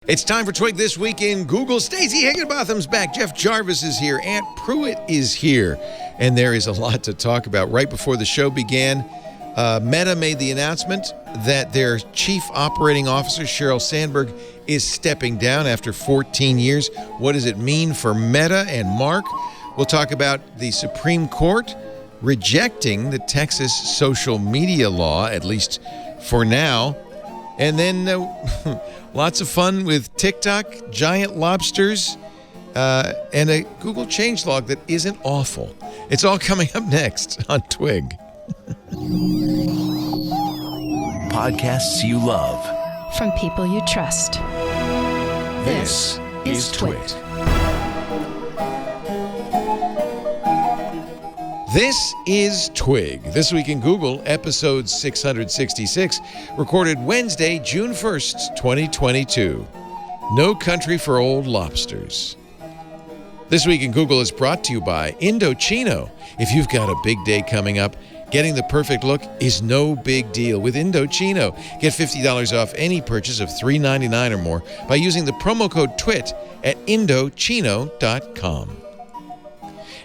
It's time for Twig This Week in Google. Stacey Higginbotham's back. Jeff Jarvis is here. Aunt Pruitt is here. And there is a lot to talk about. Right before the show began, Meta made the announcement that their chief operating officer, Sheryl Sandberg, is stepping down after 14 years. What does it mean for Meta and Mark? We'll talk about the Supreme Court rejecting the Texas social media law, at least for now. And then lots of fun with TikTok, giant lobsters, and a Google changelog that isn't awful. It's all coming up next on Twig. Podcasts you love. From people you trust. This is Twit. This is Twig. This Week in Google, episode 666, recorded Wednesday, June 1st, 2022. No Country for Old Lobsters. This Week in Google is brought to you by Indochino. If you've got a big day coming up, getting the perfect look is no big deal with Indochino. Get $50 off any purchase of $3.99 or more by using the promo code TWIT at Indochino.com.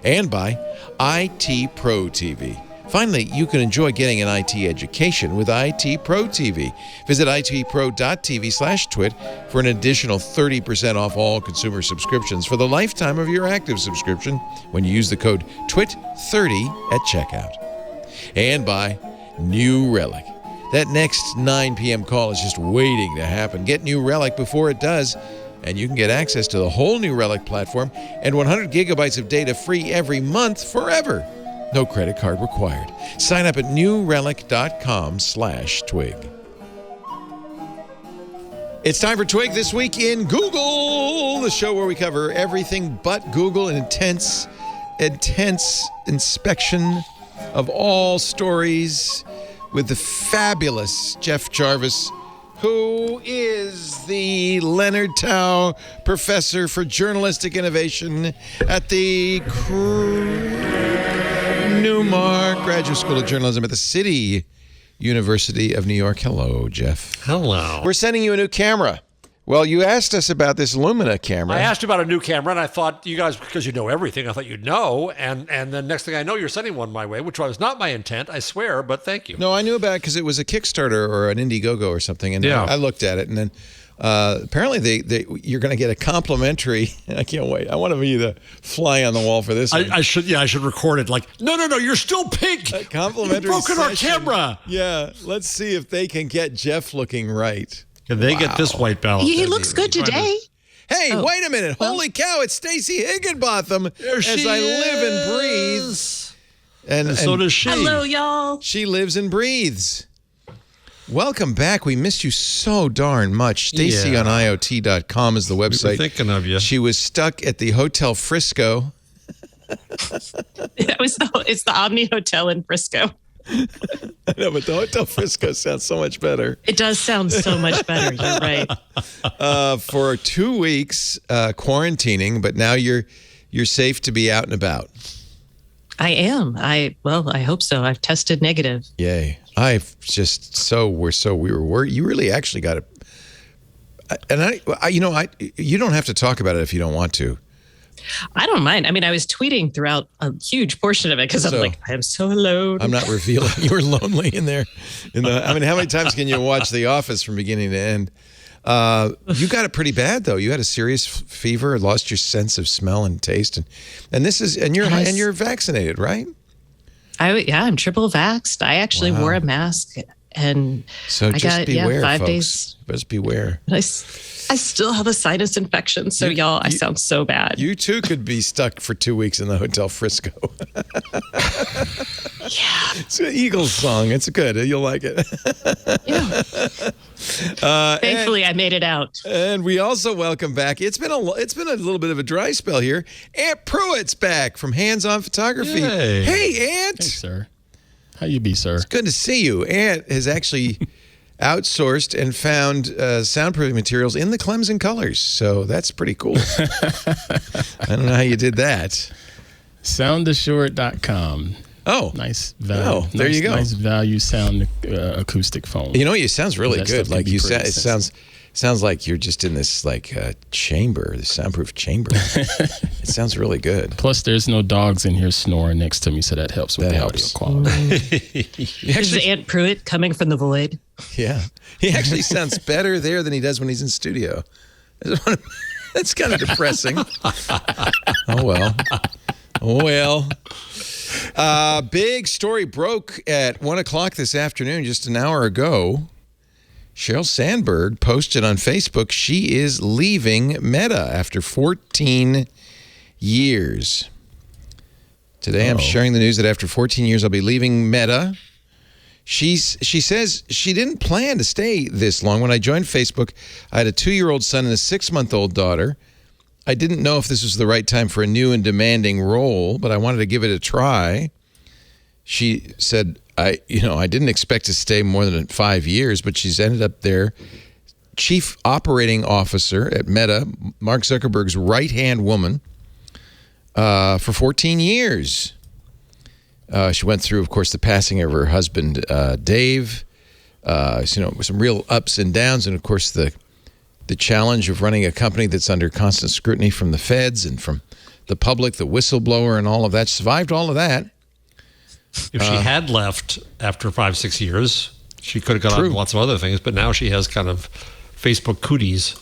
And by IT Pro TV. Finally, you can enjoy getting an IT education with IT Pro TV. Visit itpro.tv/twit for an additional 30% off all consumer subscriptions for the lifetime of your active subscription when you use the code TWIT30 at checkout. And by New Relic. That next 9 p.m. call is just waiting to happen. Get New Relic before it does, and you can get access to the whole New Relic platform and 100 gigabytes of data free every month forever. No credit card required. Sign up at newrelic.com/twig. It's time for Twig This Week in Google, the show where we cover everything but Google, an intense inspection of all stories with the fabulous Jeff Jarvis, who is the Leonard Tao Professor for Journalistic Innovation at the Newmark Graduate School of Journalism at the City University of New York. Hello, Jeff. Hello. We're sending you a new camera. Well, you asked us about this Lumina camera. I asked you about a new camera, and I thought you guys, because you know everything, I thought you'd know. And then next thing I know, you're sending one my way, which was not my intent, I swear, but thank you. No, I knew about it because it was a Kickstarter or an Indiegogo or something. And yeah. I looked at it, and then apparently you're going to get a complimentary. I can't wait. I want to be the fly on the wall for this one. I should record it like, no, you're still pink. A complimentary You've broken session. our camera. Yeah, let's see if they can get Jeff looking right. Can they get this white balance? He looks good today. Hey, wait a minute. Holy cow, it's Stacey Higginbotham. There she as I live and breathe. And so does she. Hello, y'all. She lives and breathes. Welcome back. We missed you so darn much. Stacey on IoT.com is the website. We were thinking of you. She was stuck at the Hotel Frisco. It's the Omni Hotel in Frisco. I know, but the Hotel Frisco sounds so much better. It does sound so much better. You're right. For 2 weeks quarantining, but now you're safe to be out and about. I am. I hope so. I've tested negative. Yay! I've just we were worried. You really actually got it, and you don't have to talk about it if you don't want to. I don't mind. I mean, I was tweeting throughout a huge portion of it because I'm like, I am so alone. I'm not revealing you were lonely in there. I mean, how many times can you watch The Office from beginning to end? You got it pretty bad though. You had a serious fever, lost your sense of smell and taste, and you're vaccinated, right? I'm triple vaxxed. I actually wore a mask, and so just beware, 5 folks. days. Just beware. I still have a sinus infection, so I sound so bad. You too could be stuck for 2 weeks in the Hotel Frisco. Yeah. It's an Eagles song. It's good. You'll like it. Yeah. Thankfully, I made it out. And we also welcome back. It's been a little bit of a dry spell here. Aunt Pruitt's back from Hands On Photography. Yay. Hey, Aunt. Hey, sir. How you be, sir? It's good to see you. Aunt has actually outsourced and found soundproofing materials in the Clemson colors. So that's pretty cool. I don't know how you did that. Soundassured.com. Oh, nice value. Oh, there you go. Nice value sound acoustic foam. You know, it sounds really good. Like it Sounds like you're just in this chamber, this soundproof chamber. It sounds really good. Plus, there's no dogs in here snoring next to me, so that helps with the audio quality. This is Aunt Pruitt coming from the void. Yeah. He actually sounds better there than he does when he's in studio. That's kind of depressing. Oh, well. Big story broke at 1 o'clock this afternoon, just an hour ago. Sheryl Sandberg posted on Facebook she is leaving Meta after 14 years. Today I'm sharing the news that after 14 years I'll be leaving Meta. She says she didn't plan to stay this long. When I joined Facebook, I had a 2-year-old son and a 6-month-old daughter. I didn't know if this was the right time for a new and demanding role, but I wanted to give it a try. She said, I didn't expect to stay more than 5 years, but she's ended up there. Chief Operating Officer at Meta, Mark Zuckerberg's right-hand woman, for 14 years. She went through, of course, the passing of her husband, Dave, some real ups and downs, and, of course, the challenge of running a company that's under constant scrutiny from the feds and from the public, the whistleblower, and all of that. She survived all of that. If she had left after 5-6 years, she could have gone on to lots of other things, but now she has kind of Facebook cooties.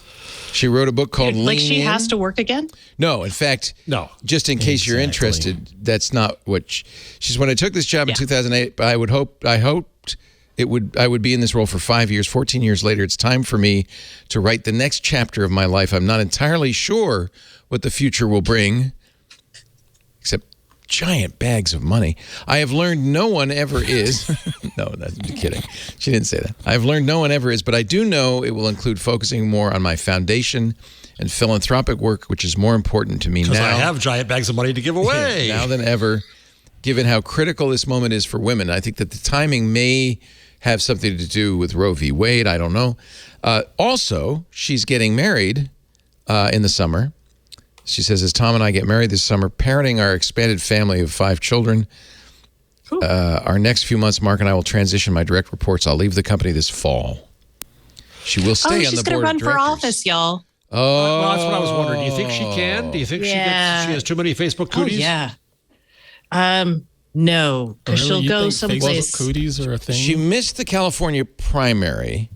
She wrote a book called Like Lean she In. has to work again? No, in fact, No. Just in case you're interested, that's not what she's. When I took this job in 2008, I hoped I would be in this role for 5 years. 14 years later, it's time for me to write the next chapter of my life. I'm not entirely sure what the future will bring, except giant bags of money. I have learned no one ever is. No, I'm kidding. She didn't say that. I've learned no one ever is, but I do know it will include focusing more on my foundation and philanthropic work, which is more important to me now. Because I have giant bags of money to give away. Now than ever, given how critical this moment is for women. I think that the timing may have something to do with Roe v. Wade. I don't know. Also, she's getting married in the summer. She says, as Tom and I get married this summer, parenting our expanded family of 5 children, our next few months, Mark and I will transition my direct reports. I'll leave the company this fall. She will stay on the board of directors. She's going to run for office, y'all. Oh. Well, that's what I was wondering. Do you think she can? Do you think she has too many Facebook cooties? Oh, yeah. No, because she'll go someplace. Facebook cooties are a thing? She missed the California primary,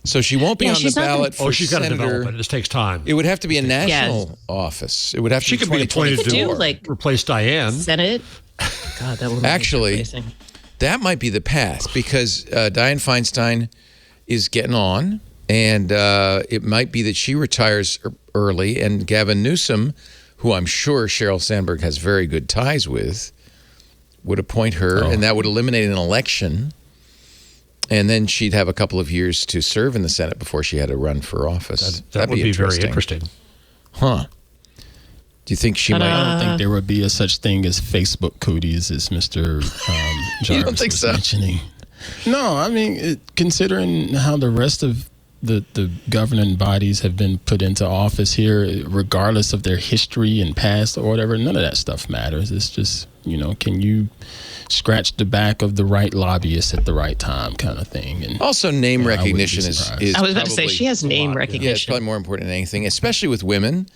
so she won't be on the ballot for she's got to senator. develop it. It just takes time. It would have to be a national office. It would have to She be could be appointed to replace Diane. Senate. God, that would Actually, that might be the path, because Dianne Feinstein is getting on, and it might be that she retires early, and Gavin Newsom, who I'm sure Sheryl Sandberg has very good ties with, would appoint her, and that would eliminate an election. And then she'd have a couple of years to serve in the Senate before she had to run for office. That would be very interesting. Huh. Do you think she might? I don't think there would be a such thing as Facebook cooties, as Mr. Jarvis was mentioning. No, I mean, considering how the rest of the governing bodies have been put into office here, regardless of their history and past or whatever, none of that stuff matters. It's just, can you scratch the back of the right lobbyist at the right time kind of thing. And also, name recognition is I was about to say, she has name recognition. Yeah, it's probably more important than anything, especially with women.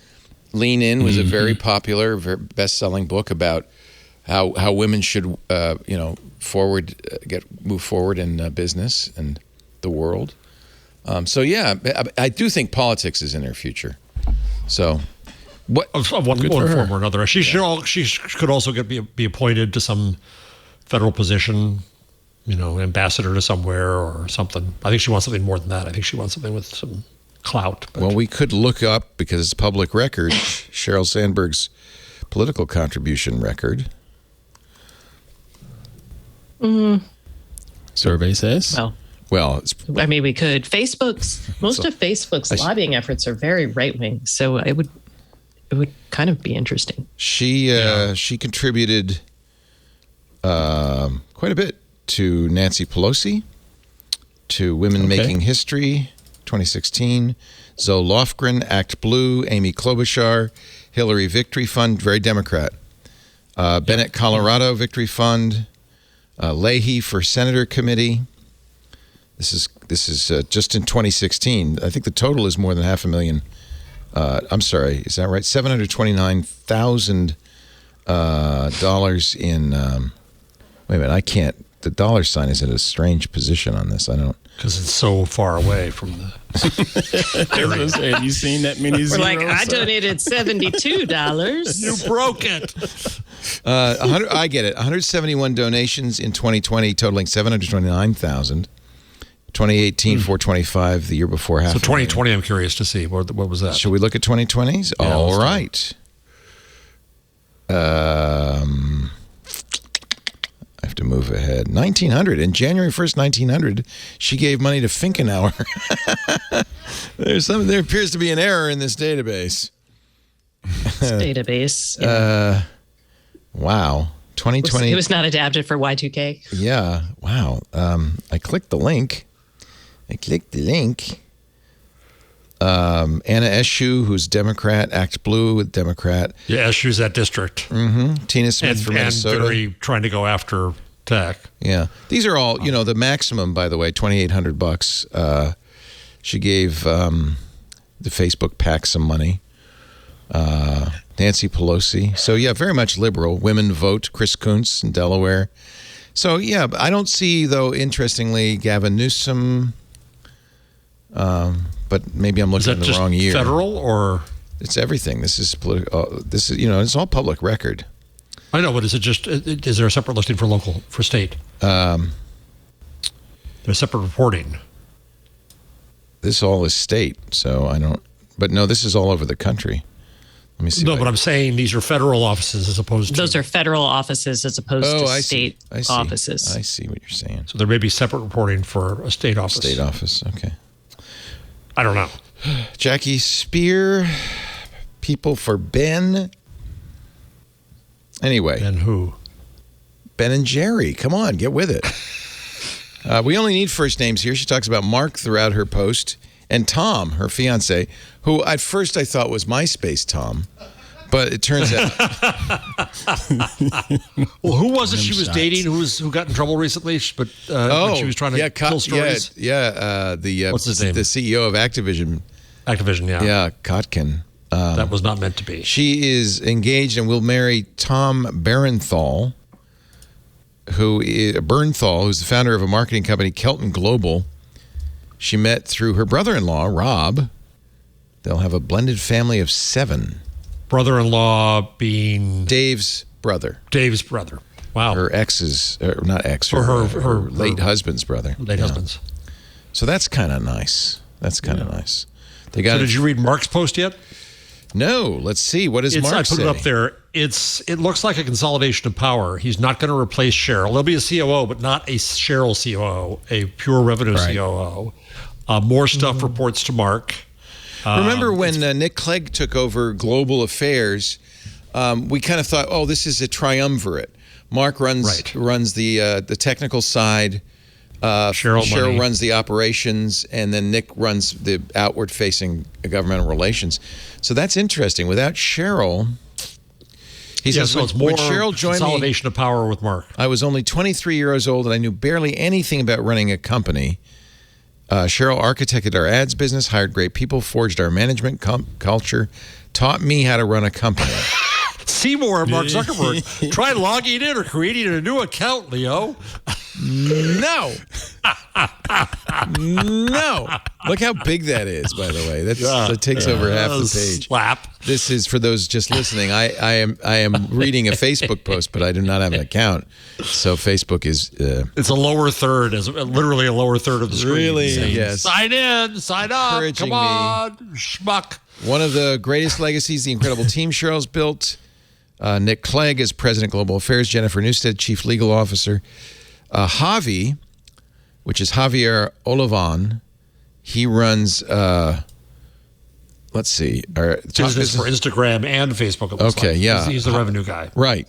Lean In was a very popular, very best-selling book about how women should, move forward in business and the world. So yeah, I do think politics is in her future. So, what of one form or another, she could also be appointed to some federal position, ambassador to somewhere or something. I think she wants something more than that. I think she wants something with some clout. But. Well, we could look up, because it's public record, Sheryl Sandberg's political contribution record. Survey says. Well, I mean, we could. Most of Facebook's lobbying efforts are very right wing, so it would kind of be interesting. She contributed quite a bit to Nancy Pelosi, to Women Making History, 2016, Zoe Lofgren, Act Blue, Amy Klobuchar, Hillary Victory Fund, very Democrat, Bennett Colorado Victory Fund, Leahy for Senator Committee. This is This is just in 2016. I think the total is more than $500,000. I'm sorry, is that right? $729,000 in. Wait a minute, I can't. The dollar sign is in a strange position on this. I don't. Because it's so far away from the. Have you seen that many zeros? We're like, I donated $72. You broke it. 100. I get it. 171 donations in 2020, totaling 729,000. 2018, 425. The year before, half. So 2020, I'm curious to see what was that. Should we look at 2020s? Yeah, all right. I have to move ahead. 1900. In January 1st, 1900, she gave money to Finkenauer. There appears to be an error in this database. Database. Wow. 2020. It was not adapted for Y2K. Yeah. Wow. I clicked the link. Anna Eshoo, who's Democrat, Act Blue with Democrat. Yeah, Eshu's that district. Mm-hmm. Tina Smith from Minnesota. And very trying to go after tech. Yeah. These are all, the maximum, by the way, $2,800. She gave the Facebook PAC some money. Nancy Pelosi. So, yeah, very much liberal. Women vote. Chris Kuntz in Delaware. So, yeah, I don't see, though, interestingly, Gavin Newsom. But maybe I'm looking in the wrong year. Federal or it's everything. This is political. This is it's all public record. I know, but is it just? Is there a separate listing for state? There's separate reporting. This all is state, so I don't. But no, this is all over the country. Let me see. No, but I'm saying these are federal offices as opposed to. Those are federal offices as opposed to state offices. I see what you're saying. So there may be separate reporting for a state office. State office, okay. I don't know. Jackie Spear, people for Ben. Anyway. Ben who? Ben and Jerry. Come on, get with it. We only need first names here. She talks about Mark throughout her post. And Tom, her fiance, who at first I thought was MySpace Tom. But it turns out. Well, who was it she was dating who got in trouble recently? But when she was trying to kill stories? What's his name? The CEO of Activision. Activision, yeah. Yeah, Kotkin. That was not meant to be. She is engaged and will marry Tom Bernthal, who's the founder of a marketing company, Kelton Global. She met through her brother-in-law, Rob. They'll have a blended family of 7. Brother-in-law being Dave's brother. Dave's brother. Wow. Her ex's, not ex, her late husband's brother. Late husband's. So that's kind of nice. That's kind of nice. So did you read Mark's post yet? No. Let's see. What does Mark say? I put it up there. It looks like a consolidation of power. He's not going to replace Sheryl. There'll be a COO, but not a Sheryl COO, a pure revenue COO. More stuff reports to Mark. Remember when Nick Clegg took over global affairs, we kind of thought, oh, this is a triumvirate. Mark runs the technical side. Sheryl runs the operations, and then Nick runs the outward-facing governmental relations. So that's interesting. Without Sheryl, he says, so it's more when Sheryl joined consolidation of power with Mark. I was only 23 years old, and I knew barely anything about running a company. Sheryl architected our ads business, hired great people, forged our management culture, taught me how to run a company. See more of Mark Zuckerberg. Try logging in or creating a new account, Leo. No. No. Look how big that is, by the way. That takes over half the page. Slap. This is for those just listening. I am reading a Facebook post, but I do not have an account. So Facebook is it's a lower third, literally a lower third of the screen. Really? Yes. Sign in, sign up. Come on, schmuck. One of the greatest legacies, the incredible team Sheryl's built. Nick Clegg is President Global Affairs. Jennifer Newstead, Chief Legal Officer. Javi, which is Javier Olivan, he runs, let's see. Business for Instagram and Facebook. Okay, yeah. He's the revenue guy. Right.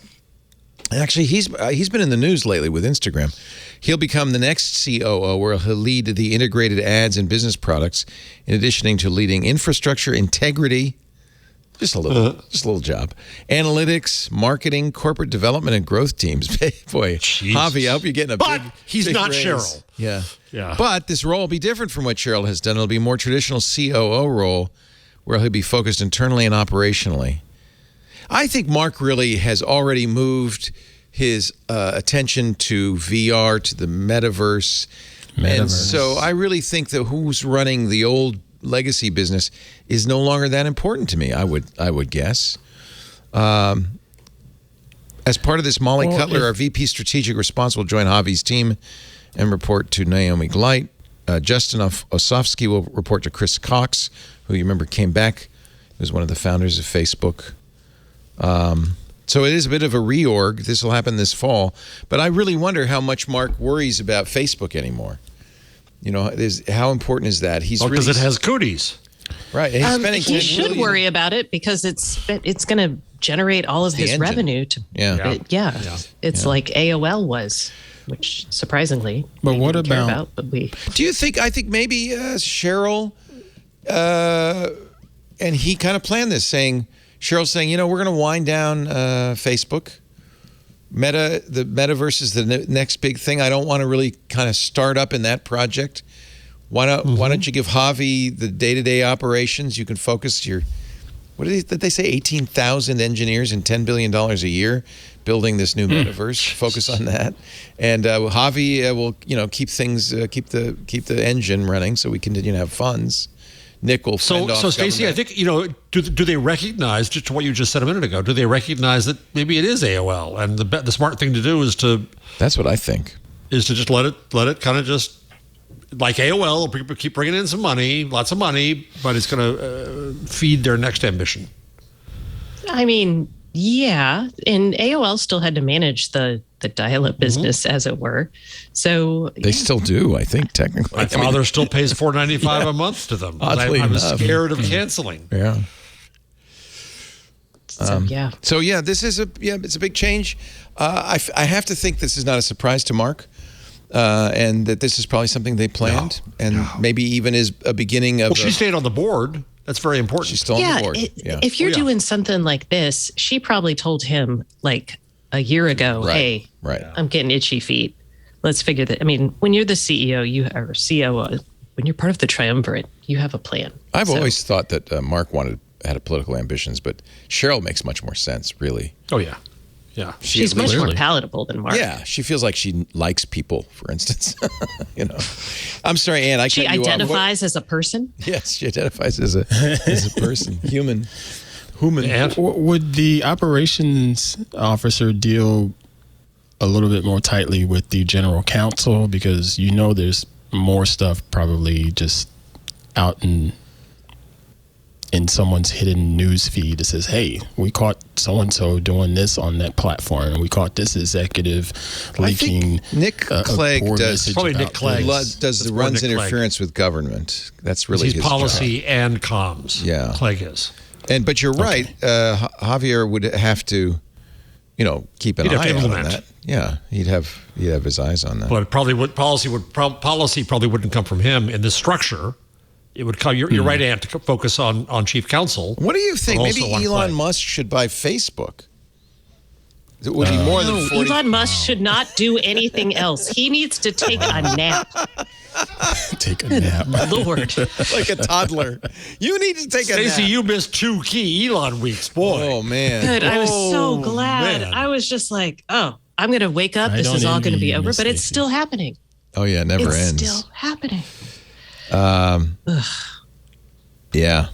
Actually, he's been in the news lately with Instagram. He'll become the next COO, where he'll lead the integrated ads and business products, in addition to leading infrastructure, integrity, Just a little job. Analytics, marketing, corporate development, and growth teams. Boy, Jeez. Javi, I hope you're getting a But big he's big not raise. Sheryl. Yeah. But this role will be different from what Sheryl has done. It'll be a more traditional COO role where he'll be focused internally and operationally. I think Mark really has already moved his attention to VR, to the metaverse. And so I really think that who's running the old legacy business is no longer that important to me, I would guess. As part of this, Molly Cutler, our VP Strategic Response, will join Javi's team and report to Naomi Gleit. Justin Osofsky will report to Chris Cox, who you remember came back. He was one of the founders of Facebook. So it is a bit of a reorg. This will happen this fall. But I really wonder how much Mark worries about Facebook anymore. You know, how important is that? He's because it has cooties. Right. He's spending he $10 should million. worry about it because it's going to generate all of his engine. revenue. It's like AOL was, which surprisingly, But we what didn't care about- But we Do you think? I think maybe Sheryl, and he kind of planned this, Sheryl's saying, we're going to wind down Facebook. Meta, the metaverse is the next big thing. I don't want to really kind of start up in that project. Why don't you give Javi the day-to-day operations? You can focus your, did they say 18,000 engineers and $10 billion a year building this new metaverse. Focus on that, and Javi will keep things keep the engine running so we continue to have funds. Nick will fend off So Stacey, I government. think do they recognize, just to what you just said a minute ago? Do they recognize that maybe it is AOL, and the smart thing to do is to That's what I think. just let it kind of just like AOL. People keep bringing in some money, lots of money, but it's going to feed their next ambition. I mean, yeah, and AOL still had to manage the dial-up business, as it were. So They still do, I think, technically. My father still pays $4.95 a month to them. Oddly I'm enough. scared of canceling. Yeah. yeah. So yeah, this is it's a big change. I have to think this is not a surprise to Mark, and that this is probably something they planned, maybe even is a beginning of. Well, she stayed on the board. That's very important. She's still on the board. If you're doing something like this, she probably told him like a year ago, hey, I'm getting itchy feet. Let's figure that. I mean, when you're the CEO, or COO, when you're part of the triumvirate, you have a plan. I've always thought that Mark had political ambitions, but Sheryl makes much more sense, really. Oh yeah. Yeah. She's much more palatable than Mark. Yeah, she feels like she likes people, for instance. I'm sorry, Ann. She identifies as a person. Yes, she identifies as a person, human. And Would the operations officer deal a little bit more tightly with the general counsel? Because there's more stuff probably just out in someone's hidden news feed that says, hey, we caught so-and-so doing this on that platform. We caught this executive leaking. I think Nick Clegg does. Probably Nick Clegg runs interference with government. That's really he's his policy job. and comms. Yeah. Clegg is. But you're right. Javier would have to, keep an eye on that. Yeah, he'd have his eyes on that. But policy probably wouldn't come from him in this structure. It would come. You're right, Ant, to focus on chief counsel. What do you think? Maybe Elon Musk should buy Facebook. It would be more than 40. Elon Musk should not do anything else. He needs to take a nap. Take a nap. Lord. Like a toddler. You need to take a nap. Stacey, you missed 2 key Elon weeks, boy. Oh, man. Good. I was so glad. man. I was just like, I'm going to wake up. This is all going to be over. But it's still happening. Oh, yeah, it never ends. It's still happening. Yeah.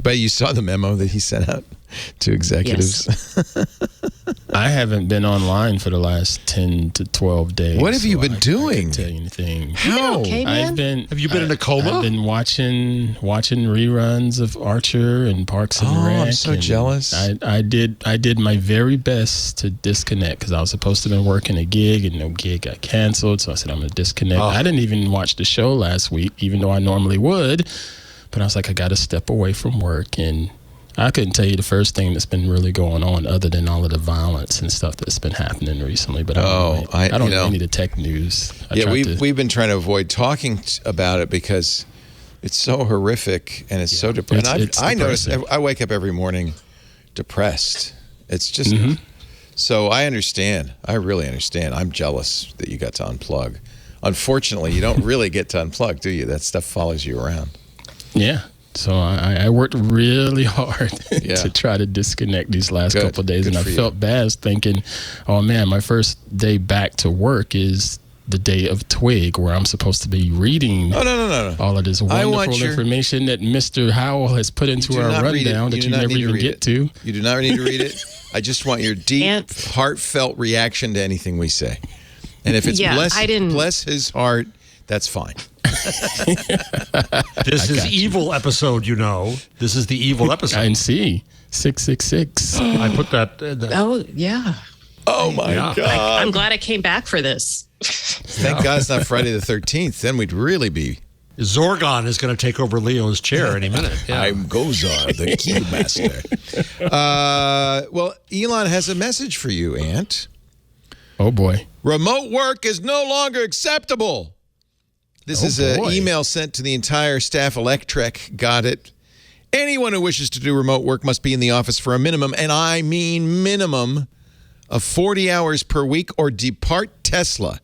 But you saw the memo that he sent out to executives. Yes. I haven't been online for the last 10 to 12 days. What have you been doing? I can't tell you anything. How? Okay, man? Have you been in a coma? I've been watching reruns of Archer and Parks and Rec. I'm so jealous. I did my very best to disconnect because I was supposed to have been working a gig and no gig got canceled. So I said, I'm going to disconnect. I didn't even watch the show last week, even though I normally would. But I was like, I got to step away from work. And I couldn't tell you the first thing that's been really going on other than all of the violence and stuff that's been happening recently. But I don't know any of the tech news. We've been trying to avoid talking about it because It's so horrific, and it's so depressing. I notice I wake up every morning depressed. It's just so I understand. I really understand. I'm jealous that you got to unplug. Unfortunately, you don't really get to unplug, do you? That stuff follows you around. Yeah. So I worked really hard to try to disconnect these last couple of days, and I felt bad thinking, oh man, my first day back to work is the day of Twig, where I'm supposed to be reading all of this wonderful information that Mr. Howell has put into our rundown that you never even get to. You do not need to read it. I just want your deep, heartfelt reaction to anything we say. And if it's bless his heart, that's fine. This is evil episode, you know. This is the evil episode. I see. 666. I put that. Oh, yeah. Oh, my God. I'm glad I came back for this. Thank God it's not Friday the 13th. Then we'd really be. Zorgon is going to take over Leo's chair any minute. Yeah. I'm Gozar, the keymaster. Well, Elon has a message for you, Ant. Oh, boy. Remote work is no longer acceptable. This is an email sent to the entire staff. Electrek got it. Anyone who wishes to do remote work must be in the office for a minimum, and I mean minimum, of 40 hours per week or depart Tesla.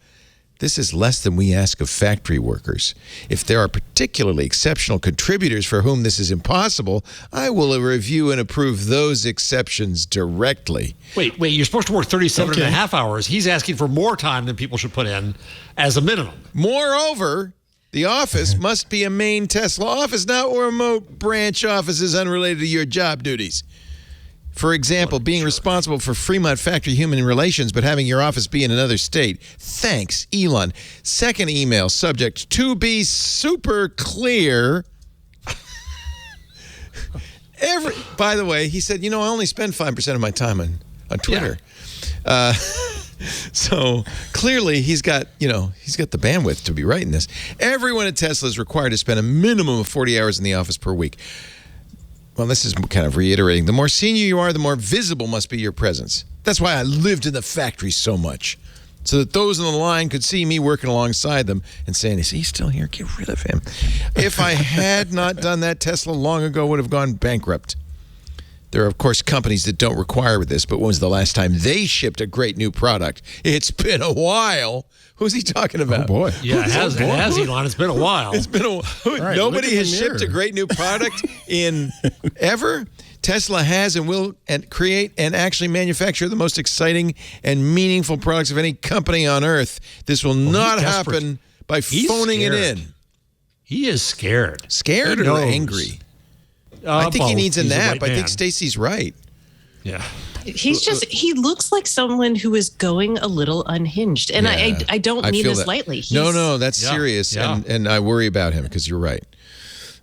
This is less than we ask of factory workers. If there are particularly exceptional contributors for whom this is impossible, I will review and approve those exceptions directly. Wait, you're supposed to work 37 and a half hours. He's asking for more time than people should put in as a minimum. Moreover, the office must be a main Tesla office, not remote branch offices unrelated to your job duties. For example, being responsible for Fremont factory human relations, but having your office be in another state. Thanks, Elon. Second email, subject, to be super clear. By the way, he said, I only spend 5% of my time on Twitter. Yeah. So clearly he's got the bandwidth to be writing this. Everyone at Tesla is required to spend a minimum of 40 hours in the office per week. Well, this is kind of reiterating. The more senior you are, the more visible must be your presence. That's why I lived in the factory so much, so that those on the line could see me working alongside them and saying, is he still here? Get rid of him. If I had not done that, Tesla long ago would have gone bankrupt. There are, of course, companies that don't require this, but when was the last time they shipped a great new product? It's been a while. Who's he talking about? Oh, boy. Yeah, it has, Elon. It's been a while. It's been a while. Right, nobody has shipped a great new product in ever. Tesla has and will create and actually manufacture the most exciting and meaningful products of any company on Earth. This will not happen by phoning it in. He is scared. Scared or angry? I think he needs a nap. I think Stacy's right. Yeah. He looks like someone who is going a little unhinged. And I don't mean this lightly. No, that's serious. Yeah. And I worry about him because you're right.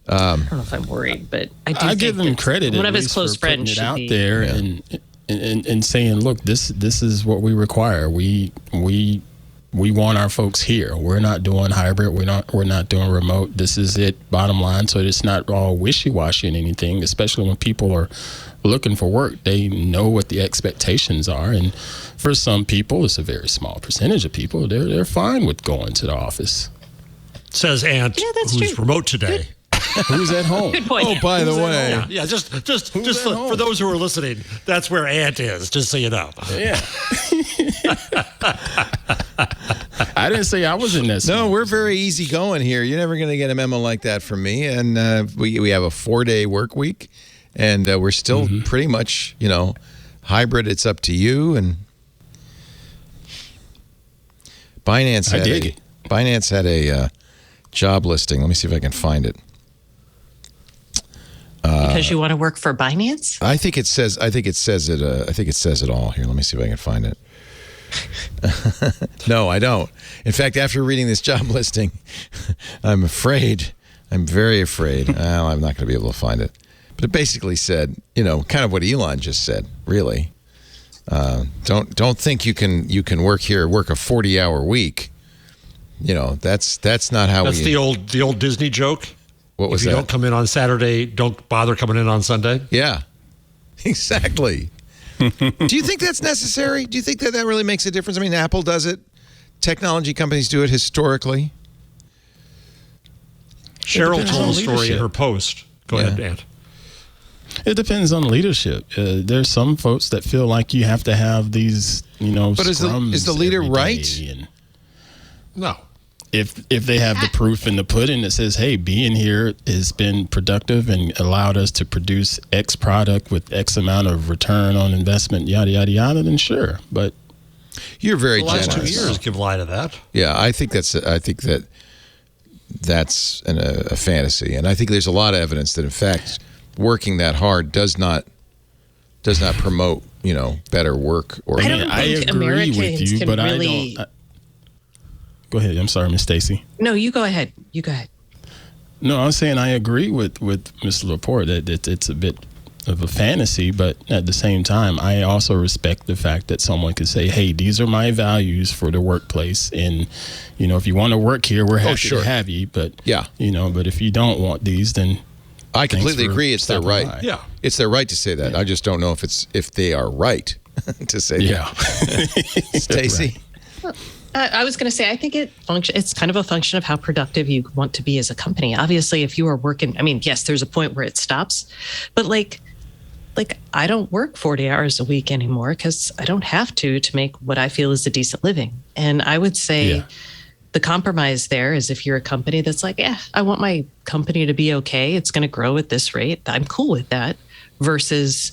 I don't know if I'm worried, but I give him credit. One of his close friends should out there and saying, look, this is what we require. We want our folks here. We're not doing hybrid. We're not doing remote. This is it, bottom line. So it's not all wishy-washy and anything, especially when people are looking for work. They know what the expectations are. And for some people, it's a very small percentage of people, they're fine with going to the office. Says Ant, who's remote today. Who's at home? Good point. Oh, by the way. Yeah, just for those who are listening, that's where Ant is, just so you know. Yeah. I didn't say I was in this. No, we're very easy going here. You're never going to get a memo like that from me. And we have a 4-day work week, and we're still pretty much, hybrid. It's up to you. And Binance had a job listing. Let me see if I can find it. Because you want to work for Binance? I think it says it. I think it says it all. Here, let me see if I can find it. No, I don't. In fact, after reading this job listing, I'm afraid. I'm very afraid. Well, I'm not going to be able to find it. But it basically said, kind of what Elon just said. Really, don't think you can work here, work a 40-hour week. That's not how. That's the old Disney joke. What was that? If you don't come in on Saturday, don't bother coming in on Sunday. Yeah, exactly. Do you think that's necessary? Do you think that really makes a difference? I mean, Apple does it. Technology companies do it historically. Cheryl told a story in her post. Go ahead, Ant. It depends on leadership. There's some folks that feel like you have to have these, But is the leader right? No. If they have the proof in the pudding that says, hey, being here has been productive and allowed us to produce X product with X amount of return on investment, yada, yada, yada, then sure. But you're very generous. The generous. last 2 years give lie to that. Yeah, I think that's a fantasy. And I think there's a lot of evidence that, in fact, working that hard does not promote, better work. Or I don't think Americans with you, but really... Go ahead. I'm sorry, Miss Stacy. No, you go ahead. No, I'm saying I agree with Mr. Laporte that it's a bit of a fantasy, but at the same time, I also respect the fact that someone could say, hey, these are my values for the workplace. And, if you want to work here, we're happy to have you. But, but if you don't want these, then I completely agree. It's their right. By. Yeah. It's their right to say that. I just don't know if they are right to say that. Stacy? Right. I was going to say, I think it's kind of a function of how productive you want to be as a company. Obviously, if you are working, yes, there's a point where it stops, but like I don't work 40 hours a week anymore because I don't have to make what I feel is a decent living. And I would say the compromise there is if you're a company that's like, I want my company to be okay. It's going to grow at this rate. I'm cool with that versus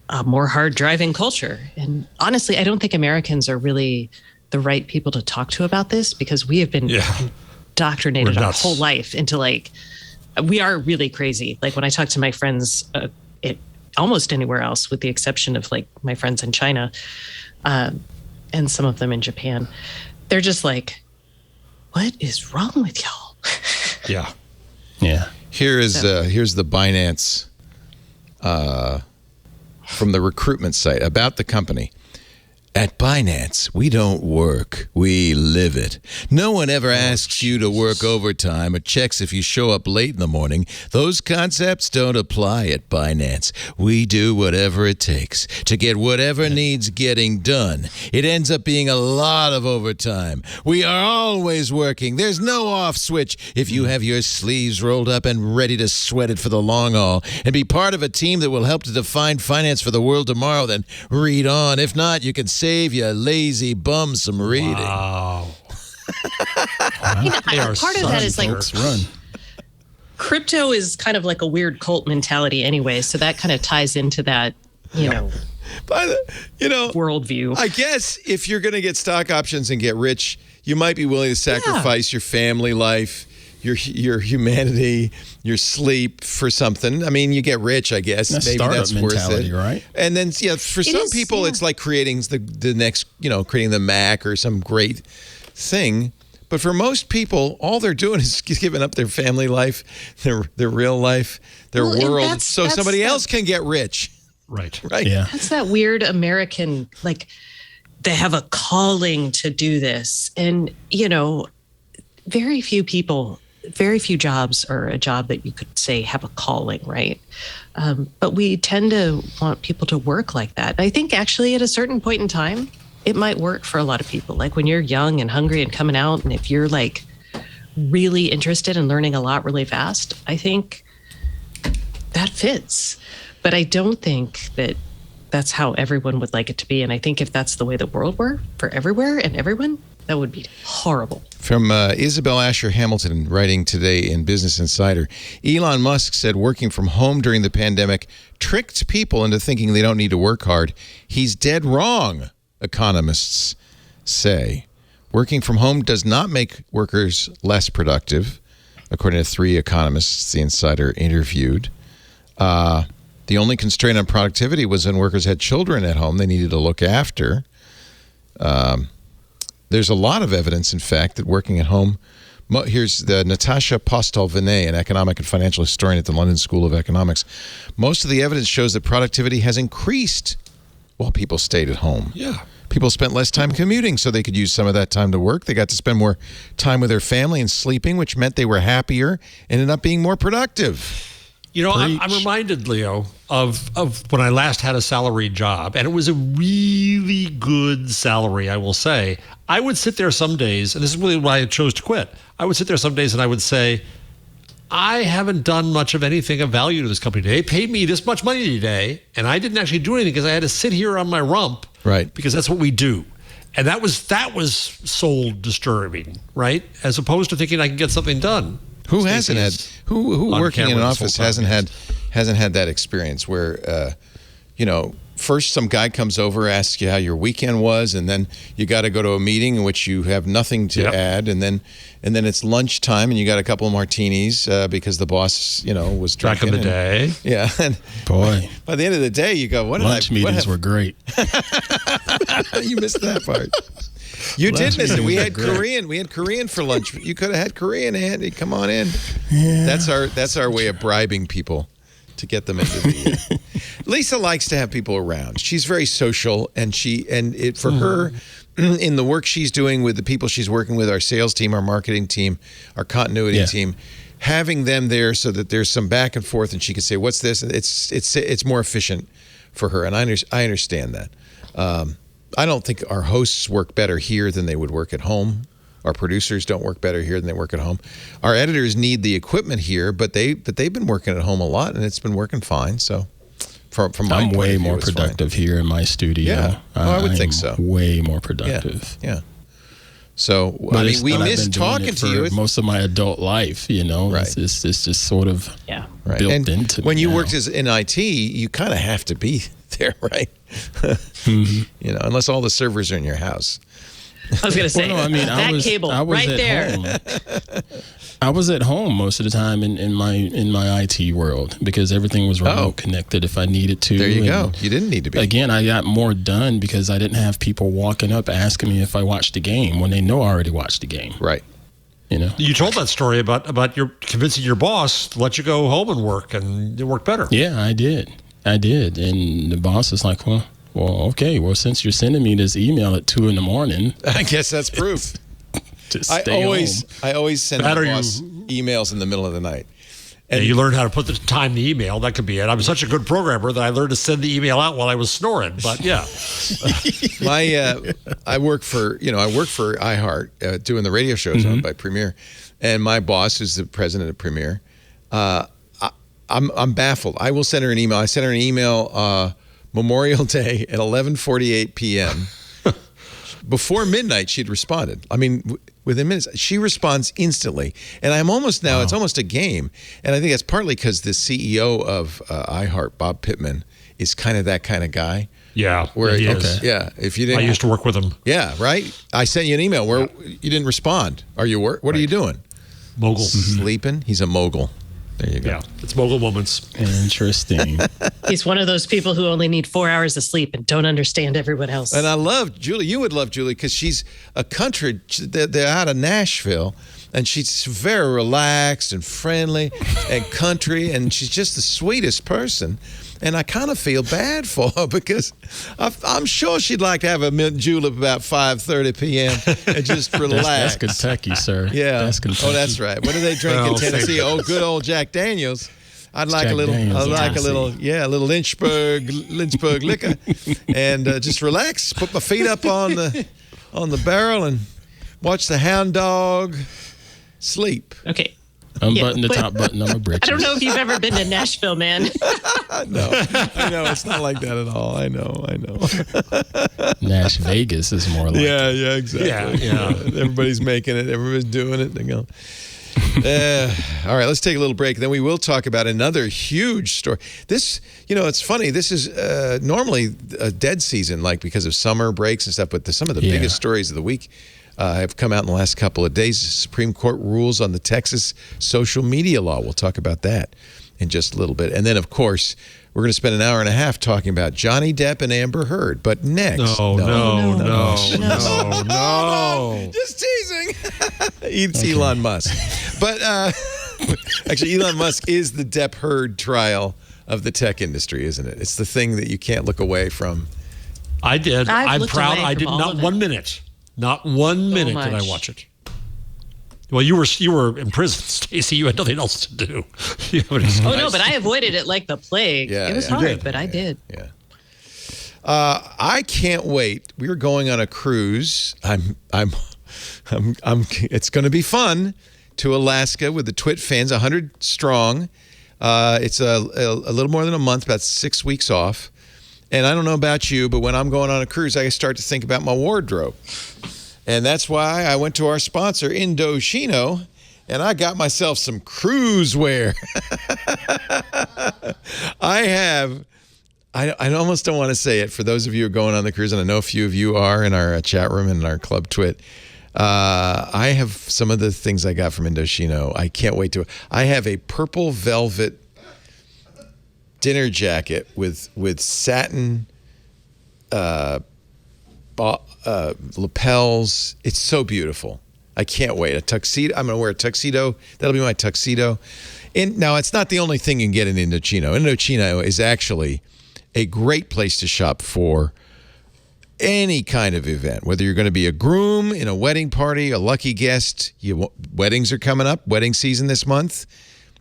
a more hard driving culture. And honestly, I don't think Americans are really the right people to talk to about this because we have been indoctrinated our whole life into we are really crazy. Like when I talk to my friends almost anywhere else with the exception of my friends in China and some of them in Japan, they're just like, what is wrong with y'all? Yeah. Here's the Binance from the recruitment site about the company. At Binance, we don't work, we live it. No one ever asks you to work overtime or checks if you show up late in the morning. Those concepts don't apply at Binance. We do whatever it takes to get whatever needs getting done. It ends up being a lot of overtime. We are always working. There's no off switch if you have your sleeves rolled up and ready to sweat it for the long haul and be part of a team that will help to define finance for the world tomorrow, then read on. If not, you can save you lazy bum some reading. Wow. Part of that is run. Crypto is kind of like a weird cult mentality anyway, so that kind of ties into that, worldview. I guess if you're going to get stock options and get rich, you might be willing to sacrifice your family life, your humanity, your sleep for something. You get rich, I guess. Maybe that's worth it, right? And then, for some people, it's like creating the next, creating the Mac or some great thing. But for most people, all they're doing is giving up their family life, their real life, their world, so somebody else can get rich. Right. Yeah. That's that weird American, they have a calling to do this. And, very few jobs are a job that you could say have a calling, right? But we tend to want people to work like that. I think actually at a certain point in time, it might work for a lot of people. Like when you're young and hungry and coming out, and if you're really interested in learning a lot really fast, I think that fits. But I don't think that that's how everyone would like it to be. And I think if that's the way the world were for everywhere and everyone, that would be horrible. From Isabel Asher Hamilton, writing today in Business Insider, Elon Musk said working from home during the pandemic tricked people into thinking they don't need to work hard. He's dead wrong, economists say. Working from home does not make workers less productive, according to 3 economists the Insider interviewed. The only constraint on productivity was when workers had children at home they needed to look after. There's a lot of evidence, in fact, that working at home... Here's the Natasha Postel-Vinay, an economic and financial historian at the London School of Economics. Most of the evidence shows that productivity has increased while people stayed at home. Yeah. People spent less time commuting, so they could use some of that time to work. They got to spend more time with their family and sleeping, which meant they were happier and ended up being more productive. I'm reminded, Leo, of when I last had a salaried job, and it was a really good salary, I will say. I would sit there some days, and this is really why I chose to quit. I would sit there some days and I would say, I haven't done much of anything of value to this company today. They paid me this much money today, and I didn't actually do anything because I had to sit here on my rump. Right. Because that's what we do. And that was soul disturbing, right? As opposed to thinking I can get something done. Who hasn't had who working in an office hasn't had that experience where first some guy comes over, asks you how your weekend was, and then you got to go to a meeting in which you have nothing to add, and then it's lunchtime and you got a couple of martinis because the boss was drinking. Back in the day. Yeah. And boy, by the end of the day you go, lunch meetings were great. You missed that part. You did miss it. We had Korean. We had Korean for lunch. You could have had Korean, Andy. Come on in. Yeah. That's our way of bribing people to get them into the. Lisa likes to have people around. She's very social, and for her, in the work she's doing with the people she's working with, our sales team, our marketing team, our continuity team, having them there so that there's some back and forth, and she can say, "What's this?" It's more efficient for her, and I understand that. I don't think our hosts work better here than they would work at home. Our producers don't work better here than they work at home. Our editors need the equipment here, but they've been working at home a lot, and it's been working fine. So, from my I'm point way of view, more it's productive here in my studio. Yeah, I would think so. Way more productive. Yeah. So we miss talking to you. Most of my adult life, Right. It's just sort of built and into when me you now. worked in IT, you kind of have to be there, right? Unless all the servers are in your house. I was going to say, I was cable at there. Home. I was at home most of the time in my IT world because everything was remote connected if I needed to. There you go. You didn't need to be. Again, I got more done because I didn't have people walking up asking me if I watched the game when they know I already watched the game. Right. You told that story about your convincing your boss to let you go home and work, and it worked better. Yeah, I did. And the boss is like, well, okay. Well, since you're sending me this email at 2 a.m, I guess that's proof. I always send my boss emails in the middle of the night. And you learn how to put the time in the email. That could be it. I'm such a good programmer that I learned to send the email out while I was snoring. But yeah, I work for iHeart doing the radio shows owned by Premiere, and my boss, who's the president of Premiere, I'm baffled. I will send her an email. I sent her an email Memorial Day at 11:48 p.m. Before midnight, she'd responded. I mean, within minutes, she responds instantly. And I'm almost now, it's almost a game. And I think that's partly because the CEO of iHeart, Bob Pittman, is kind of that kind of guy. Yeah, he is. Yeah, if you didn't, I used to work with him. Yeah, right. I sent you an email where you didn't respond. Are you What are you doing? Mogul. Sleeping. He's a mogul. There you go. Yeah, it's mogul moments. Interesting. He's one of those people who only need 4 hours of sleep and don't understand everyone else. And I love Julie. You would love Julie because she's a country. They're out of Nashville, and she's very relaxed and friendly and country, and she's just the sweetest person. And I kind of feel bad for her because I'm sure she'd like to have a mint julep about 5:30 p.m. and just relax. That's Kentucky, sir. Yeah. That's Kentucky. Oh, that's right. What do they drink in Tennessee? Oh, good old Jack Daniels. I'd like a little Lynchburg liquor, and just relax. Put my feet up on the barrel and watch the hound dog sleep. Okay. Unbutton the top button on my britches. I don't know if you've ever been to Nashville, man. No, I know it's not like that at all. I know. Nash Vegas is more like yeah, exactly. Yeah. Everybody's making it. Everybody's doing it. They go. All right, let's take a little break. Then we will talk about another huge story. This, it's funny. This is normally a dead season, like because of summer breaks and stuff. But some of the biggest stories of the week have come out in the last couple of days. The Supreme Court rules on the Texas social media law. We'll talk about that in just a little bit. And then, of course, we're going to spend an hour and a half talking about Johnny Depp and Amber Heard. But next. No. Just teasing. It's Elon Musk. But actually, Elon Musk is the Depp Heard trial of the tech industry, isn't it? It's the thing that you can't look away from. I did. I'm proud. I did not not 1 minute. Not 1 minute did I watch it. Well, you were in prison, Stacey. You had nothing else to do. No, but I avoided it like the plague. Yeah, it was hard, but I did. Yeah. I can't wait. We are going on a cruise. It's going to be fun to Alaska with the Twit fans, 100 strong. It's a little more than a month, about 6 weeks off. And I don't know about you, but when I'm going on a cruise, I start to think about my wardrobe. And that's why I went to our sponsor, Indochino, and I got myself some cruise wear. I almost don't want to say it for those of you who are going on the cruise, and I know a few of you are in our chat room and in our club Twit. I have some of the things I got from Indochino. I can't wait to. I have a purple velvet dinner jacket with satin lapels. It's so beautiful. I can't wait. A tuxedo. I'm going to wear a tuxedo. That'll be my tuxedo. And now, it's not the only thing you can get in Indochino. Indochino is actually a great place to shop for any kind of event, whether you're going to be a groom in a wedding party, a lucky guest. Weddings are coming up, wedding season this month.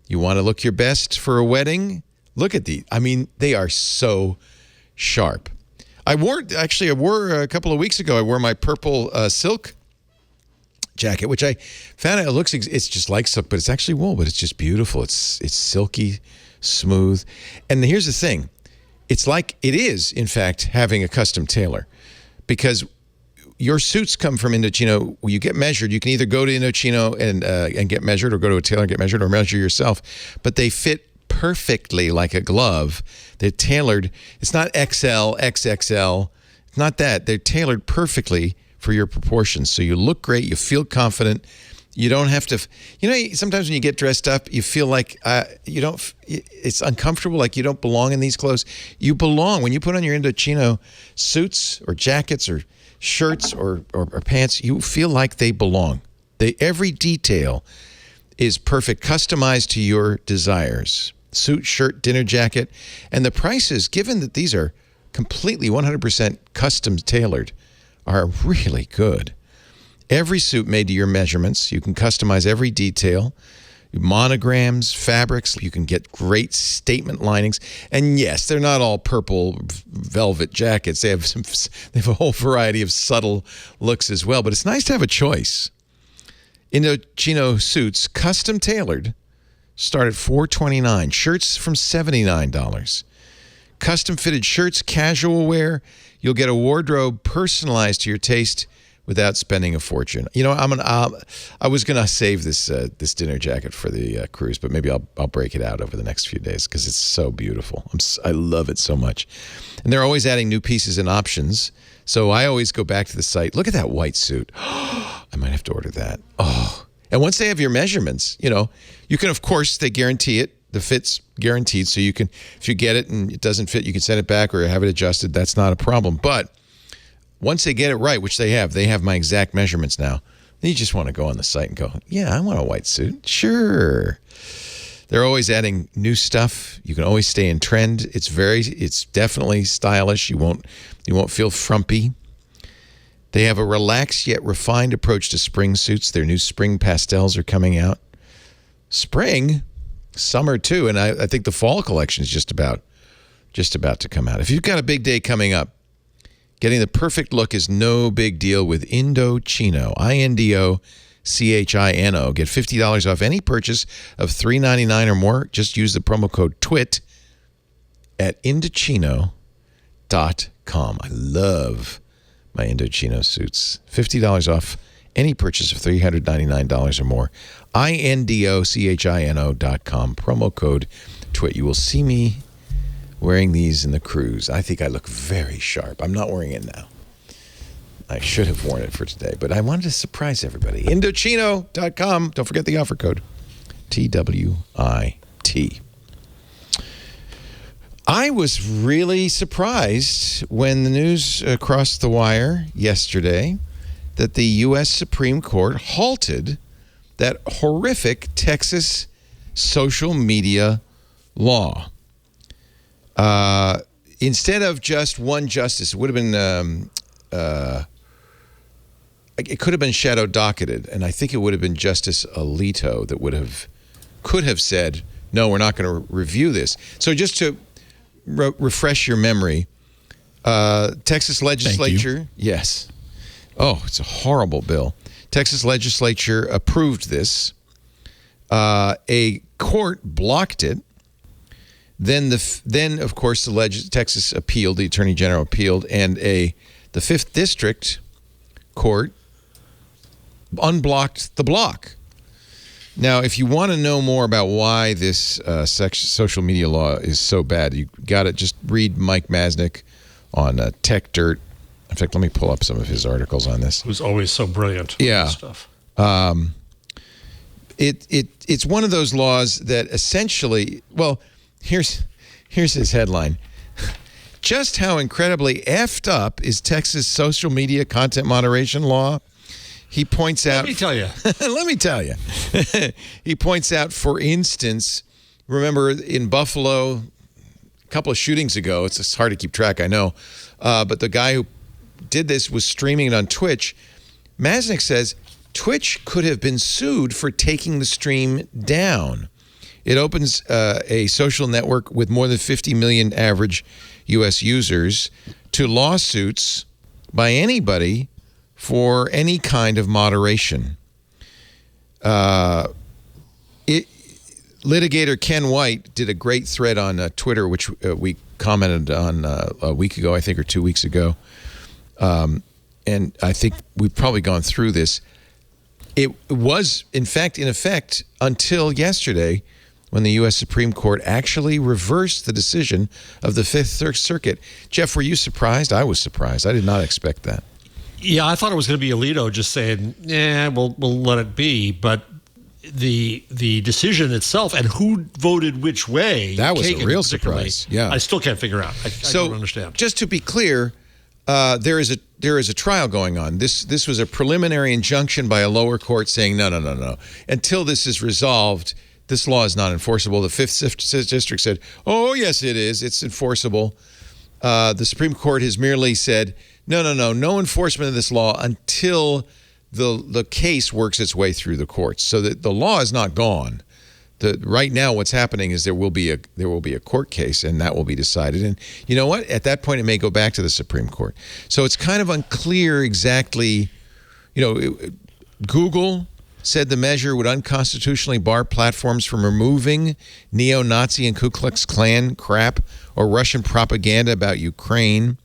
You want to look your best for a wedding? Look at these. I mean, they are so sharp. I wore a couple of weeks ago, I wore my purple silk jacket, which I found out it's just like silk, but it's actually wool, but it's just beautiful. It's silky, smooth. And here's the thing. It's like it is, in fact, having a custom tailor, because your suits come from Indochino. When you get measured, you can either go to Indochino and get measured, or go to a tailor and get measured, or measure yourself. But they fit perfectly like a glove. They're tailored. It's not XL, XXL. It's not that. They're tailored perfectly for your proportions. So you look great. You feel confident. You don't have to, sometimes when you get dressed up, you feel like it's uncomfortable, like you don't belong in these clothes. You belong. When you put on your Indochino suits or jackets or shirts or pants, you feel like they belong. Every detail is perfect, customized to your desires. Suit, shirt, dinner jacket. And the prices, given that these are completely 100% custom tailored, are really good. Every suit made to your measurements. You can customize every detail. Monograms, fabrics. You can get great statement linings. And yes, they're not all purple velvet jackets. They have a whole variety of subtle looks as well. But it's nice to have a choice. Indochino suits, custom tailored, start at $429. Shirts from $79. Custom fitted shirts, casual wear. You'll get a wardrobe personalized to your taste without spending a fortune. I was gonna save this dinner jacket for the cruise, but maybe I'll break it out over the next few days because it's so beautiful. I love it so much, and they're always adding new pieces and options. So I always go back to the site. Look at that white suit. I might have to order that. Oh, and once they have your measurements, you can, of course, they guarantee it. The fit's guaranteed, so you can, if you get it and it doesn't fit, you can send it back or have it adjusted. That's not a problem. But once they get it right, which they have my exact measurements now, then you just want to go on the site and go, yeah, I want a white suit. Sure. They're always adding new stuff. You can always stay in trend. It's definitely stylish. You won't feel frumpy. They have a relaxed yet refined approach to spring suits. Their new spring pastels are coming out. Spring, summer too, and I think the fall collection is just about to come out. If you've got a big day coming up, getting the perfect look is no big deal with Indochino. Indochino. Get $50 off any purchase of $3.99 or more. Just use the promo code TWIT at Indochino.com. I love my Indochino suits. $50 off any purchase of $399 or more. Indochino.com. Promo code TWIT. You will see me wearing these in the cruise. I think I look very sharp. I'm not wearing it now. I should have worn it for today, but I wanted to surprise everybody. Indochino.com. Don't forget the offer code. TWIT. I was really surprised when the news crossed the wire yesterday that the U.S. Supreme Court halted that horrific Texas social media law. Instead of just one justice, it would have been, it could have been shadow docketed, and I think it would have been Justice Alito that could have said, no, we're not going to review this. So just to refresh your memory, Texas legislature, yes. Oh, it's a horrible bill. Texas legislature approved this. A court blocked it. Then, of course, Texas appealed. The Attorney General appealed, and the 5th District Court unblocked the block. Now, if you want to know more about why this social media law is so bad, you got to just read Mike Masnick on Tech Dirt. In fact, let me pull up some of his articles on this. Who's always so brilliant. Yeah. Stuff. It's one of those laws that essentially, well, here's his headline. Just how incredibly effed up is Texas social media content moderation law? He points out. Let me tell you. Let me tell you. He points out, for instance, remember in Buffalo, a couple of shootings ago, it's hard to keep track, I know, but the guy who did this was streaming it on Twitch. Masnick says Twitch could have been sued for taking the stream down. It opens a social network with more than 50 million average U.S. users to lawsuits by anybody for any kind of moderation. Litigator Ken White did a great thread on Twitter, which we commented on a week ago, I think, or 2 weeks ago. And I think we've probably gone through this. It was, in effect, until yesterday, when the U.S. Supreme Court actually reversed the decision of the Fifth Circuit. Jeff, were you surprised? I was surprised. I did not expect that. Yeah, I thought it was going to be Alito just saying, we'll let it be. But the decision itself and who voted which way. That was a real surprise. Yeah. I still can't figure out. I don't understand. Just to be clear, there is a trial going on. This was a preliminary injunction by a lower court saying, no. Until this is resolved, this law is not enforceable. The Fifth District said, oh, yes, it is. It's enforceable. The Supreme Court has merely said, no enforcement of this law until the case works its way through the courts. So that the law is not gone. Right now, what's happening is there will be a court case, and that will be decided. And you know what? At that point, it may go back to the Supreme Court. So it's kind of unclear exactly. Google said the measure would unconstitutionally bar platforms from removing neo-Nazi and Ku Klux Klan crap or Russian propaganda about Ukraine.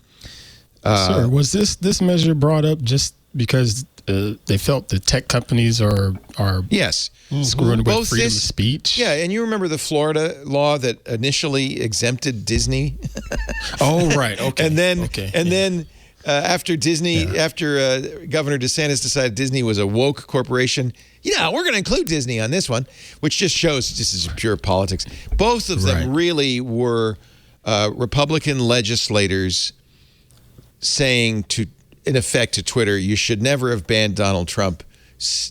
Sir, was this measure brought up just because they felt the tech companies are yes screwing with freedom of speech? Yeah, and you remember the Florida law that initially exempted Disney? Oh, right. Okay. And then after Governor DeSantis decided Disney was a woke corporation, we're going to include Disney on this one, which just shows this is pure politics. Both of them really were Republican legislators saying in effect to Twitter, you should never have banned Donald Trump.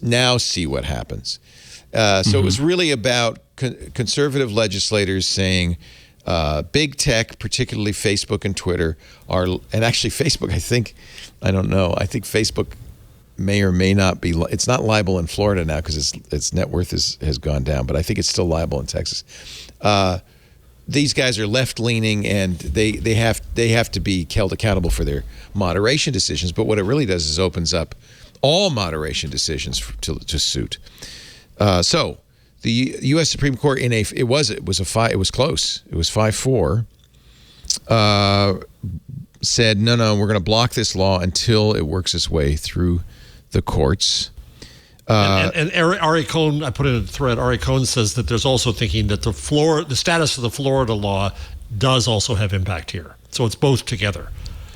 Now see what happens. So it was really about conservative legislators saying big tech, particularly Facebook and Twitter, and actually Facebook, I don't know. I think Facebook may or may not be. It's not liable in Florida now because its net worth has gone down, but I think it's still liable in Texas. These guys are left-leaning, and they have to be held accountable for their moderation decisions. But what it really does is opens up all moderation decisions to suit. So the U.S. Supreme Court it was close. It was 5-4. Said no, we're going to block this law until it works its way through the courts. And Ari Cohn, I put in a thread, Ari Cohn says that there's also thinking that the status of the Florida law does also have impact here. So it's both together.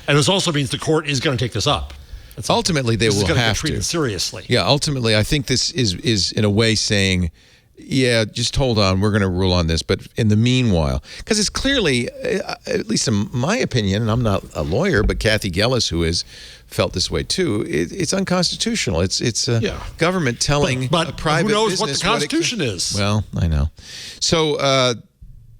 And this also means the court is going to take this up. Ultimately, they will have to. Get treated seriously. Yeah, ultimately, I think this is in a way saying, just hold on, we're going to rule on this. But in the meanwhile, because it's clearly, at least in my opinion, and I'm not a lawyer, but Kathy Gellis, who is, felt this way too, it's unconstitutional. It's government telling a private business. Who knows what the Constitution is? Well, I know. So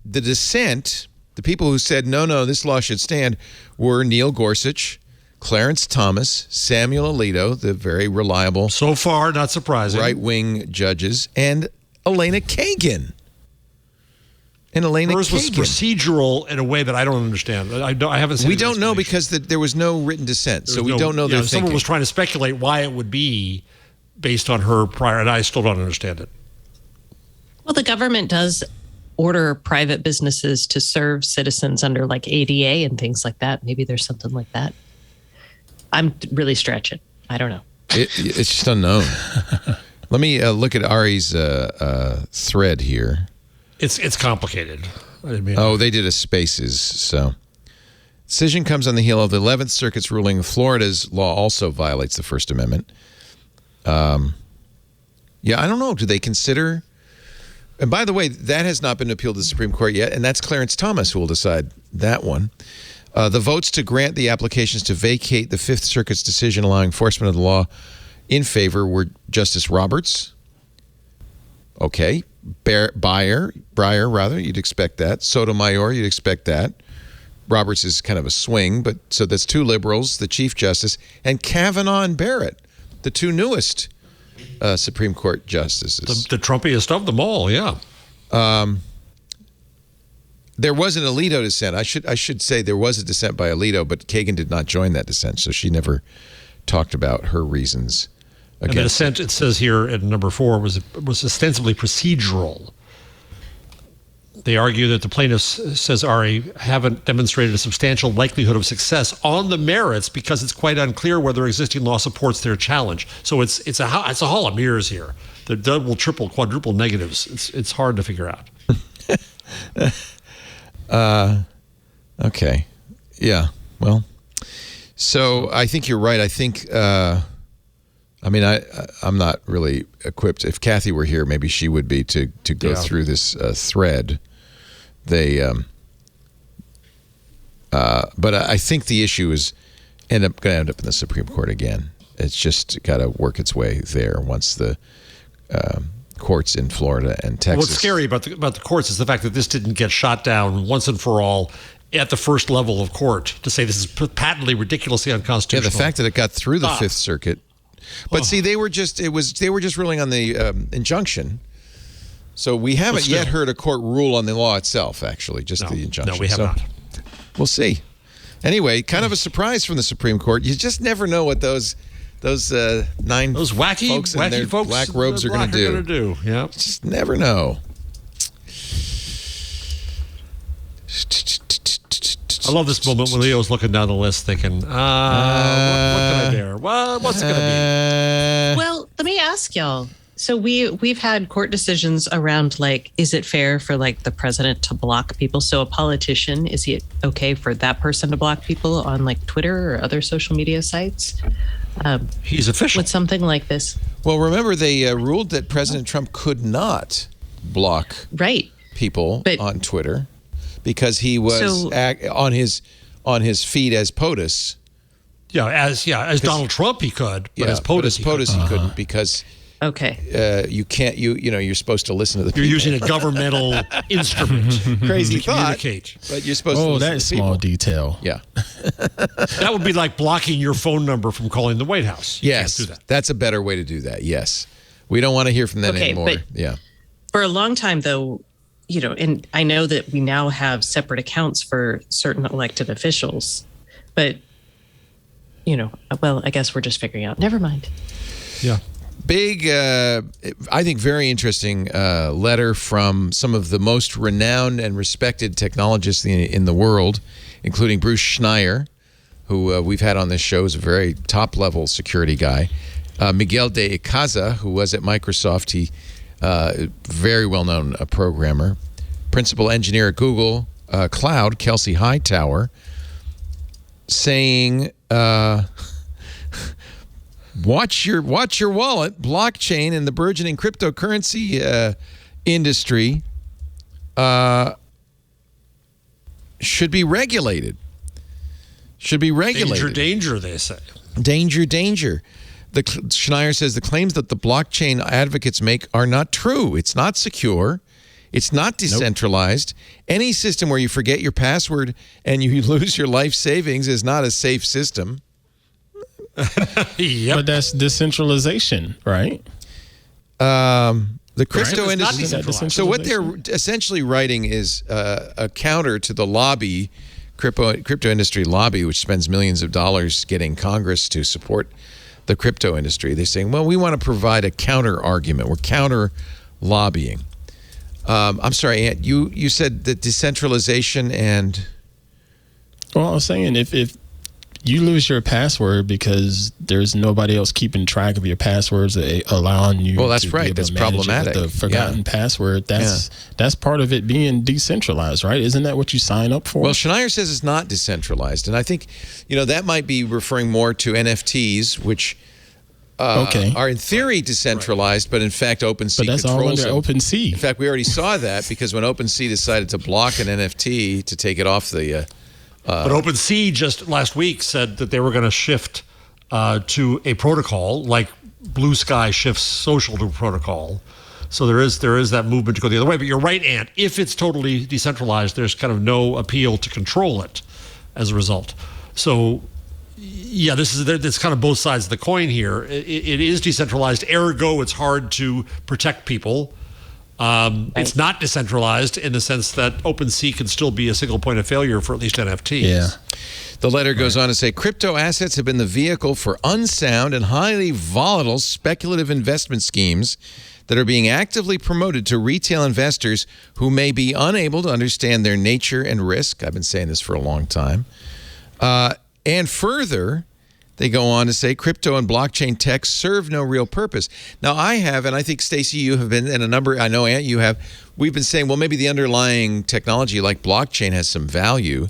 the dissent, the people who said, no, this law should stand, were Neil Gorsuch, Clarence Thomas, Samuel Alito, the very reliable, so far not surprising, right-wing judges, and Elena Kagan. Hers was procedural in a way that I don't understand. I haven't seen. We don't know because there was no written dissent, so we don't know their thinking. Someone was trying to speculate why it would be based on her prior, and I still don't understand it. Well, the government does order private businesses to serve citizens under like ADA and things like that. Maybe there's something like that. I'm really stretching. I don't know. It's just unknown. Let me look at Ari's thread here. It's complicated. I mean, they did a Spaces. So decision comes on the heel of the 11th Circuit's ruling Florida's law also violates the First Amendment. Yeah, I don't know. Do they consider... And by the way, that has not been appealed to the Supreme Court yet, and that's Clarence Thomas who will decide that one. The votes to grant the applications to vacate the Fifth Circuit's decision allowing enforcement of the law in favor were Justice Roberts. Okay. Breyer, you'd expect that. Sotomayor, you'd expect that. Roberts is kind of a swing, but so that's 2 liberals, the Chief Justice, and Kavanaugh and Barrett, the 2 newest Supreme Court justices. The Trumpiest of them all, yeah. There was an Alito dissent. I should say there was a dissent by Alito, but Kagan did not join that dissent, so she never talked about her reasons against. And the dissent, it says here at number 4, was ostensibly procedural. They argue that the plaintiffs, says Ari, haven't demonstrated a substantial likelihood of success on the merits because it's quite unclear whether existing law supports their challenge. So it's a hall of mirrors here. The double, triple, quadruple negatives. It's hard to figure out. Okay. Yeah. Well, so I think you're right. I think, I'm not really equipped. If Kathy were here, maybe she would be to go through this thread. But I think the issue is going to end up in the Supreme Court again. It's just got to work its way there once the courts in Florida and Texas. What's scary about the courts is the fact that this didn't get shot down once and for all at the first level of court to say this is patently ridiculously unconstitutional. Yeah, the fact that it got through the Fifth Circuit. But see, they were just ruling on the injunction. So we haven't yet heard a court rule on the law itself, actually, just the injunction. No, we have not. We'll see. Anyway, kind of a surprise from the Supreme Court. You just never know what those wacky folks in their folks black robes are going to do. Yeah, just never know. I love this moment when Leo's looking down the list thinking, what can I dare? Well, what's it going to be? Well, let me ask y'all. So we've had court decisions around, like, is it fair for, like, the president to block people? So a politician, is it okay for that person to block people on, like, Twitter or other social media sites? He's official. With something like this. Well, remember they ruled that President Trump could not block people on Twitter because he was on his feed as POTUS. Yeah, as Donald Trump he could, but as POTUS he couldn't because you can't you're supposed to listen to the people. You're using a governmental instrument. Crazy to communicate. But you're supposed to listen that to people. small detail. Yeah. That would be like blocking your phone number from calling the White House. You yes. can't do that. That's a better way to do that. Yes. We don't want to hear from that anymore. But for a long time though, and I know that we now have separate accounts for certain elected officials, but I guess we're just figuring out. Never mind. Yeah. Big, I think very interesting letter from some of the most renowned and respected technologists in the world, including Bruce Schneier, who we've had on this show, is a very top-level security guy. Miguel de Icaza, who was at Microsoft, he very well-known programmer. Principal engineer at Google Cloud, Kelsey Hightower, saying... Watch your wallet. Blockchain and the burgeoning cryptocurrency industry should be regulated. Danger, they say. Danger. Schneier says the claims that the blockchain advocates make are not true. It's not secure. It's not decentralized. Nope. Any system where you forget your password and you lose your life savings is not a safe system. Yep. But that's decentralization, right? The crypto industry. So what they're essentially writing is a counter to the lobby, crypto industry lobby, which spends millions of dollars getting Congress to support the crypto industry. They're saying, well, we want to provide a counter argument. We're counter lobbying. I'm sorry, Ant, you said that decentralization and... Well, I was saying if you lose your password because there's nobody else keeping track of your passwords, allowing you well, that's to right. be able That's to manage problematic. The forgotten password, that's part of it being decentralized, right? Isn't that what you sign up for? Well, Schneier says it's not decentralized. And I think, that might be referring more to NFTs, which... are in theory decentralized, but in fact OpenSea but that's controls all under them. OpenSea. In fact, we already saw that because when OpenSea decided to block an NFT to take it off the... but OpenSea just last week said that they were going to shift to a protocol like Blue Sky shifts social to a protocol. So there is that movement to go the other way. But you're right, Ant. If it's totally decentralized, there's kind of no appeal to control it as a result. So... yeah, it's kind of both sides of the coin here. It is decentralized, ergo it's hard to protect people. It's not decentralized in the sense that OpenSea can still be a single point of failure for at least NFTs. Yeah. The letter goes on to say, crypto assets have been the vehicle for unsound and highly volatile speculative investment schemes that are being actively promoted to retail investors who may be unable to understand their nature and risk. I've been saying this for a long time. And further, they go on to say crypto and blockchain tech serve no real purpose. Now, I have, and I think, Stacey, you have been, and I know, Ant, you have, we've been saying, well, maybe the underlying technology like blockchain has some value.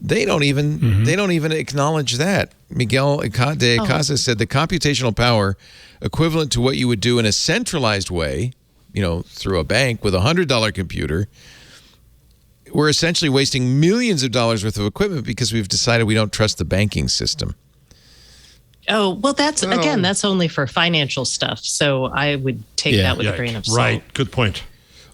They don't even acknowledge that. Miguel de Casa said the computational power equivalent to what you would do in a centralized way, through a bank with a $100 computer, we're essentially wasting millions of dollars worth of equipment because we've decided we don't trust the banking system. Oh, well, that's only for financial stuff. So I would take that with a grain of salt. Right. Good point.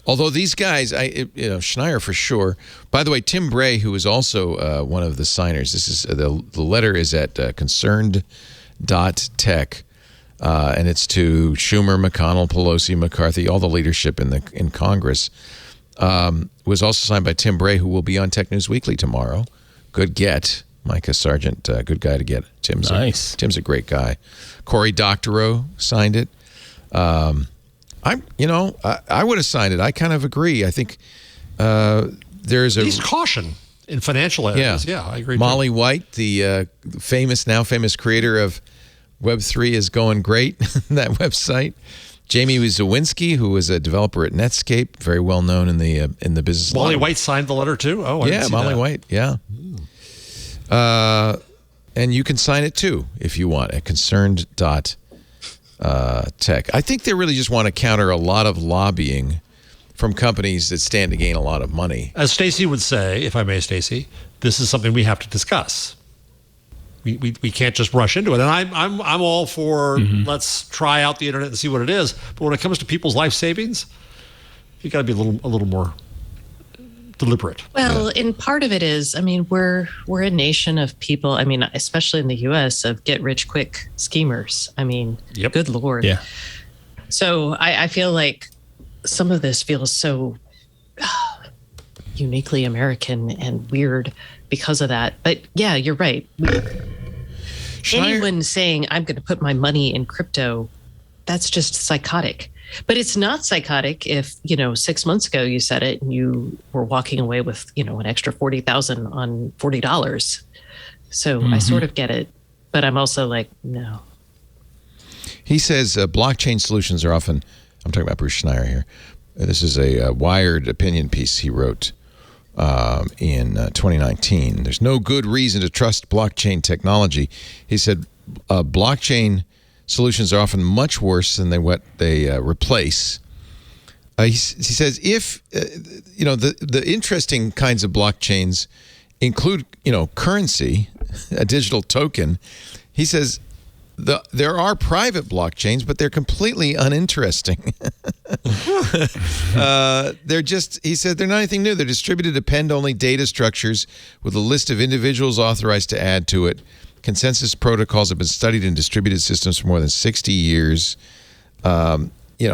Although these guys, Schneier for sure. By the way, Tim Bray, who is also one of the signers, this is the letter is at concerned.tech, and it's to Schumer, McConnell, Pelosi, McCarthy, all the leadership in Congress. Was also signed by Tim Bray, who will be on Tech News Weekly tomorrow. Good get. Micah Sargent, good guy to get. Tim's a great guy. Cory Doctorow signed it. I would have signed it. I kind of agree. I think there's He's caution in financial areas. Yeah, I agree. Molly White, the now famous creator of Web3, is going great. That website. Jamie Zawinski, who was a developer at Netscape, very well known in the business. Molly White signed the letter too. Oh, I didn't see Molly that. White. Yeah. And you can sign it too if you want at concerned.tech. I think they really just want to counter a lot of lobbying from companies that stand to gain a lot of money. As Stacey would say, if I may, Stacey, this is something we have to discuss. We can't just rush into it. And I'm all for let's try out the internet and see what it is. But when it comes to people's life savings, you got to be a little more deliberate. Well, and part of it is, we're a nation of people. Especially in the U.S. of get rich quick schemers. Good Lord. Yeah. So I feel like some of this feels so uniquely American and weird because of that. But yeah, you're right. Anyone saying I'm going to put my money in crypto, that's just psychotic. But it's not psychotic if, 6 months ago you said it and you were walking away with, an extra $40,000 on $40. So I sort of get it, but I'm also like, no. He says blockchain solutions are often, I'm talking about Bruce Schneier here. This is a Wired opinion piece he wrote in 2019. There's no good reason to trust blockchain technology. He said blockchain solutions are often much worse than what they replace. He says if, the interesting kinds of blockchains include, currency, a digital token. He says there are private blockchains, but they're completely uninteresting. He said they're not anything new. They're distributed append-only data structures with a list of individuals authorized to add to it. Consensus protocols have been studied in distributed systems for more than 60 years. He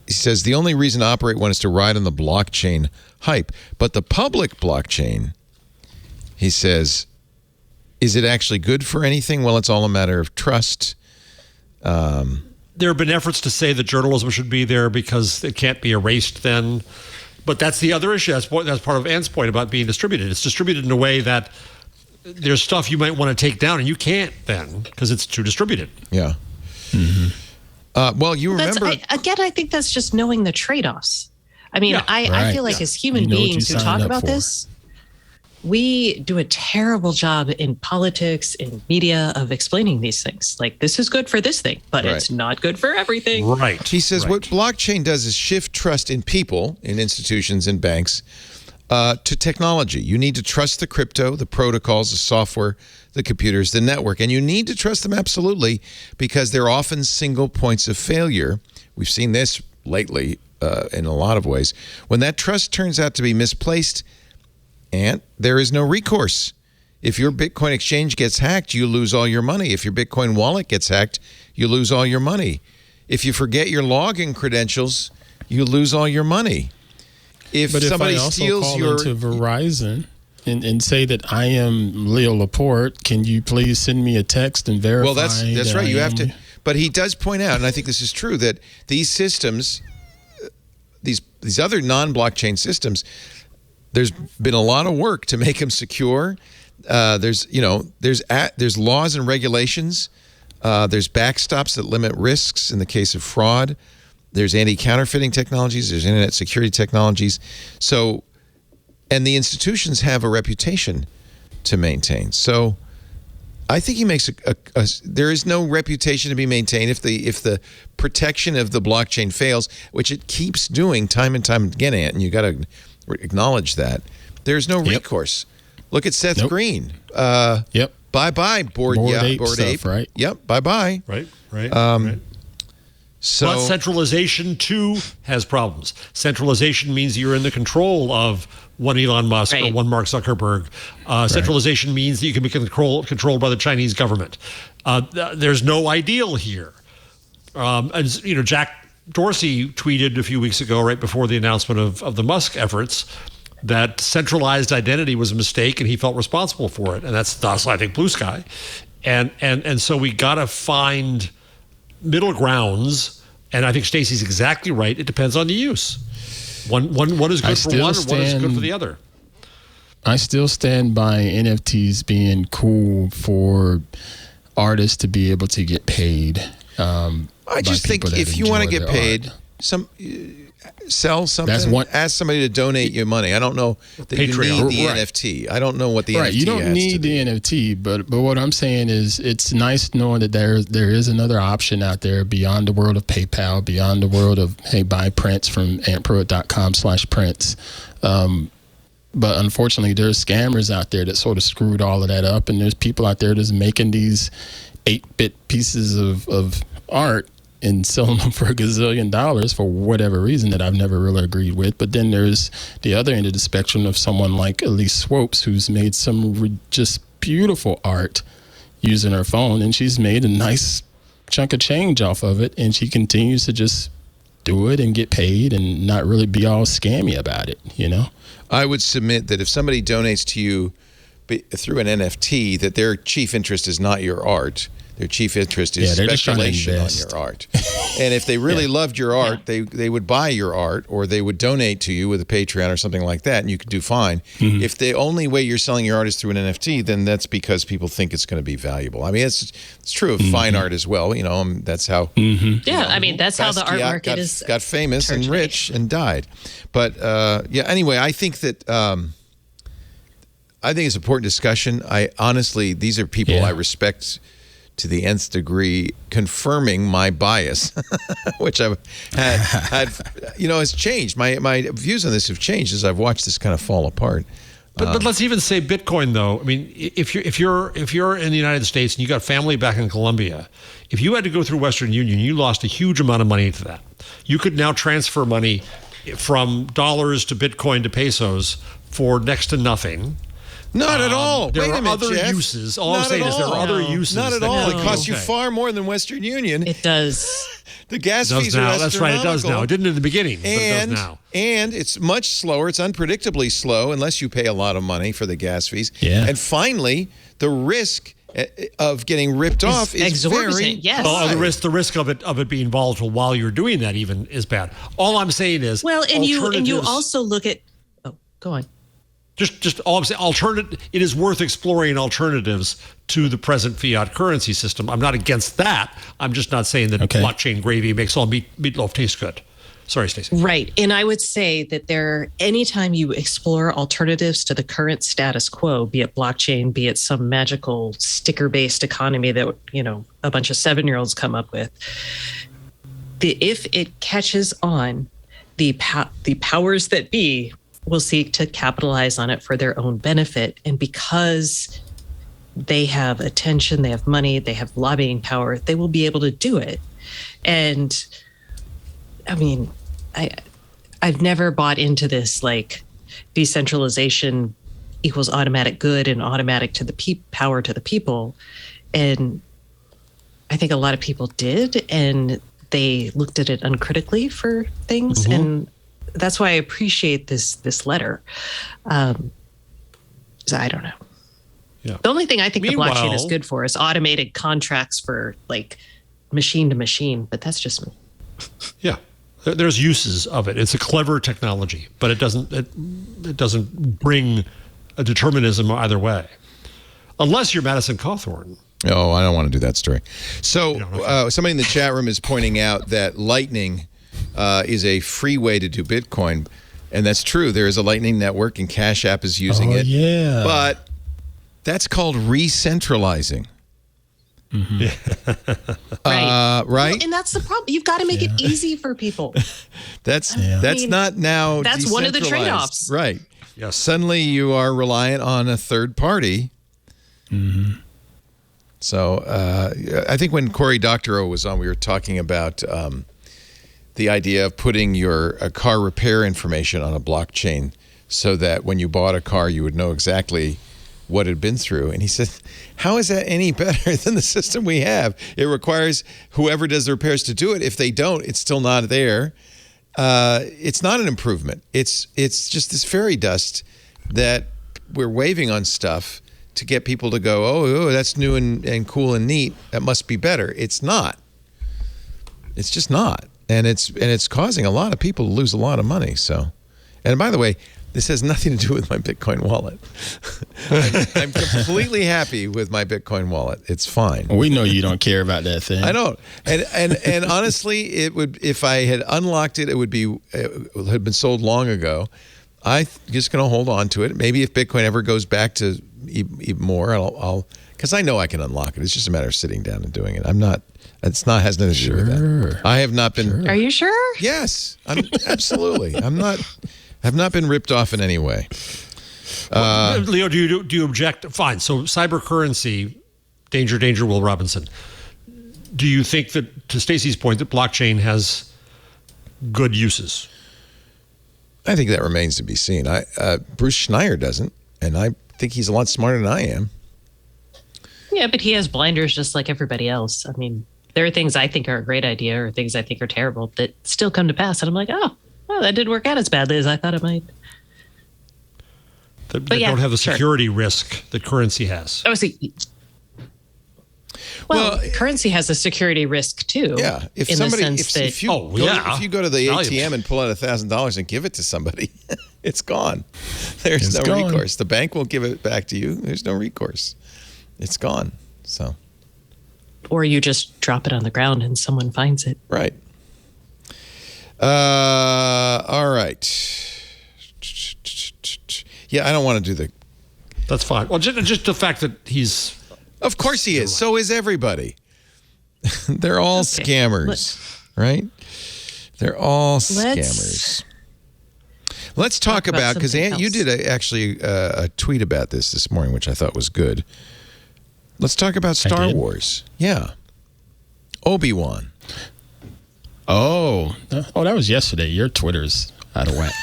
says the only reason to operate one is to ride on the blockchain hype. But the public blockchain, he says, is it actually good for anything? Well, it's all a matter of trust. there have been efforts to say that journalism should be there because it can't be erased then. But that's the other issue. That's part of Ann's point about being distributed. It's distributed in a way that there's stuff you might want to take down, and you can't then because it's too distributed. Yeah. Well, you remember... I think that's just knowing the trade-offs. I mean, I feel like as human beings who talk about this, we do a terrible job in politics, in media, of explaining these things. Like, this is good for this thing, but it's not good for everything. Right. He says what blockchain does is shift trust in people, in institutions, and banks, to technology. You need to trust the crypto, the protocols, the software, the computers, the network, and you need to trust them absolutely because they're often single points of failure. We've seen this lately in a lot of ways. When that trust turns out to be misplaced, and there is no recourse. If your Bitcoin exchange gets hacked, you lose all your money. If your Bitcoin wallet gets hacked, you lose all your money. If you forget your login credentials, you lose all your money. If somebody steals your into Verizon and say that I am Leo Laporte, can you please send me a text and verify? Well, that's right. You have to. But he does point out, and I think this is true, that these systems, these other non-blockchain systems, there's been a lot of work to make them secure. There's laws and regulations. There's backstops that limit risks in the case of fraud. There's anti-counterfeiting technologies. There's internet security technologies. So, and the institutions have a reputation to maintain. So, I think he makes there is no reputation to be maintained if the protection of the blockchain fails, which it keeps doing time and time again, Ant, and you got to acknowledge that. There's no recourse. Look at Seth Green. Bye-bye, Board Ape. Stuff, right? Yep, bye-bye. Right. So, but centralization, too, has problems. Centralization means you're in the control of one Elon Musk or one Mark Zuckerberg. Centralization means that you can be controlled by the Chinese government. There's no ideal here. Jack Dorsey tweeted a few weeks ago, right before the announcement of the Musk efforts, that centralized identity was a mistake and he felt responsible for it. And that's I think, blue sky. And so we got to find middle grounds. And I think Stacey's exactly right. It depends on the use. One is good for one, and one is good for the other. I still stand by NFTs being cool for artists to be able to get paid. I just think if you want to get paid, sell something, ask somebody to donate you money. I don't know that Patreon. You need the NFT. I don't know what the NFT You don't need the NFT, but what I'm saying is it's nice knowing that there is another option out there beyond the world of PayPal, beyond the world of, hey, buy prints from antpruitt.com/prints. But unfortunately, there's scammers out there that sort of screwed all of that up, and there's people out there that's making these 8-bit pieces of art and selling them for $1 gazillion for whatever reason that I've never really agreed with. But then there's the other end of the spectrum of someone like Elise Swopes, who's made some just beautiful art using her phone, and she's made a nice chunk of change off of it, and she continues to just do it and get paid and not really be all scammy about it, I would submit that if somebody donates to you through an NFT, that their chief interest is not your art. Their chief interest is speculation on your art. And if they really loved your art, they would buy your art, or they would donate to you with a Patreon or something like that, and you could do fine. Mm-hmm. If the only way you're selling your art is through an NFT, then that's because people think it's going to be valuable. I mean, it's true of fine art as well. That's how. That's how the art market got famous and rich and died. But anyway, I think that. I think it's an important discussion. Honestly, these are people I respect to the nth degree, confirming my bias, which I've had has changed. My views on this have changed as I've watched this kind of fall apart. But let's even say Bitcoin, though. I mean, if you're in the United States and you got family back in Colombia, if you had to go through Western Union, you lost a huge amount of money to that. You could now transfer money from dollars to Bitcoin to pesos for next to nothing. Not at all. There Wait are a minute, other Jeff. uses. All I'm saying is there are other uses. Not at all. It costs you far more than Western Union. It does. The gas fees are astronomical. That's right. It does now. It didn't in the beginning, but it does now. And it's much slower. It's unpredictably slow unless you pay a lot of money for the gas fees. Yeah. And finally, the risk of getting ripped off is exorbitant. very Yes. high. The risk of it being volatile while you're doing that even is bad. All I'm saying is, well, and you also look at. Oh, go on. Just all I'm saying, it is worth exploring alternatives to the present fiat currency system. I'm not against that. I'm just not saying that blockchain gravy makes all meatloaf taste good. Sorry, Stacey. Right. And I would say that anytime you explore alternatives to the current status quo, be it blockchain, be it some magical sticker-based economy that, a bunch of 7-year-olds come up with, if it catches on, the powers that be will seek to capitalize on it for their own benefit. And because they have attention, they have money, they have lobbying power, they will be able to do it. And I mean, I've never bought into this like decentralization equals automatic good and automatic to the power to the people. And I think a lot of people did, and they looked at it uncritically for things. Mm-hmm. And that's why I appreciate this letter. I don't know. Yeah. The only thing I think the blockchain is good for is automated contracts for like machine to machine, but that's just me. Yeah. There's uses of it. It's a clever technology, but it doesn't bring a determinism either way. Unless you're Madison Cawthorn. Oh, I don't want to do that story. So somebody in the chat room is pointing out that Lightning is a free way to do Bitcoin. And that's true. There is a Lightning network and Cash App is using it. Yeah. But that's called re-centralizing. Mm-hmm. Right. Well, and that's the problem. You've got to make it easy for people. That's not now. That's one of the trade-offs. Right. Yes. Suddenly you are reliant on a third party. Mm-hmm. So I think when Cory Doctorow was on, we were talking about the idea of putting your car repair information on a blockchain so that when you bought a car, you would know exactly what it had been through. And he said, how is that any better than the system we have? It requires whoever does the repairs to do it. If they don't, it's still not there. It's not an improvement. It's just this fairy dust that we're waving on stuff to get people to go, oh, that's new and cool and neat. That must be better. It's not. It's just not. And it's causing a lot of people to lose a lot of money. So, and by the way, this has nothing to do with my Bitcoin wallet. I'm completely happy with my Bitcoin wallet. It's fine. We know you don't care about that thing. I don't. And honestly, it would, if I had unlocked it, it had been sold long ago. I'm just going to hold on to it. Maybe if Bitcoin ever goes back to even more, I'll because I know I can unlock it. It's just a matter of sitting down and doing it. Has nothing to do with that. I have not been. Are you sure? Yes, absolutely. Have not been ripped off in any way. Leo, do you object? Fine. So cyber currency, danger, Will Robinson. Do you think that, to Stacey's point, that blockchain has good uses? I think that remains to be seen. Bruce Schneier doesn't, and I think he's a lot smarter than I am. Yeah, but he has blinders just like everybody else. I mean, there are things I think are a great idea or things I think are terrible that still come to pass. And I'm like, oh, well, that didn't work out as badly as I thought it might. They don't have the security risk that currency has. Oh, see. Well, currency has a security risk too. Yeah, if you go to the ATM and pull out $1,000 and give it to somebody, it's gone. There's no recourse. The bank won't give it back to you. There's no recourse. It's gone. So, or you just drop it on the ground and someone finds it. Right. All right. Yeah, I don't want to do That's fine. Well, just the fact that he's. Of course he is. So is everybody. They're all scammers, right? They're all scammers. Let's talk about, because you did actually a tweet about this morning, which I thought was good. Let's talk about Star Wars. Yeah. Obi-Wan. Oh, that was yesterday. Your Twitter's out of whack.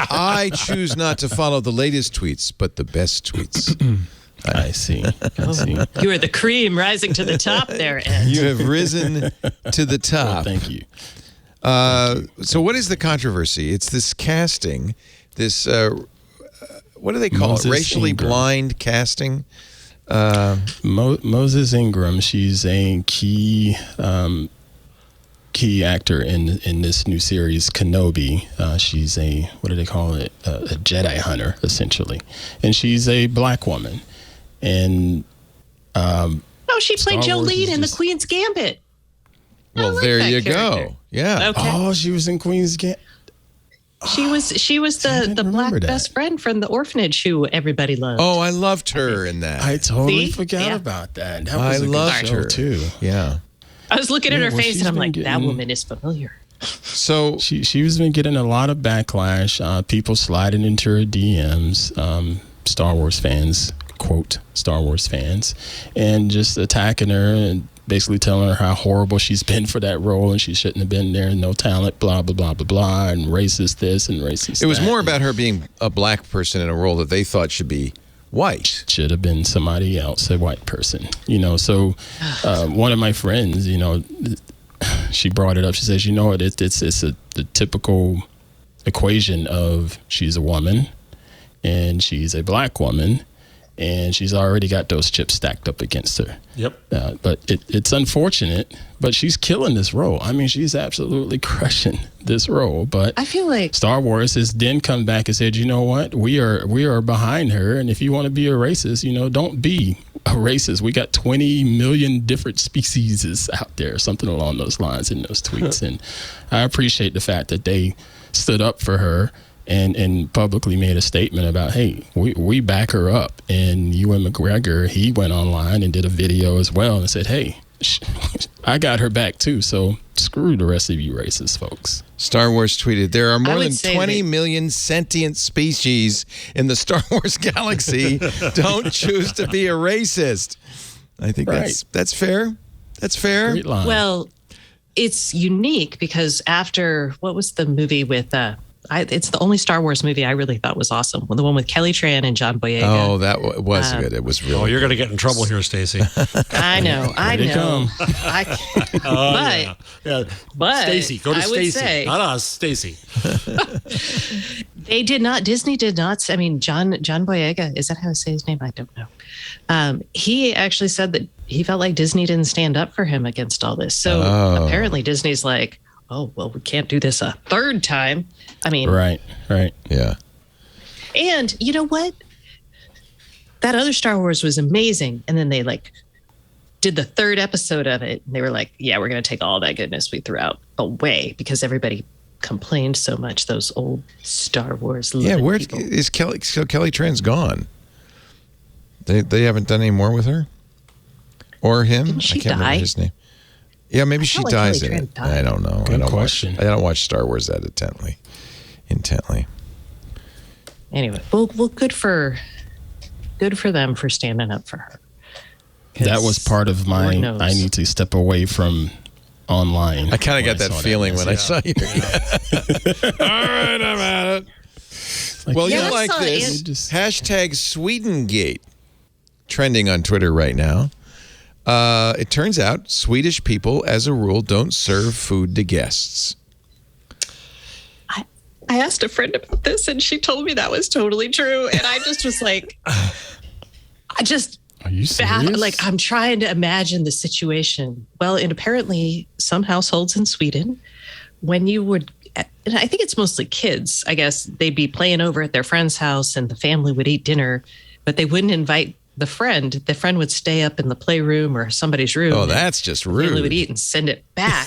I choose not to follow the latest tweets, but the best tweets. I see. You are the cream rising to the top there, Ed. You have risen to the top. Well, thank you. So what is the controversy? It's this casting, this, what do they call it? Racially Ingram. Blind casting Moses Ingram. She's a key actor in this new series, Kenobi. She's a, what do they call it? A Jedi hunter, essentially. And she's a black woman. And she played Jolene in The Queen's Gambit. Well, there you go. Yeah. Okay. Oh, she was in Queen's Gambit. She was the black best friend from the orphanage who everybody loved. Oh, I loved her in that. I totally forgot about that. That was I loved her too. Yeah. I was looking at her face and I'm like, that woman is familiar. So she's been getting a lot of backlash. People sliding into her DMs. Star Wars fans, quote Star Wars fans, and just attacking her and basically telling her how horrible she's been for that role and she shouldn't have been there, no talent, blah, blah, blah, blah, blah, and racist this and racist it was that. more about her being a black person in a role that they thought should be white. Should have been somebody else, a white person. So one of my friends, she brought it up. She says, it's the typical equation of she's a woman and she's a black woman and she's already got those chips stacked up against her. Yep. But it's unfortunate, but she's killing this role. I mean, she's absolutely crushing this role. But I feel like Star Wars has then come back and said, you know what? We are behind her. And if you want to be a racist, don't be a racist. We got 20 million different species out there, something along those lines in those tweets. And I appreciate the fact that they stood up for her and publicly made a statement about, hey, we back her up. And Ewan McGregor, he went online and did a video as well and said, hey, I got her back too. So screw the rest of you racist folks. Star Wars tweeted, there are more than 20 that million sentient species in the Star Wars galaxy. Don't choose to be a racist. I think that's fair. That's fair. Great line. Well, it's unique because after, what was the movie with it's the only Star Wars movie I really thought was awesome. The one with Kelly Tran and John Boyega. Oh, that was good. It was really. Oh, you're going to get in trouble here, Stacey. I know. But Stacey, go to Stacey. Stacey, not us, Stacey. Disney did not. I mean, John Boyega, is that how I say his name? I don't know. He actually said that he felt like Disney didn't stand up for him against all this. So apparently Disney's like, oh, well, we can't do this a third time. I mean, right. Yeah. And you know what? That other Star Wars was amazing. And then they did the third episode of it. And they were like, yeah, we're going to take all that goodness we threw out away because everybody complained so much, those old Star Wars where people. is Kelly? So Kelly Tran's gone. They haven't done any more with her? Or him? Didn't she I can't die? remember his name. Yeah, maybe she dies in it. I don't know. Good question. I don't watch Star Wars that intently. Anyway, well, good for them for standing up for her. That was part of my, I need to step away from online. I kind of got that feeling when I saw you. All right, I'm at it. Well, you like this. Hashtag Swedengate trending on Twitter right now. It turns out Swedish people, as a rule, don't serve food to guests. I asked a friend about this, and she told me that was totally true. And I just was like, Are you serious? I'm trying to imagine the situation. Well, and apparently some households in Sweden, when you would, and I think it's mostly kids, I guess, they'd be playing over at their friend's house and the family would eat dinner, but they wouldn't invite the friend. The friend would stay up in the playroom or somebody's room. Oh, that's just rude. The family would eat and send it back.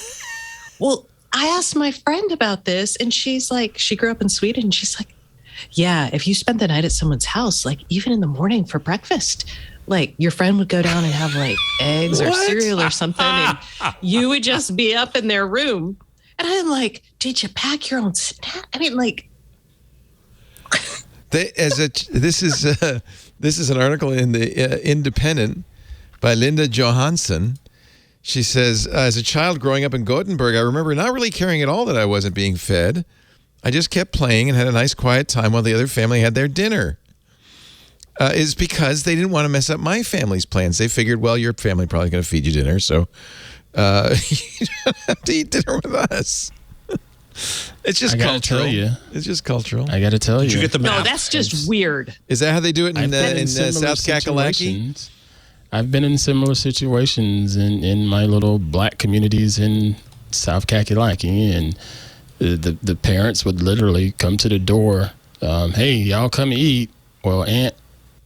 Well, I asked my friend about this, and she's like, she grew up in Sweden, and she's like, yeah, if you spent the night at someone's house, even in the morning for breakfast, your friend would go down and have eggs or cereal or something, and you would just be up in their room. And I'm like, did you pack your own snack? I mean, this is an article in the Independent by Linda Johansson. She says, as a child growing up in Gothenburg, I remember not really caring at all that I wasn't being fed. I just kept playing and had a nice quiet time while the other family had their dinner. Is because they didn't want to mess up my family's plans. They figured, well, your family probably going to feed you dinner, so you don't have to eat dinner with us. It's just cultural. It's just cultural. I got to tell you. Did you get the map? No, that's just weird. Is that how they do it in South Kakalaki? I've been in similar situations in my little black communities in South Kakalaki, and the parents would literally come to the door. Hey, y'all come eat. Well, Aunt,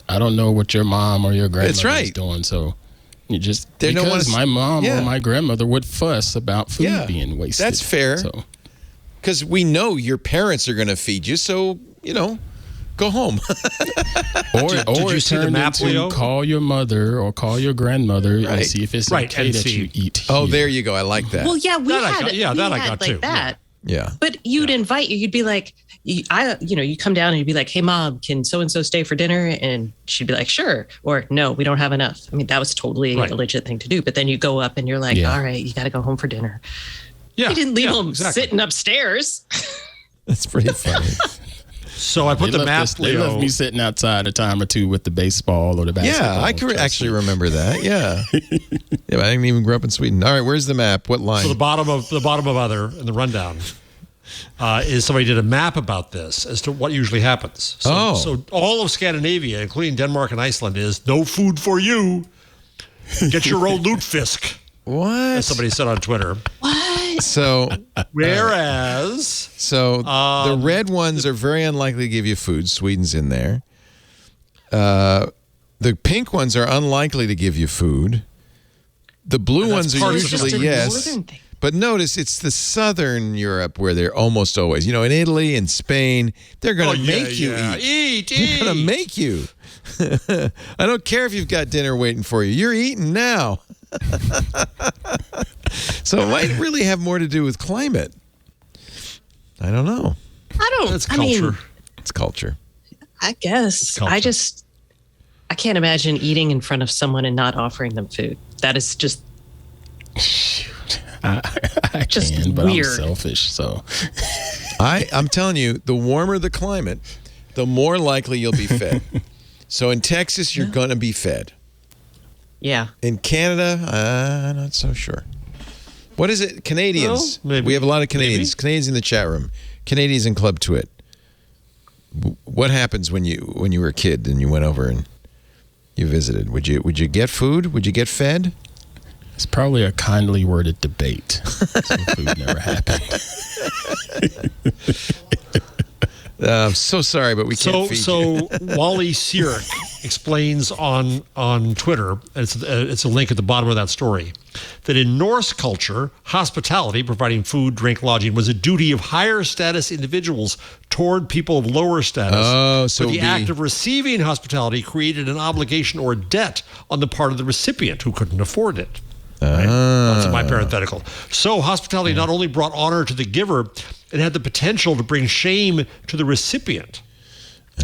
I don't know what your mom or your grandmother is doing, so you just because my mom or my grandmother would fuss about food being wasted. That's fair. Because we know your parents are going to feed you, so go home. or did you see the map, Leo? Call your mother or call your grandmother and see if it's okay that you eat. Oh, there you go. I like that. Well, yeah, I got like too. that. Yeah. But you'd invite you'd be like, you come down and you'd be like, hey, Mom, can so-and-so stay for dinner? And she'd be like, sure. Or no, we don't have enough. I mean, that was totally a legit thing to do. But then you go up and you're like, all right, you got to go home for dinner. Yeah. You didn't leave them sitting upstairs. That's pretty funny. So I put the map. They left me sitting outside a time or two with the baseball or the basketball. Yeah, I could actually remember that. Yeah. I didn't even grow up in Sweden. All right, where's the map? What line? So the bottom of other in the rundown is somebody did a map about this as to what usually happens. So all of Scandinavia, including Denmark and Iceland, is no food for you. Get your own lutefisk. What? As somebody said on Twitter. What? So, whereas, the red ones are very unlikely to give you food. Sweden's in there. The pink ones are unlikely to give you food. The blue ones are usually yes. But notice it's the southern Europe where they're almost always. In Italy and Spain, they're going to make you eat. They're going to make you. I don't care if you've got dinner waiting for you. You're eating now. So it might really have more to do with climate. I don't know. It's culture. It's culture. I guess. I can't imagine eating in front of someone and not offering them food. That is just... I just can, but weird. I'm selfish, so... I'm telling you, the warmer the climate, the more likely you'll be fed. So in Texas, you're going to be fed. Yeah. In Canada, I'm not so sure. What is it? Canadians. Well, maybe. We have a lot of Canadians. Maybe. Canadians in the chat room. Canadians in Club Twit. What happens when you were a kid and you went over and you visited? Would you get food? Would you get fed? It's probably a kindly worded debate. So food never happened. I'm so sorry, but we can't feed you. So Wally Seark explains on Twitter, and it's a link at the bottom of that story, that in Norse culture, hospitality, providing food, drink, lodging, was a duty of higher status individuals toward people of lower status. So the act of receiving hospitality created an obligation or debt on the part of the recipient who couldn't afford it. Right? That's my parenthetical. So hospitality not only brought honor to the giver, it had the potential to bring shame to the recipient.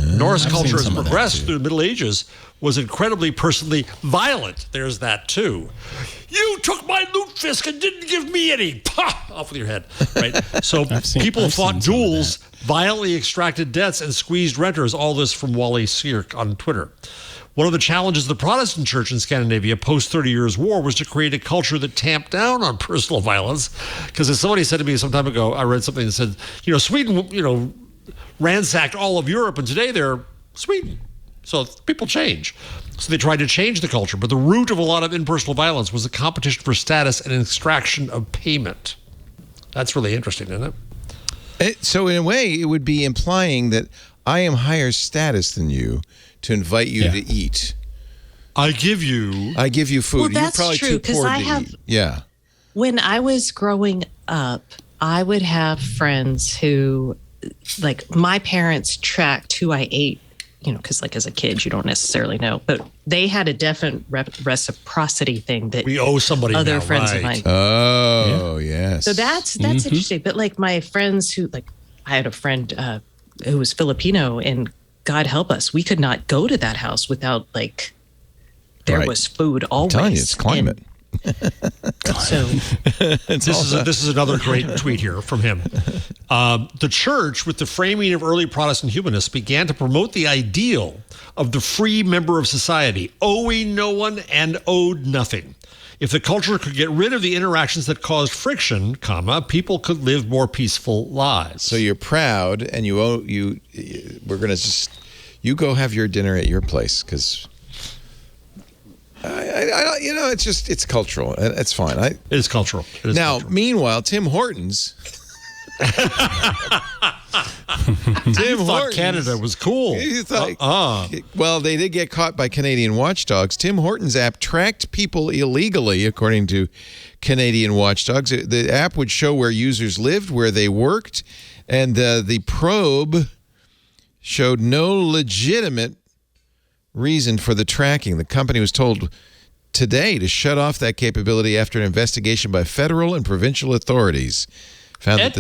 Norse culture has progressed through the Middle Ages, was incredibly personally violent. There's that too. You took my lutefisk and didn't give me any. Pah! Off with your head. Right? So people fought duels, violently extracted debts, and squeezed renters. All this from Wally Seark on Twitter. One of the challenges of the Protestant church in Scandinavia post 30 Years' War was to create a culture that tamped down on personal violence. Because as somebody said to me some time ago, I read something that said, Sweden, ransacked all of Europe, and today they're Sweden. So people change. So they tried to change the culture. But the root of a lot of impersonal violence was the competition for status and extraction of payment. That's really interesting, isn't it? So in a way, it would be implying that I am higher status than you to invite you to eat. I give you food. Well, that's You're probably true, too 'cause poor I to have- eat. Yeah. When I was growing up, I would have friends who, like, my parents tracked who I ate, because like as a kid, you don't necessarily know, but they had a definite reciprocity thing that we owe somebody other now, friends right. of mine. Oh, yes. So that's interesting. But like my friends who, like, I had a friend who was Filipino, and God help us, we could not go to that house without, like, there was food always. I'm telling you, it's climate. So this is another great tweet here from him. The church, with the framing of early Protestant humanists, began to promote the ideal of the free member of society, owing no one and owed nothing. If the culture could get rid of the interactions that caused friction, people could live more peaceful lives. So you're proud, and we're going to you go have your dinner at your place, because I it's cultural. It's fine. It is cultural. Meanwhile, Tim Hortons. Thought Canada was cool. Well, they did get caught by Canadian Watchdogs. Tim Hortons app tracked people illegally, according to Canadian Watchdogs. The app would show where users lived, where they worked, and the probe showed no legitimate reason for the tracking. The company was told today to shut off that capability after an investigation by federal and provincial authorities. Found that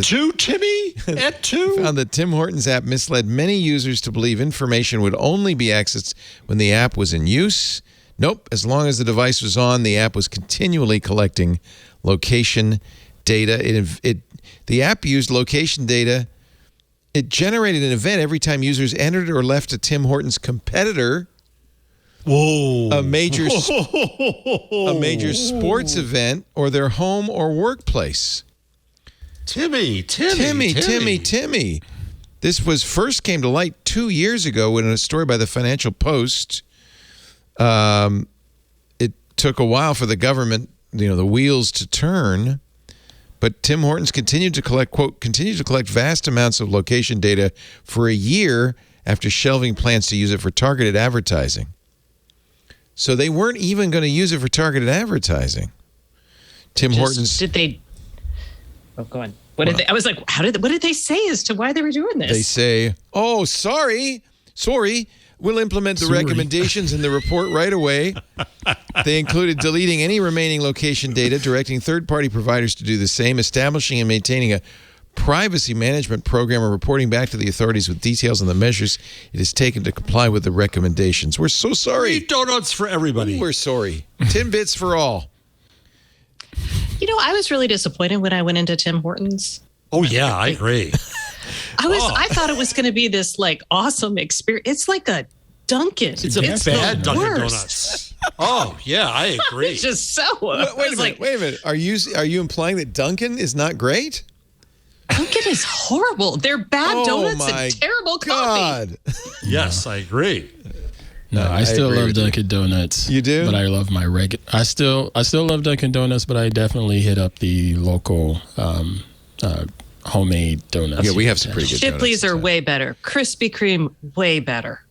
Tim Hortons app misled many users to believe information would only be accessed when the app was in use. Nope. As long as the device was on, the app was continually collecting location data. The app used location data. It generated an event every time users entered or left a Tim Hortons competitor. Whoa. A major sports event or their home or workplace. Timmy. This first came to light 2 years ago in a story by the Financial Post. It took a while for the government, the wheels to turn, but Tim Hortons continued to collect vast amounts of location data for a year after shelving plans to use it for targeted advertising. So they weren't even going to use it for targeted advertising. Tim Hortons. Did they? Oh, go on. What did they? I was like, what did they say as to why they were doing this? They say, "Oh, sorry, we'll implement the recommendations in the report right away." They included deleting any remaining location data, directing third-party providers to do the same, establishing and maintaining a privacy management program, and reporting back to the authorities with details on the measures it has taken to comply with the recommendations. We're so sorry. Free donuts for everybody. We're sorry. Timbits for all. I was really disappointed when I went into Tim Hortons. Oh yeah, I agree. I thought it was going to be this awesome experience. It's like a Dunkin'. It's bad Dunkin' Donuts. Oh yeah, I agree. It's just so. Wait a minute. Are you implying that Dunkin' is not great? Dunkin' is horrible. They're bad donuts and terrible coffee. Yes, I agree. No, I still love Dunkin' Donuts. You do? But I love my regular. I still love Dunkin' Donuts, but I definitely hit up the local homemade donuts. Yeah, we have some pretty good donuts. Shipley's are way better. Krispy Kreme, way better.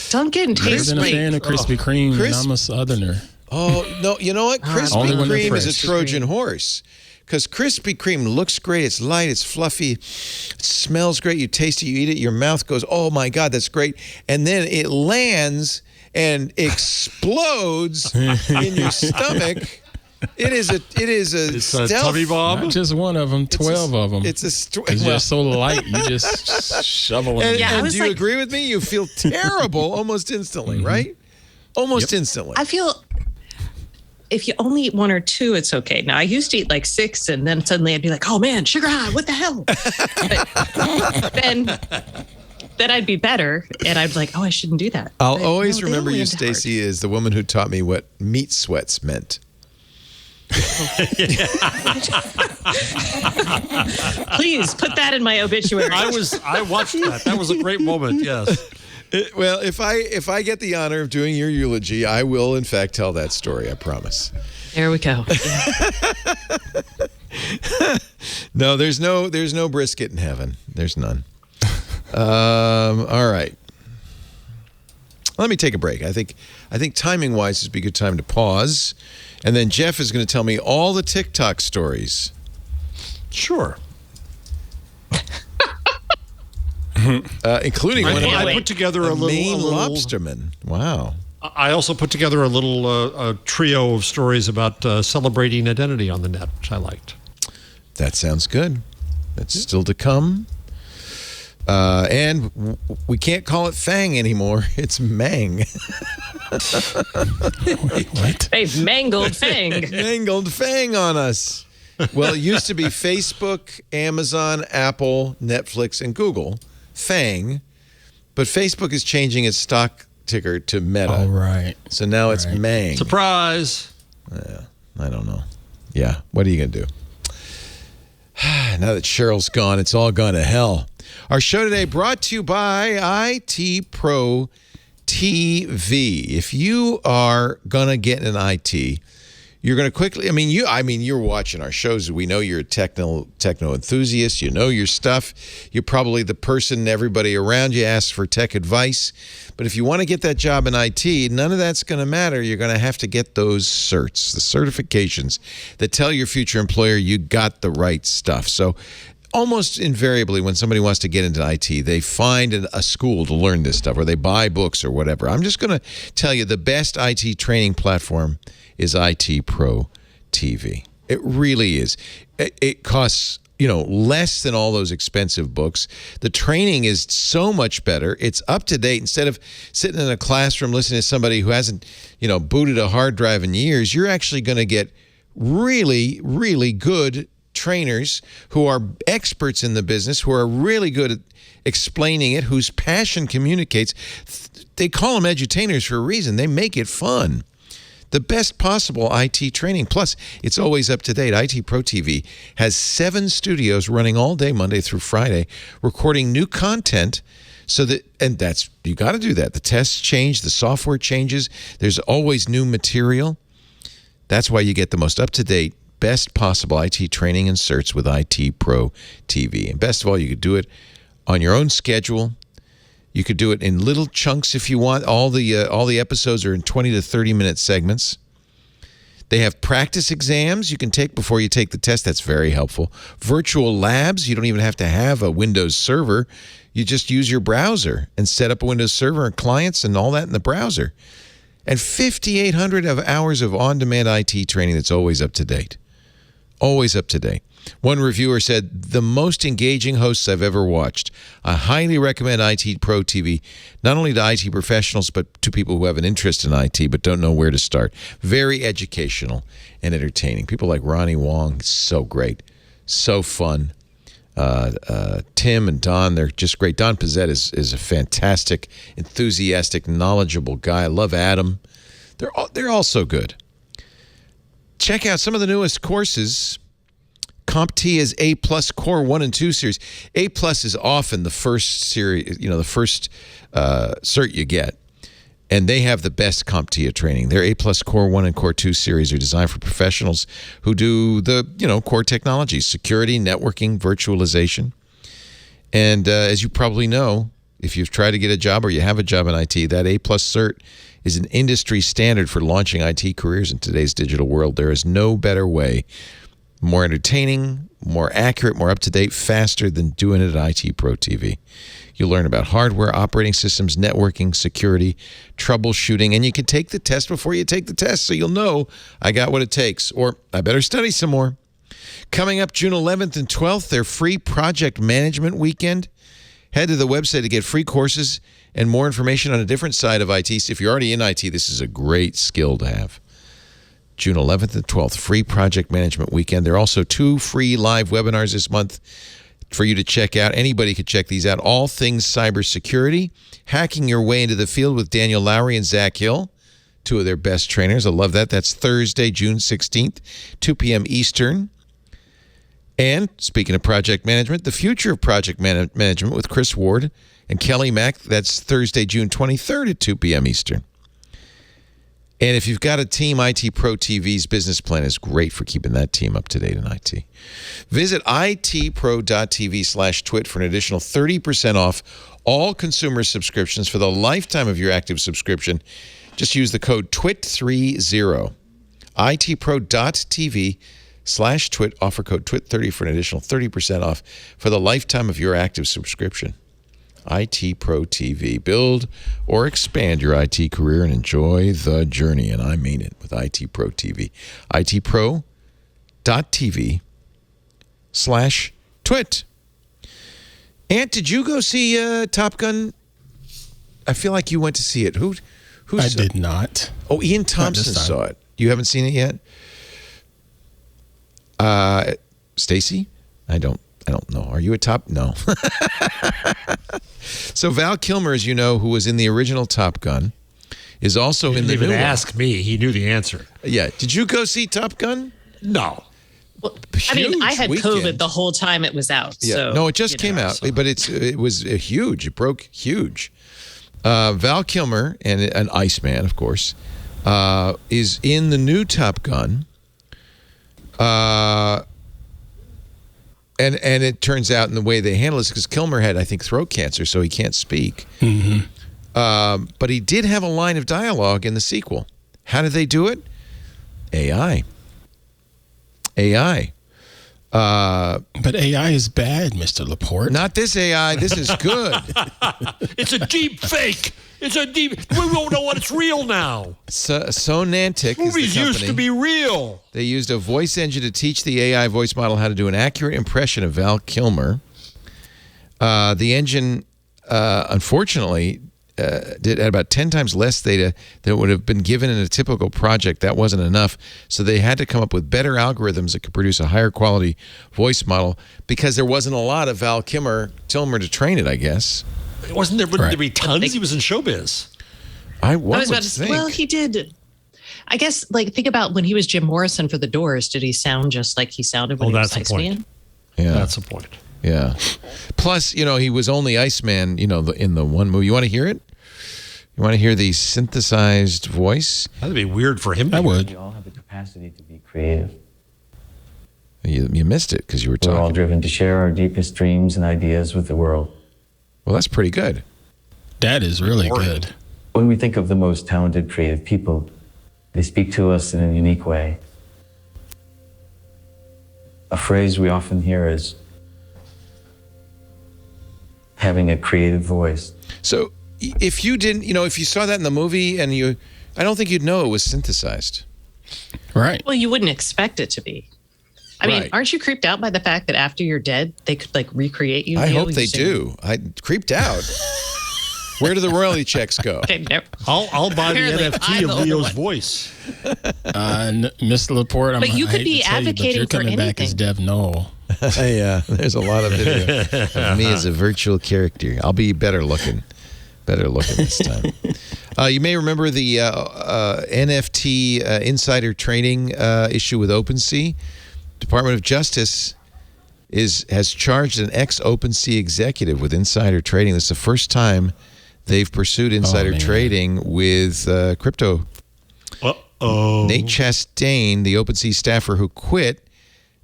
Dunkin' tastes great. I've been a fan of Krispy Kreme, and I'm a Southerner. Oh, no, you know what? Krispy Kreme is a Trojan horse. Because Krispy Kreme looks great. It's light. It's fluffy. It smells great. You taste it. You eat it. Your mouth goes, oh, my God, that's great. And then it lands explodes in your stomach. It's a stealth. A tummy bomb. Not just one of them, 12 of them. It's you're so light, you just shovel them. And do you agree with me? You feel terrible almost instantly, right? Almost instantly. I feel if you only eat one or two, it's okay. Now, I used to eat 6, and then suddenly I'd be like, oh, man, sugar high, what the hell? But then I'd be better, and I'd be like, oh, I shouldn't do that. I'll always remember you, Stacy, as the woman who taught me what meat sweats meant. Please put that in my obituary. I watched that. That was a great moment. Yes. Well, if I get the honor of doing your eulogy, I will in fact tell that story. I promise. There we go. No, there's no brisket in heaven. There's none. All right. Let me take a break. I think timing wise, this would be a good time to pause. And then Jeff is going to tell me all the TikTok stories. Sure. Including one of I put together a Maine little lobsterman. Wow. I also put together a little a trio of stories about celebrating identity on the net, which I liked. That sounds good. That's still to come. And we can't call it Fang anymore. It's Mang. Wait, what? They've mangled Fang. Mangled Fang on us. Well, it used to be Facebook, Amazon, Apple, Netflix, and Google. Fang. But Facebook is changing its stock ticker to Meta. All right. So now it's Mang. Surprise. I don't know. Yeah. What are you going to do? Now that Cheryl's gone, it's all gone to hell. Our show today brought to you by IT Pro TV. If you are going to get in IT, you're going to quickly, you're watching our shows. We know you're a techno enthusiast. You know your stuff. You're probably the person everybody around you asks for tech advice. But if you want to get that job in IT, none of that's going to matter. You're going to have to get those certs, the certifications that tell your future employer you got the right stuff. So almost invariably, when somebody wants to get into IT, they find a school to learn this stuff, or they buy books or whatever. I'm just going to tell you the best IT training platform is IT Pro TV. It really is. It costs, less than all those expensive books. The training is so much better. It's up to date. Instead of sitting in a classroom listening to somebody who hasn't, booted a hard drive in years, you're actually going to get really, really good trainers who are experts in the business, who are really good at explaining it, whose passion communicates. They call them edutainers for a reason. They make it fun. The best possible IT training. Plus, it's always up to date. IT Pro TV has 7 studios running all day, Monday through Friday, recording new content. You got to do that. The tests change, the software changes. There's always new material. That's why you get the most up-to-date, best possible IT training and certs with IT Pro TV. And best of all, you could do it on your own schedule. You could do it in little chunks if you want. All the episodes are in 20 to 30-minute segments. They have practice exams you can take before you take the test. That's very helpful. Virtual labs. You don't even have to have a Windows server. You just use your browser and set up a Windows server and clients and all that in the browser. And 5,800 hours of on-demand IT training that's always up to date. Always up to date. One reviewer said, the most engaging hosts I've ever watched. I highly recommend IT Pro TV, not only to IT professionals, but to people who have an interest in IT but don't know where to start. Very educational and entertaining. People like Ronnie Wong, so great, so fun. Tim and Don, they're just great. Don Pizzette is a fantastic, enthusiastic, knowledgeable guy. I love Adam. They're all so good. Check out some of the newest courses. CompT is A+ Core 1 and 2 series. A+ is often the first series, the first cert you get. And they have the best CompTIA training. Their A+ Core 1 and Core 2 series are designed for professionals who do the, core technologies, security, networking, virtualization. And as you probably know, if you've tried to get a job or you have a job in IT, that A+ cert is an industry standard for launching IT careers in today's digital world. There is no better way, more entertaining, more accurate, more up-to-date, faster than doing it at IT Pro TV. You'll learn about hardware, operating systems, networking, security, troubleshooting, and you can take the test before you take the test, so you'll know I got what it takes, or I better study some more. Coming up June 11th and 12th, their free project management weekend. Head to the website to get free courses and more information on a different side of IT. So if you're already in IT, this is a great skill to have. June 11th and 12th, free project management weekend. There are also 2 free live webinars this month for you to check out. Anybody could check these out. All things cybersecurity, hacking your way into the field with Daniel Lowry and Zach Hill, 2 of their best trainers. I love that. That's Thursday, June 16th, 2 p.m. Eastern. And speaking of project management, the future of project management with Chris Ward and Kelly Mack. That's Thursday, June 23rd at 2 p.m. Eastern. And if you've got a team, IT Pro TV's business plan is great for keeping that team up to date in IT. Visit itpro.tv/twit for an additional 30% off all consumer subscriptions for the lifetime of your active subscription. Just use the code TWIT30. itpro.tv/twit. Offer code TWIT30 for an additional 30% off for the lifetime of your active subscription. IT Pro TV. Build or expand your IT career and enjoy the journey. And I mean it with IT Pro TV. itpro.tv/twit. Ant, did you go see Top Gun? I feel like you went to see it. Who I did not. Oh, Ian Thompson saw it. You haven't seen it yet? Stacy? I don't know. Are you a top? No. So Val Kilmer, as you know, who was in the original Top Gun, is also in the new one. He didn't even ask me. He knew the answer. Yeah. Did you go see Top Gun? No. Well, I had COVID the whole time it was out. Yeah. So, no, it just came out, but it was huge. It broke huge. Val Kilmer, and an Iceman, of course, is in the new Top Gun. And it turns out in the way they handle this, because Kilmer had, I think, throat cancer, so he can't speak. Mm-hmm. But he did have a line of dialogue in the sequel. How did they do it? AI. But AI is bad, Mr. Laporte. Not this AI. This is good. It's a deep fake. We won't know what it's real now. Sonantic is the Movies company. used to be real. They used a voice engine to teach the AI voice model how to do an accurate impression of Val Kilmer. The engine, unfortunately, had about 10 times less data than would have been given in a typical project. That wasn't enough. So they had to come up with better algorithms that could produce a higher quality voice model, because there wasn't a lot of Val Kilmer to train it, I guess. Wouldn't there be tons? He was in showbiz. I was about to say, well, he did. I guess, think about when he was Jim Morrison for the Doors. Did he sound just like he sounded when he was Iceman? Yeah, that's the point. Yeah. Plus, he was only Iceman, in the one movie. You want to hear it? You want to hear the synthesized voice? That'd be weird for him. I would. We all have the capacity to be creative. You missed it because you were talking. We're all driven to share our deepest dreams and ideas with the world. Well, that's pretty good. That is really good. When we think of the most talented creative people, they speak to us in a unique way. A phrase we often hear is having a creative voice. So if you didn't, if you saw that in the movie and I don't think you'd know it was synthesized. Right. Well, you wouldn't expect it to be. I mean, aren't you creeped out by the fact that after you're dead, they could recreate you? I hope they do. I creeped out. Where do the royalty checks go? Okay, I'll buy the NFT of Leo's voice. Mr. Laporte, but you could be advocating you're coming back as Dev Noel. Yeah, there's a lot of video of me as a virtual character. I'll be better looking this time. You may remember the NFT insider trading issue with OpenSea. Department of Justice has charged an ex-OpenSea executive with insider trading. This is the first time they've pursued insider trading with crypto. Nate Chastain, the OpenSea staffer who quit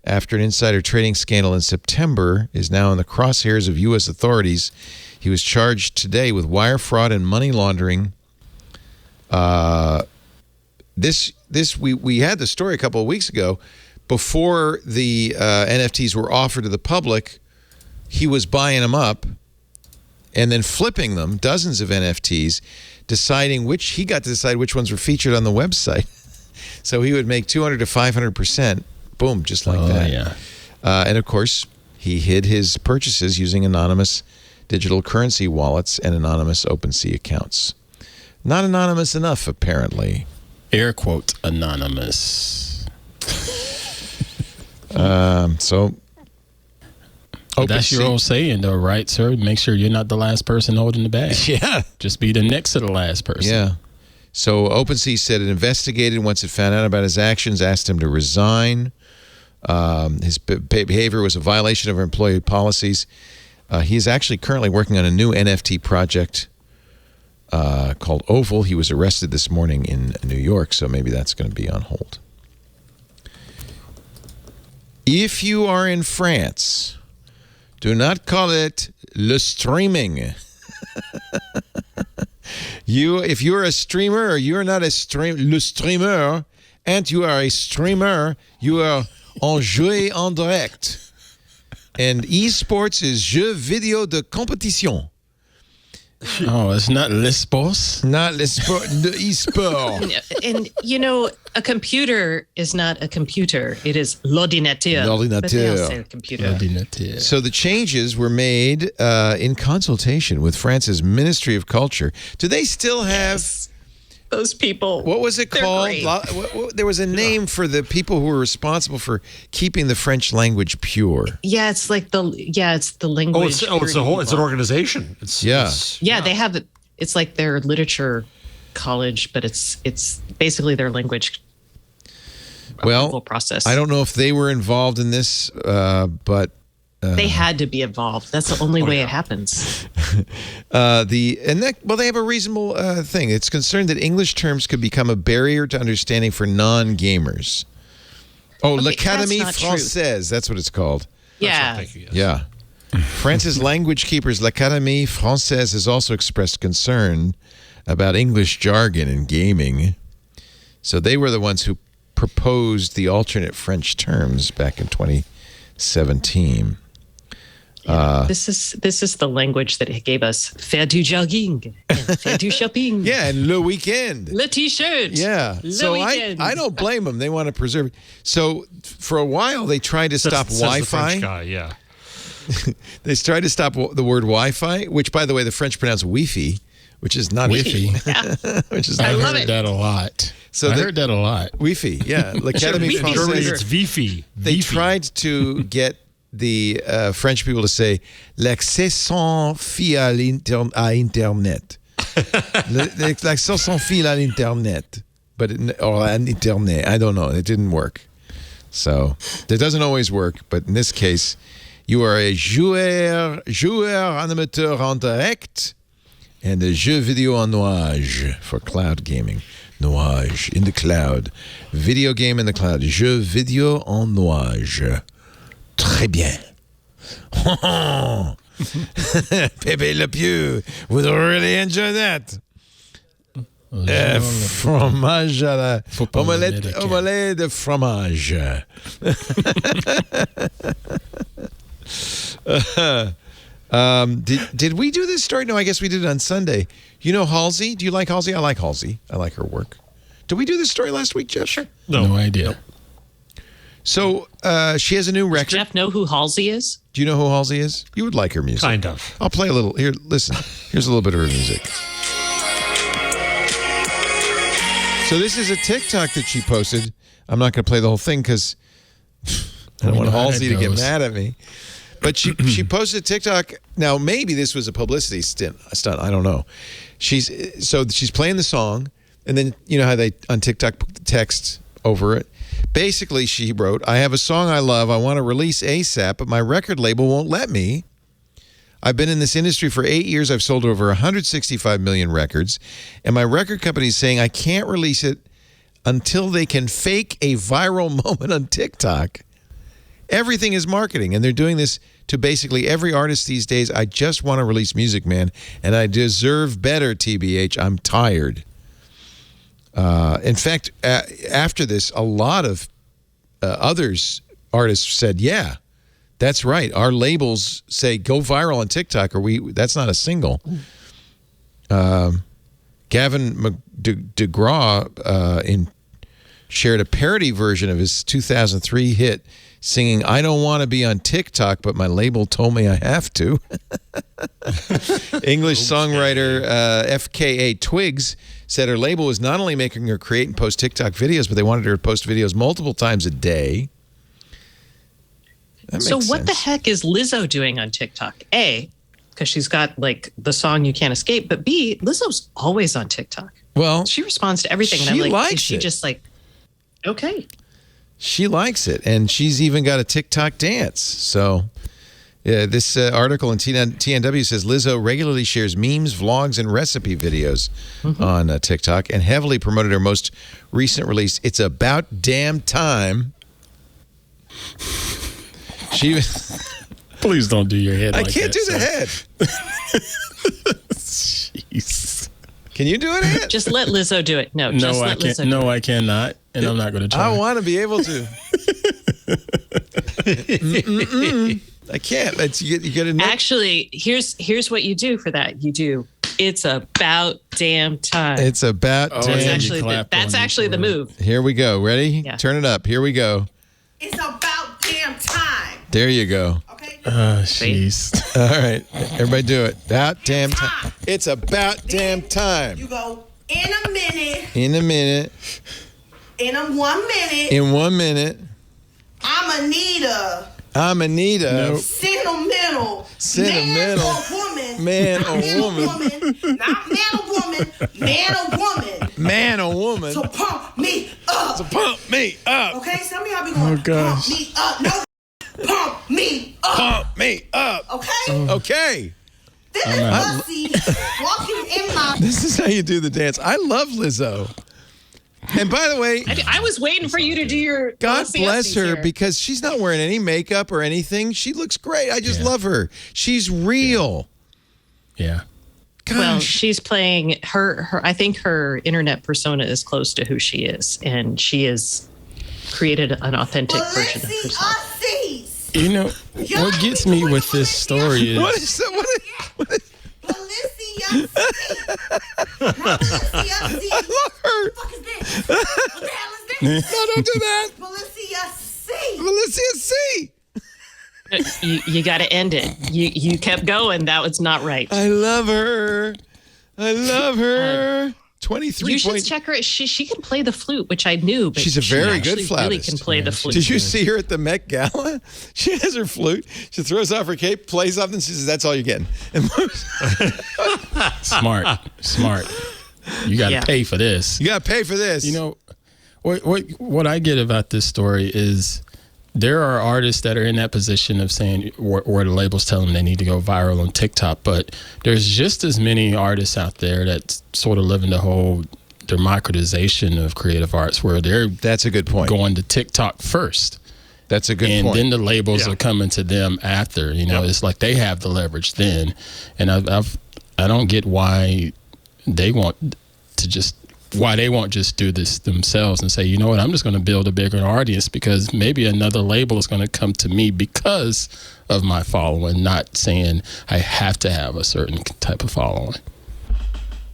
after an insider trading scandal in September, is now in the crosshairs of U.S. authorities. He was charged today with wire fraud and money laundering. We had the story a couple of weeks ago. Before the NFTs were offered to the public, he was buying them up and then flipping them, dozens of NFTs, he got to decide which ones were featured on the website. So he would make 200 to 500%, boom, just like that. Yeah. And of course, he hid his purchases using anonymous digital currency wallets and anonymous OpenSea accounts. Not anonymous enough, apparently. Air quote, anonymous. So that's your old saying, though, right, sir? Make sure you're not the last person holding the bag. Yeah. Just be the next to the last person. Yeah. So OpenSea said it investigated once it found out about his actions, asked him to resign. His behavior was a violation of our employee policies. He is actually currently working on a new NFT project called Oval. He was arrested this morning in New York, so maybe that's going to be on hold. If you are in France, do not call it le streaming. If you're a streamer or you're not le streamer, and you are a streamer, you are en jeu en direct. And eSports is jeu vidéo de compétition. Oh, it's not l'esport? Not l'esport, the e-sport. And, a computer is not a computer. It is l'ordinateur. L'ordinateur. But they all say computer. L'ordinateur. So the changes were made in consultation with France's Ministry of Culture. Do they still have... Those people. What was it called? There was a name for the people who were responsible for keeping the French language pure. Yeah, it's the language. It's an organization. They have it. It's like their literature college, but it's basically their language approval process. I don't know if they were involved in this, but They had to be involved. That's the only way it happens. They have a reasonable thing. It's concerned that English terms could become a barrier to understanding for non-gamers. Oh, Okay, l'Académie that's not true. Française. That's what it's called. Yeah. Thank you, yes. Yeah. France's language keepers, l'Académie Française, has also expressed concern about English jargon in gaming. So they were the ones who proposed the alternate French terms back in 2017. This is the language that gave us faire du jogging and faire du shopping. Yeah, and le weekend. Le t-shirt. Yeah. Le So weekend. I don't blame them. They want to preserve it. So for a while, they tried to stop Says the French Wi-Fi. guy, yeah. They tried to stop the word Wi-Fi, which, by the way, the French pronounce Wi-Fi, which is not Wi-Fi. which is I not heard that a lot. So I heard that a lot. Wi-Fi, yeah. L'Académie Wi-Fi. Française. It's Vifi. They tried to get the French people to say l'accès sans fil à Internet. L'accès sans fil à Internet. Or à Internet. I don't know. It didn't work. So it doesn't always work, but in this case, you are a joueur animateur en direct and a jeu vidéo en nuage for cloud gaming. Nuage, in the cloud. Video game in the cloud. Jeu vidéo en nuage. Très bien. Pepe Le Pew would really enjoy that. Fromage à la omelette de fromage. Did we do this story? No, I guess we did it on Sunday. You know Halsey? Do you like Halsey? I like Halsey. I like her work. Did we do this story last week, Jeff? Sure. No idea. So she has a new record. Does Jeff know who Halsey is? Do you know who Halsey is? You would like her music. Kind of. I'll play a little. Here, listen. Here's a little bit of her music. So this is a TikTok that she posted. I'm not going to play the whole thing because I don't want Halsey to get mad at me. But she posted a TikTok. Now, maybe this was a publicity stunt. I don't know. She's playing the song, and then you know how they on TikTok put the text over it. Basically, she wrote, "I have a song I love. I want to release ASAP, but my record label won't let me. I've been in this industry for 8 years. I've sold over 165 million records, and my record company is saying I can't release it until they can fake a viral moment on TikTok. Everything is marketing, and they're doing this to basically every artist these days. I just want to release music, man, and I deserve better, TBH. I'm tired." In fact, after this, a lot of artists said, yeah, that's right. Our labels say go viral on TikTok or that's not a single. Gavin DeGraw shared a parody version of his 2003 hit singing, "I don't want to be on TikTok, but my label told me I have to." English songwriter FKA Twigs said her label was not only making her create and post TikTok videos, but they wanted her to post videos multiple times a day. So what the heck is Lizzo doing on TikTok? A, because she's got like the song You Can't Escape, but B, Lizzo's always on TikTok. Well, she responds to everything. And I'm like, is she just like, okay. She likes it, and she's even got a TikTok dance. So this article in TNW says Lizzo regularly shares memes, vlogs, and recipe videos on TikTok and heavily promoted her most recent release, It's About Damn Time. Please don't do your head I like can't that, do the head. Jeez. Can you do it, Ed? Just let Lizzo do it. No, just let Lizzo do it. No, I cannot, and I'm not going to try. I want to be able to. I can't. You get a Actually, here's what you do for that. You do. It's about damn time. It's about damn time. That's actually the move. Here we go. Ready? Yeah. Turn it up. Here we go. It's about damn time. There you go. Okay. Jeez. All right. Everybody do it. About damn time. It's about damn time. You go in a minute. In a minute. In 1 minute. In 1 minute. I'm Anita. Nope. Sentimental. Man or woman. Not man or woman. Man or woman. Man or woman. So pump me up. Okay, some of y'all be going, gosh. pump me up. No, Pump me up. Pump me up. Okay? Okay. This is pussy walking in my... This is how you do the dance. I love Lizzo. And by the way, I was waiting for you to do your. God bless her here. because she's not wearing any makeup or anything. She looks great. I just love her. She's real. Yeah. Gosh. Well, she's playing her. I think her internet persona is close to who she is, and she has created an authentic version of herself. You know what gets me with this story is What is that? What is I love her. What the fuck is this? What the hell is this? No, don't do that. Valencia C. You got to end it. You kept going. That was not right. I love her. 23 You should check her. She can play the flute, which I knew. But she's a very she good really flautist. Can play the flute. Did you see her at the Met Gala? She has her flute. She throws off her cape, plays something. She says, "That's all you're getting." Smart. You got to pay for this. You got to pay for this. You know, what I get about this story is there are artists that are in that position of saying where the labels tell them they need to go viral on TikTok, but there's just as many artists out there that sort of live in the whole democratization of creative arts where that's a good point. Going to TikTok first. That's a good point. And then the labels are coming to them after. You know, it's like they have the leverage then, and I don't get why they won't just do this themselves and say, you know what, I'm just going to build a bigger audience because maybe another label is going to come to me because of my following, not saying I have to have a certain type of following.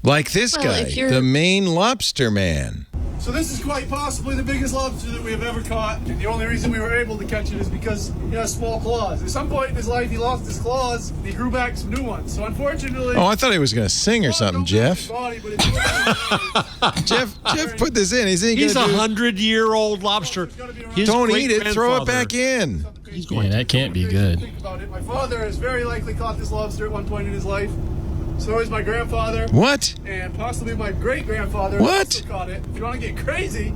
Like this guy, the Maine lobster man. So this is quite possibly the biggest lobster that we have ever caught. And the only reason we were able to catch it is because he has small claws. At some point in his life, he lost his claws. And he grew back some new ones. So unfortunately... Oh, I thought he was going to sing or something, Jeff. Jeff put this in. He's a 100-year-old lobster. Don't eat it. Throw it back in. Yeah, that can't be good. Think about it. My father has very likely caught this lobster at one point in his life. So is my grandfather. What? And possibly my great-grandfather. What? Also caught it. If you want to get crazy,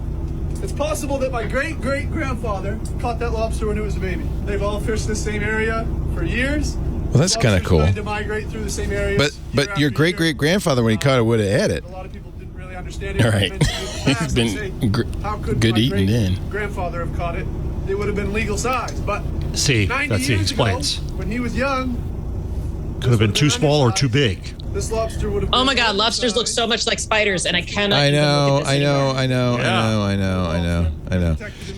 it's possible that my great-great-grandfather caught that lobster when it was a baby. They've all fished this same area for years. Well, that's kind of cool. To migrate through the same areas. But your great-great-grandfather, when he caught it, would have had it. A lot of people didn't really understand it. All right. He's been good eating then. Grandfather have caught it. It would have been legal size, but see, 90 that's years he explains. Ago, when he was young, could have been too small or too big. This lobster would have. Oh my God, lobsters look so much like spiders, and I cannot. I know.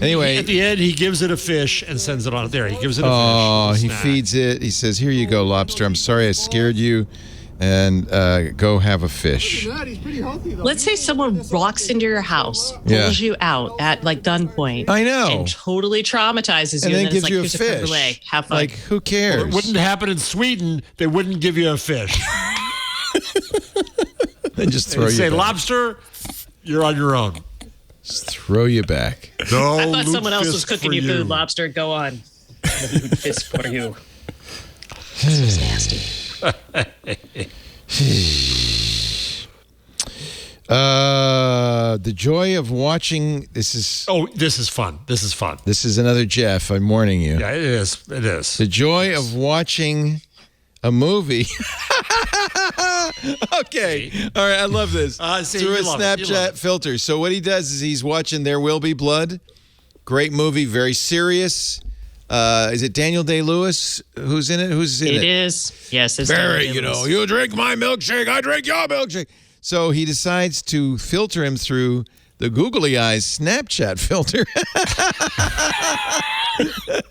Anyway, at the end, he gives it a fish and sends it on there. He gives it a fish. Oh, he feeds it. He says, "Here you go, lobster. I'm sorry I scared you, and go have a fish." Let's say someone walks into your house, pulls you out at like gunpoint. I know. And totally traumatizes you, and then it's gives like, you a here's fish. Creme brulee. Have fun. Like, who cares? Well, it wouldn't happen in Sweden. They wouldn't give you a fish. They just throw you say, back. Lobster, you're on your own. Just throw you back. No, I thought someone else was cooking you you food, lobster. Go on. Fist for you. This is nasty. The joy of watching. This is fun. This is fun. This is another Jeff. I'm warning you. Yeah, it is. It is. The joy of watching a movie. Okay. All right. I love this. Through a Snapchat filter. So what he does is he's watching There Will Be Blood. Great movie. Very serious. Is it Daniel Day-Lewis who's in it? Who's in it? It is. Yes. It's Very, Daniel Day-Lewis. you drink my milkshake, I drink your milkshake. So he decides to filter him through the googly eyes Snapchat filter.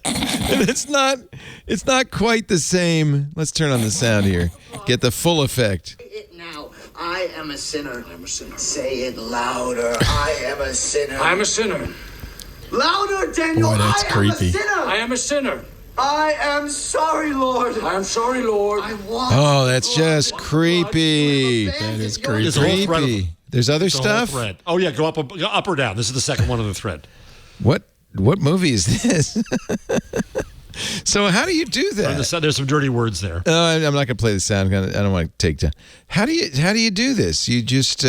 And it's not quite the same. Let's turn on the sound here. Get the full effect. Now, I am a sinner. I'm a sinner. Say it louder. I am a sinner. I'm a sinner. Louder, Daniel. Boy, that's creepy. I am a sinner. I am sorry, Lord. I am sorry, Lord. Oh, that's just creepy. That is creepy. There's a whole thread Creepy. There's other stuff? Oh, yeah. Go up or down. This is the second one of the thread. What movie is this? So how do you do that? There's some dirty words there. I'm not going to play the sound. I don't want to take down. How do you do this? You just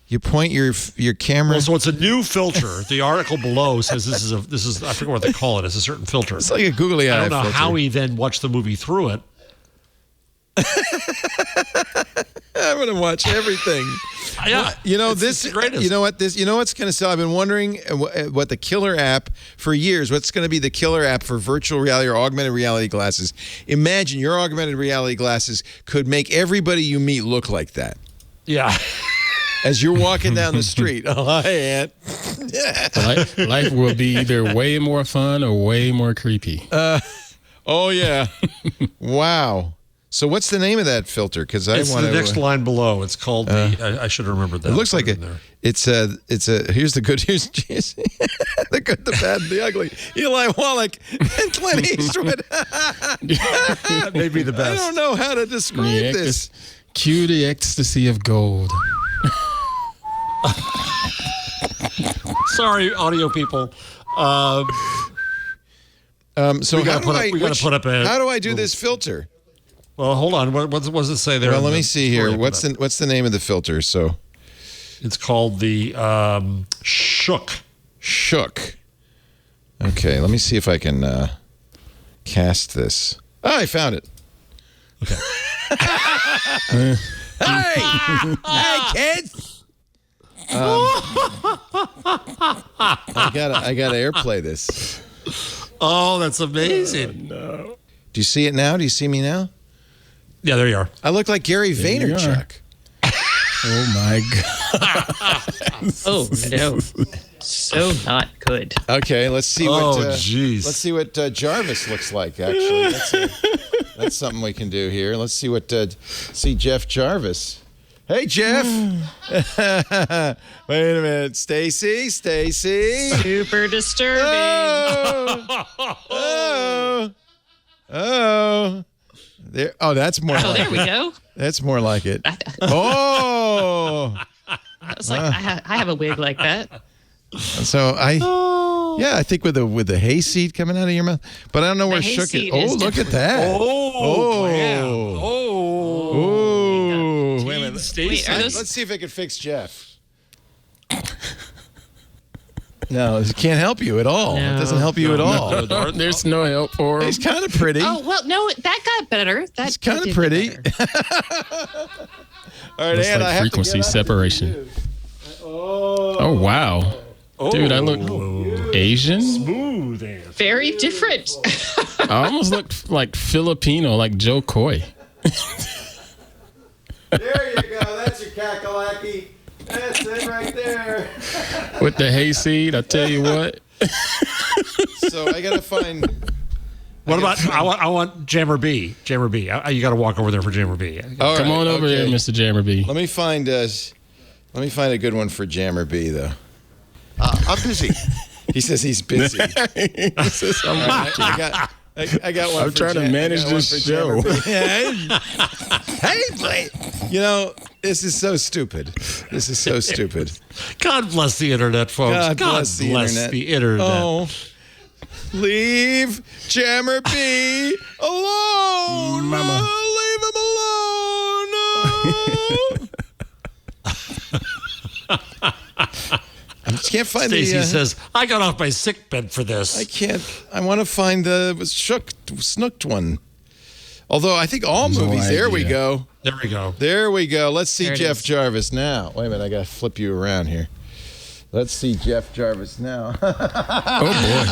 You point your camera. Well, so it's a new filter. The article below says this is I forget what they call it. It's a certain filter. It's like a googly eye. I don't know filter. how he then watched the movie through it. I'm gonna watch everything. Yeah, you know it's the greatest. You know what this? You know what's gonna sell? I've been wondering what the killer app for years. What's gonna be the killer app for virtual reality or augmented reality glasses? Imagine your augmented reality glasses could make everybody you meet look like that. Yeah. As you're walking down the street. Oh, hi, Aunt. Life will be either way more fun or way more creepy. Oh yeah. Wow. So what's the name of that filter? Because I want to. It's the next line below. It's called the. I should have remembered that. It looks like it's a. Here's the good. Here's the good, the bad, and the ugly. Eli Wallach and Clint Eastwood. That may be the best. I don't know how to describe this. Cue the ecstasy of gold. Sorry, audio people. So we gotta put up a. How do I do this filter? Well, hold on. What does it say there? Well, let me see here. What's the name of the filter? So, it's called the Shook. Shook. Okay, let me see if I can cast this. Oh, I found it. Okay. Hey, kids! I gotta airplay this. Oh, that's amazing. Oh, no. Do you see it now? Do you see me now? Yeah, there you are. I look like Gary Vaynerchuk. Oh my God. Oh no. So not good. Okay, let's see what. Oh, jeez. Let's see what Jarvis looks like. Actually, that's something we can do here. Let's see what. See Jeff Jarvis. Hey, Jeff. Wait a minute, Stacy. Super disturbing. Oh. There. Oh, that's more. Oh, like there we go. That's more like it. Oh. I was like, I have a wig like that. So I think with the hayseed coming out of your mouth, but I don't know where Shook is. Oh, look at that. Oh. Wait a minute. Wait, Let's see if it can fix Jeff. No, it can't help you at all. No. It doesn't help you at all. There's no help for him. He's kind of pretty. Oh, well, no, that got better. He's kind of pretty. All right, Looks Ann, like I have frequency to get separation. Oh wow. Dude, I look Asian. Smooth. Very different. I almost looked like Filipino, like Joe Coy. There you go. That's your kakalaki. That's it right there. With the hayseed, I tell you what. So I gotta find. What about? I want Jammer B. You got to walk over there for Jammer B. Come on over there, Mr. Jammer B. Let me find a good one for Jammer B though. I'm busy. He says he's busy. He says I'm I got one. I'm trying to manage this show. Hey, you know, this is so stupid. God bless the internet, folks. God bless the internet. Oh, leave Jammer B alone. Mama. No, leave him alone. No. I just can't find Stacy says, I got off my sick bed for this. I can't. I want to find the snooked one. Although I think all movies. There we go. There we go. Let's see Jeff Jarvis now. Wait a minute. I got to flip you around here. Let's see Jeff Jarvis now. Oh boy.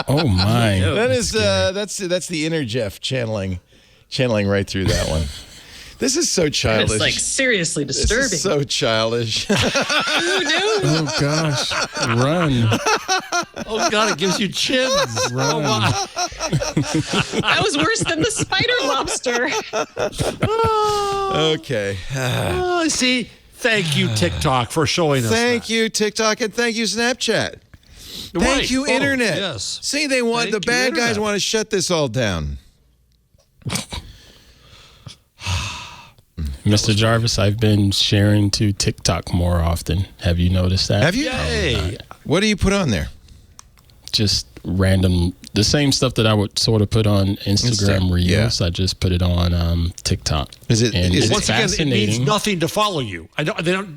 Oh my. That is that's the inner Jeff channeling right through that one. This is so childish. It's like seriously disturbing. This is so childish. Who knew? Oh gosh. Run. Oh God, it gives you chins. Run. Oh, my. That was worse than the spider lobster. Okay. See, thank you, TikTok, for showing us Thank that. you, TikTok, and thank you, Snapchat. Right. Thank you, Internet. Yes. See, the bad guys want to shut this all down. Mr. Jarvis, I've been sharing to TikTok more often. Have you noticed that? Have you? Yay. What do you put on there? Just random the same stuff that I would sort of put on Instagram Reels. I just put it on TikTok. Once again, it means nothing to follow you.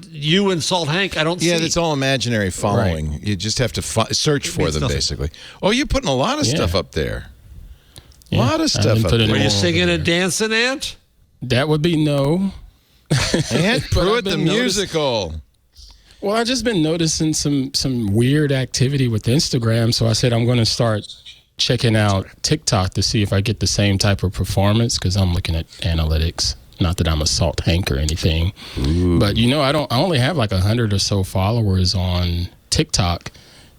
You and Salt Hank, I don't see. Yeah, it's all imaginary following. Right. You just have to search for them, basically. Oh, you're putting a lot of stuff up there. A lot of stuff up there. Are you singing and dancing, Ant? That would be no. Ant Pruitt the musical. Well, I've just been noticing some weird activity with Instagram, so I said I'm going to start checking out TikTok to see if I get the same type of performance, because I'm looking at analytics. Not that I'm a Salt Hank or anything, but I only have like 100 or so followers on TikTok,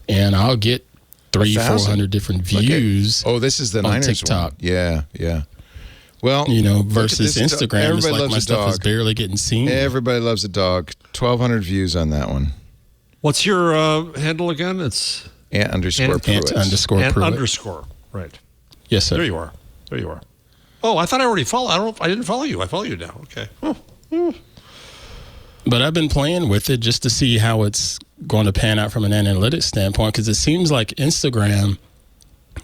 and I'll get 300-400 different views. Oh, this is the Niners TikTok. One. Yeah. Well, versus Instagram, it's like my stuff is barely getting seen. Everybody loves a dog. 1,200 views on that one. What's your handle again? It's Ant_Pruitt. Right. Yes, sir. There you are. Oh, I thought I already followed. I didn't follow you. I follow you now. Okay. But I've been playing with it just to see how it's going to pan out from an analytics standpoint, because it seems like Instagram,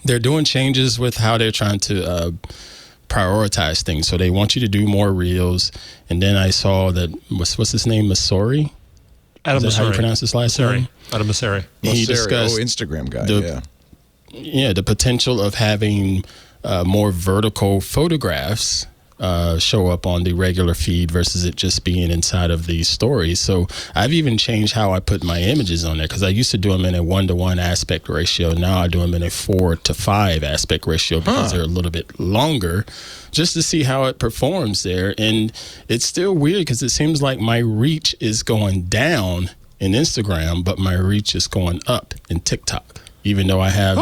they're doing changes with how they're trying to prioritize things. So they want you to do more reels. And then I saw that, what's his name, Masori? Adam Masori. How you pronounce his last name? Adam Masori. He discussed Instagram guy, the potential of having more vertical photographs show up on the regular feed versus it just being inside of these stories. So I've even changed how I put my images on there, because I used to do them in a 1-to-1 aspect ratio. Now I do them in a 4-to-5 aspect ratio because they're a little bit longer, just to see how it performs there. And it's still weird because it seems like my reach is going down in Instagram, but my reach is going up in TikTok, even though I have,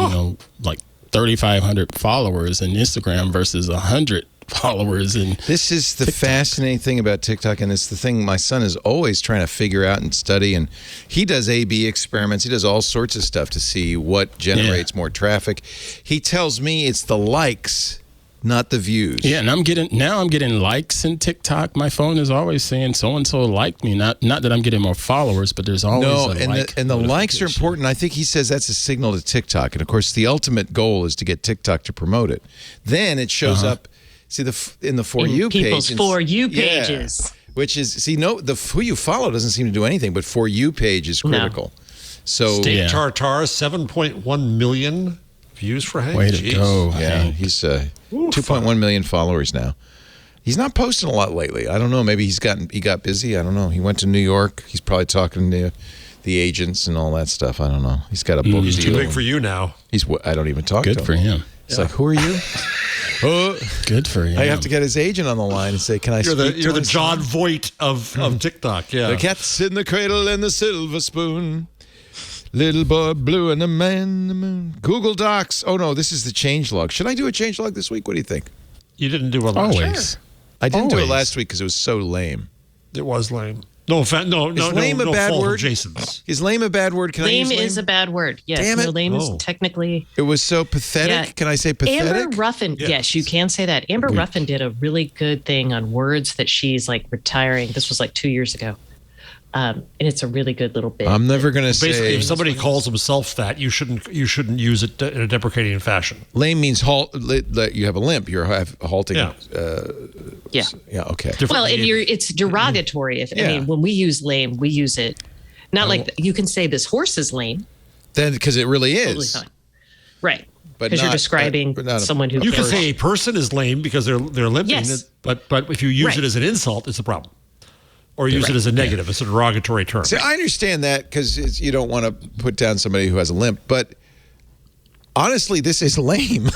like 3,500 followers in Instagram versus 100 followers. And this is the fascinating thing about TikTok, and it's the thing my son is always trying to figure out and study, and he does A/B experiments. He does all sorts of stuff to see what generates more traffic. He tells me it's the likes, not the views. Yeah, and I'm getting likes in TikTok. My phone is always saying so-and-so liked me. Not that I'm getting more followers, but there's always a like. And the likes are important. I think he says that's a signal to TikTok. And, of course, the ultimate goal is to get TikTok to promote it. Then it shows up, see, in the For You page. People's For You pages. Which is, the who you follow doesn't seem to do anything, but For You page is critical. No. So Steak Tartare, 7.1 million views for Hank. Way to go. Yeah, Hank. he's 2.1 million followers now. He's not posting a lot lately. I don't know. Maybe he got busy. I don't know. He went to New York. He's probably talking to the agents and all that stuff. I don't know. He's got a book He's deal. too big for you now. I don't even talk to him. Good for him. It's like, who are you? Good for him. I have to get his agent on the line and say, can I speak to You're the his John son? Voight of TikTok, yeah. The cat's in the cradle and the silver spoon. Little boy blue and the man in the moon. Google Docs. Oh, no, this is the changelog. Should I do a changelog this week? What do you think? You didn't do it last week. I didn't do it last week because it was so lame. It was lame. No, is lame a bad word? Jason's. Is lame a bad word? Can I use lame? Lame is a bad word. Yes. Damn it. Lame is technically. It was so pathetic. Yeah. Can I say pathetic? Amber Ruffin. Yes, you can say that. Amber Ruffin did a really good thing on words that she's like retiring. This was like 2 years ago. And it's a really good little bit. I'm never going to say. Basically, if somebody calls himself that, you shouldn't use it in a deprecating fashion. Lame means halt. You have a limp. You're halting. Yeah. Yeah. Okay. Well, and it's derogatory. I mean, when we use lame, we use it not like you can say this horse is lame. Then because it really is. Totally fine. Right. Because you're describing someone who. You can say a person is lame because they're limping. Yes. But if you use it as an insult, it's a problem. Or use it as a negative. It's a derogatory term. See, I understand that because you don't want to put down somebody who has a limp, but honestly, this is lame.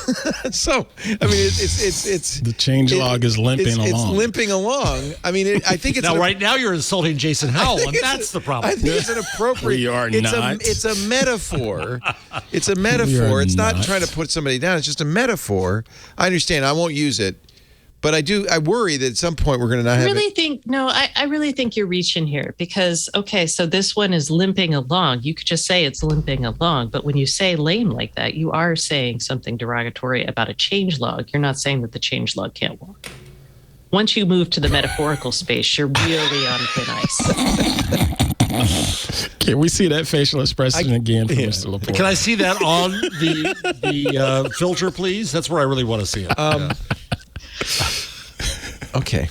So, I mean, it's the changelog is limping along. It's limping along. I mean, I think it's right now you're insulting Jason Howell, and that's the problem. I think it's an appropriate. We are not. It's a metaphor. It's a metaphor. It's not trying to put somebody down. It's just a metaphor. I understand. I won't use it. But I worry that at some point we're going to not have I really think you're reaching here because, okay, so this one is limping along. You could just say it's limping along. But when you say lame like that, you are saying something derogatory about a changelog. You're not saying that the changelog can't walk. Once you move to the metaphorical space, you're really on thin ice. Can we see that facial expression again from Mr. Laporte? Can I see that on the filter, please? That's where I really want to see it. Okay.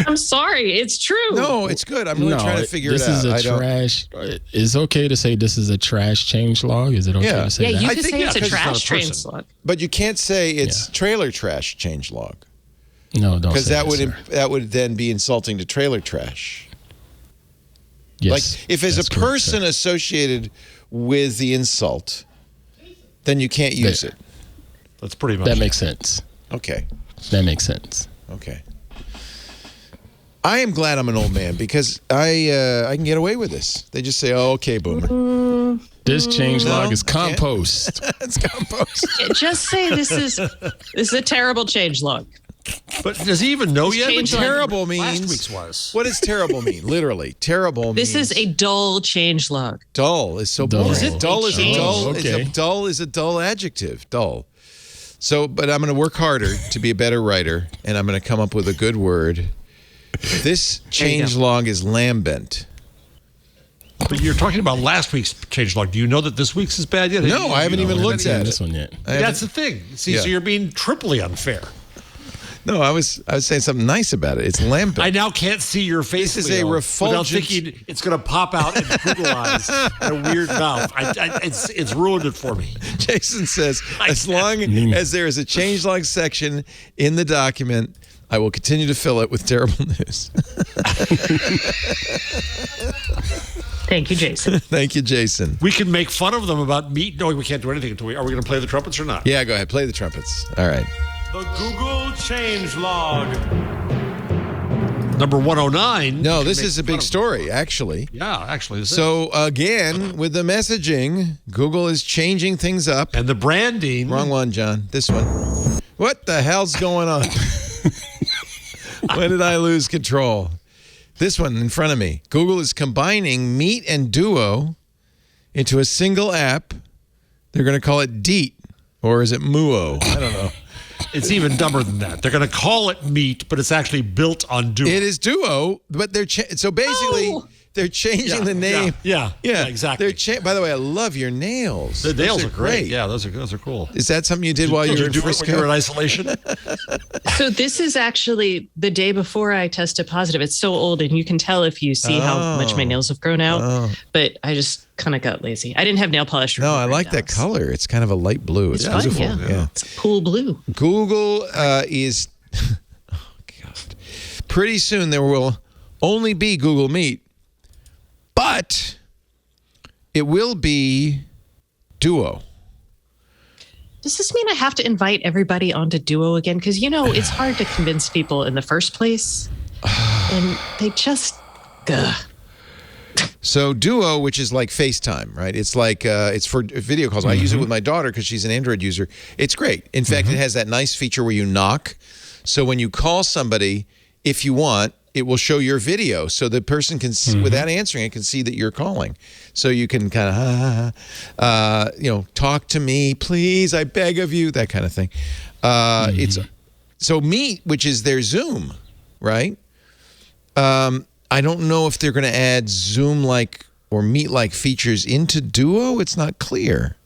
I'm sorry. It's true. No, it's good. I'm really trying to figure it out. This is a trash. It's okay to say this is a trash change log? Is it okay to say that? You can say it's a trash change log. But you can't say it's trailer trash change log. No, don't because say that would then be insulting to trailer trash. Yes, like if there's a person associated with the insult, then you can't use it. That's pretty much that makes sense. Okay. That makes sense. Okay. I am glad I'm an old man because I can get away with this. They just say, "Oh, okay, boomer." This change log is compost. It's compost. Just say this is a terrible change log. But does he even know yet? What terrible means? Last week's was. What does terrible mean? Literally, terrible. This is a dull change log. Dull is so boring. Is it dull? Is a dull? Okay. Dull is a dull adjective. Dull. So, but I'm going to work harder to be a better writer, and I'm going to come up with a good word. This change log is lambent. But you're talking about last week's change log. Do you know that this week's is bad yet? No, I haven't even looked at this one yet. That's the thing. See, so you're being triply unfair. No, I was saying something nice about it. It's lambent. I now can't see your face. This is a refulgent. Without thinking it's going to pop out in Google eyes and a weird mouth. It's ruined it for me. Jason says, as long as there is a changelog section in the document, I will continue to fill it with terrible news. Thank you, Jason. Thank you, Jason. We can make fun of them about meat. No, we can't do anything until are we going to play the trumpets or not? Yeah, go ahead. Play the trumpets. All right. The Google change log. Number 109. No, this is a big story, actually. Yeah, actually. So, again, with the messaging, Google is changing things up. And the branding. Wrong one, John. This one. What the hell's going on? When did I lose control? This one in front of me. Google is combining Meet and Duo into a single app. They're going to call it Deet. Or is it Muo? I don't know. It's even dumber than that. They're going to call it Meet, but it's actually built on Duo. It is Duo, but they're so basically they're changing the name. Yeah, exactly. By the way, I love your nails. The nails are great. Yeah, those are cool. Is that something you did while you were in Frisco? When you were in isolation? So this is actually the day before I tested positive. It's so old, and you can tell if you see how much my nails have grown out. But I just kind of got lazy. I didn't have nail polish. No, I like that color. It's kind of a light blue. It's beautiful. Yeah. It's pool blue. Google is. Oh God! Pretty soon there will only be Google Meet. But it will be Duo. Does this mean I have to invite everybody onto Duo again? Because, it's hard to convince people in the first place. And they just... So Duo, which is like FaceTime, right? It's like it's for video calls. I use it with my daughter because she's an Android user. It's great. In fact, it has that nice feature where you knock. So when you call somebody, if you want, it will show your video, so the person can see, without answering it, can see that you're calling. So you can kind of, talk to me, please, I beg of you, that kind of thing. It's so Meet, which is their Zoom, right? I don't know if they're going to add Zoom-like or Meet-like features into Duo. It's not clear.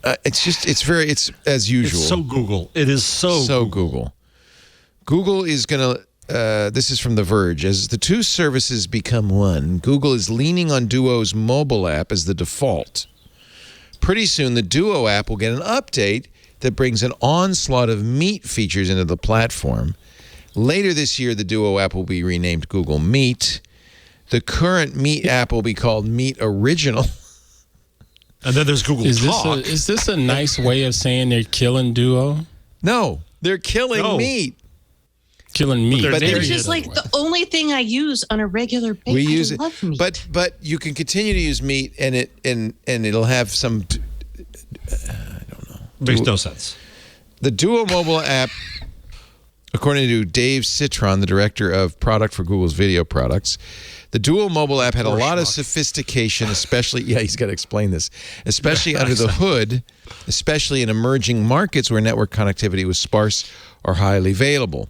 It's as usual. It's so Google. It is so Google. Google is going to. This is from The Verge. As the two services become one, Google is leaning on Duo's mobile app as the default. Pretty soon, the Duo app will get an update that brings an onslaught of Meet features into the platform. Later this year, the Duo app will be renamed Google Meet. The current Meet app will be called Meet Original. And then there's Google Talk. Is this a nice way of saying they're killing Duo? No, they're killing Meet. Killing Meet. But they're just like the only thing I use on a regular basis. We use it, love Meet. but you can continue to use Meet, and it'll have some. I don't know. Makes no sense. The Duo mobile app, according to Dave Citron, the director of product for Google's video products, the Duo mobile app had a lot of sophistication, especially. Yeah, he's got to explain this, especially under the hood, especially in emerging markets where network connectivity was sparse or highly variable.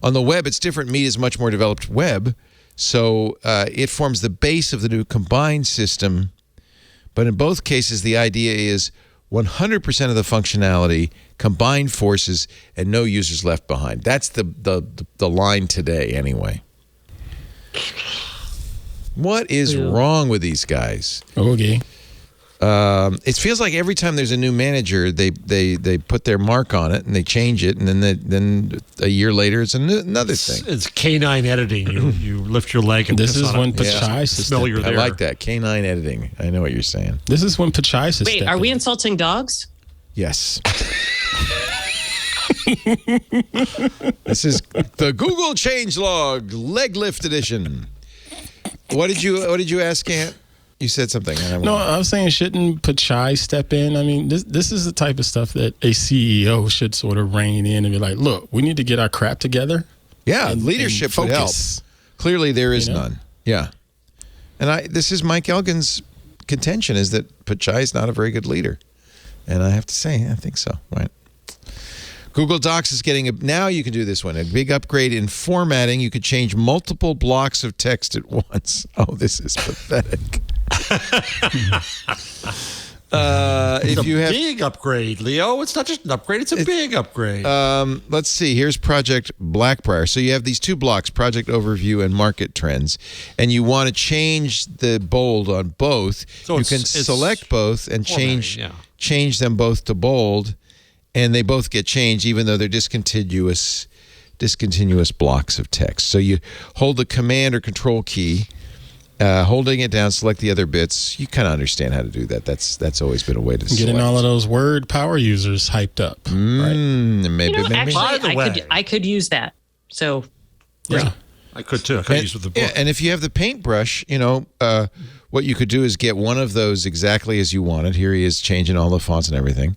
On the web, it's different. Meet is much more developed web, So it forms the base of the new combined system. But in both cases, the idea is 100% of the functionality, combined forces, and no users left behind. That's the line today, anyway. What is wrong with these guys? Okay. It feels like every time there's a new manager, they put their mark on it and they change it, and then a year later it's another thing. It's canine editing. You lift your leg and this is when Pachai smell you're there. I like that canine editing. I know what you're saying. This is when Pachai. Wait, are we insulting dogs? Yes. This is the Google changelog leg lift edition. What did you ask, Ant? You said something. No, I was saying, shouldn't Pachai step in? I mean, this is the type of stuff that a CEO should sort of rein in and be like, look, we need to get our crap together. Yeah, leadership would help. Clearly, there is none. Yeah. And this is Mike Elgin's contention, is that Pachai is not a very good leader. And I have to say, I think so. Right. Google Docs is getting now you can do this one, a big upgrade in formatting. You could change multiple blocks of text at once. Oh, this is pathetic. If you have big upgrade, Leo. It's not just an upgrade; it's a big upgrade. Let's see. Here's Project Blackbriar. So you have these two blocks: Project Overview and Market Trends, and you want to change the bold on both. So you can select both and change them both to bold, and they both get changed, even though they're discontinuous blocks of text. So you hold the Command or Control key. Holding it down, select the other bits. You kind of understand how to do that. That's always been a way to getting all of those Word power users hyped up. Right? Maybe. Actually, I could use that. So, yeah, I could too. I could use with the book. Yeah, and if you have the paintbrush, what you could do is get one of those exactly as you want it. Here he is changing all the fonts and everything.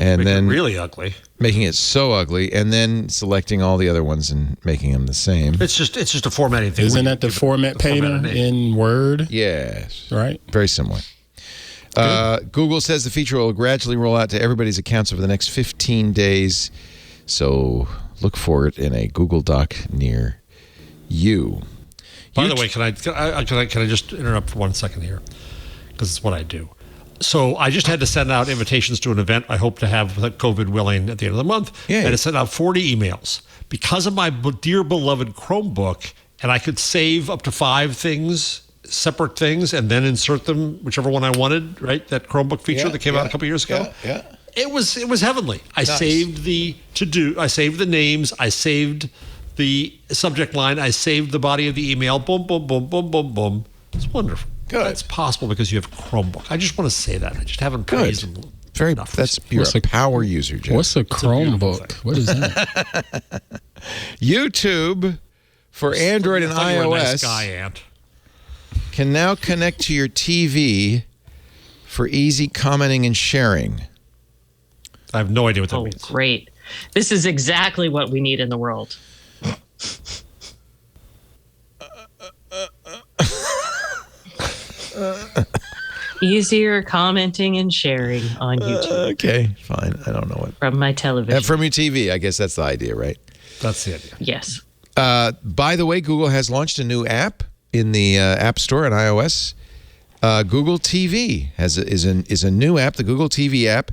And then really ugly, making it so ugly, and then selecting all the other ones and making them the same. It's just a formatting thing. Isn't that the format painter in Word? Yes, right. Very similar. Google says the feature will gradually roll out to everybody's accounts over the next 15 days. So look for it in a Google Doc near you. By the way, can I just interrupt for 1 second here, because it's what I do. So I just had to send out invitations to an event I hope to have, COVID willing, at the end of the month. Yeah. And I sent out 40 emails because of my dear beloved Chromebook, and I could save up to 5 things, separate things, and then insert them whichever one I wanted. Right, that Chromebook feature that came out a couple years ago. Yeah. It was heavenly. I saved the to-do. I saved the names. I saved the subject line. I saved the body of the email. Boom, boom, boom, boom, boom, boom. It's wonderful. Good. That's possible because you have Chromebook. I just want to say that. I just haven't praised them. Very enough. You're a power user, Jeff. What's a Chromebook? What is that? YouTube for Android and iOS. You're a nice guy, Ant. Can now connect to your TV for easy commenting and sharing. I have no idea what that means. Oh, great. This is exactly what we need in the world. Easier commenting and sharing on YouTube. Okay, fine. I don't know what. From my television. And from your TV, I guess that's the idea, right? That's the idea. Yes. By the way, Google has launched a new app in the App Store on iOS. Google TV is a new app, the Google TV app.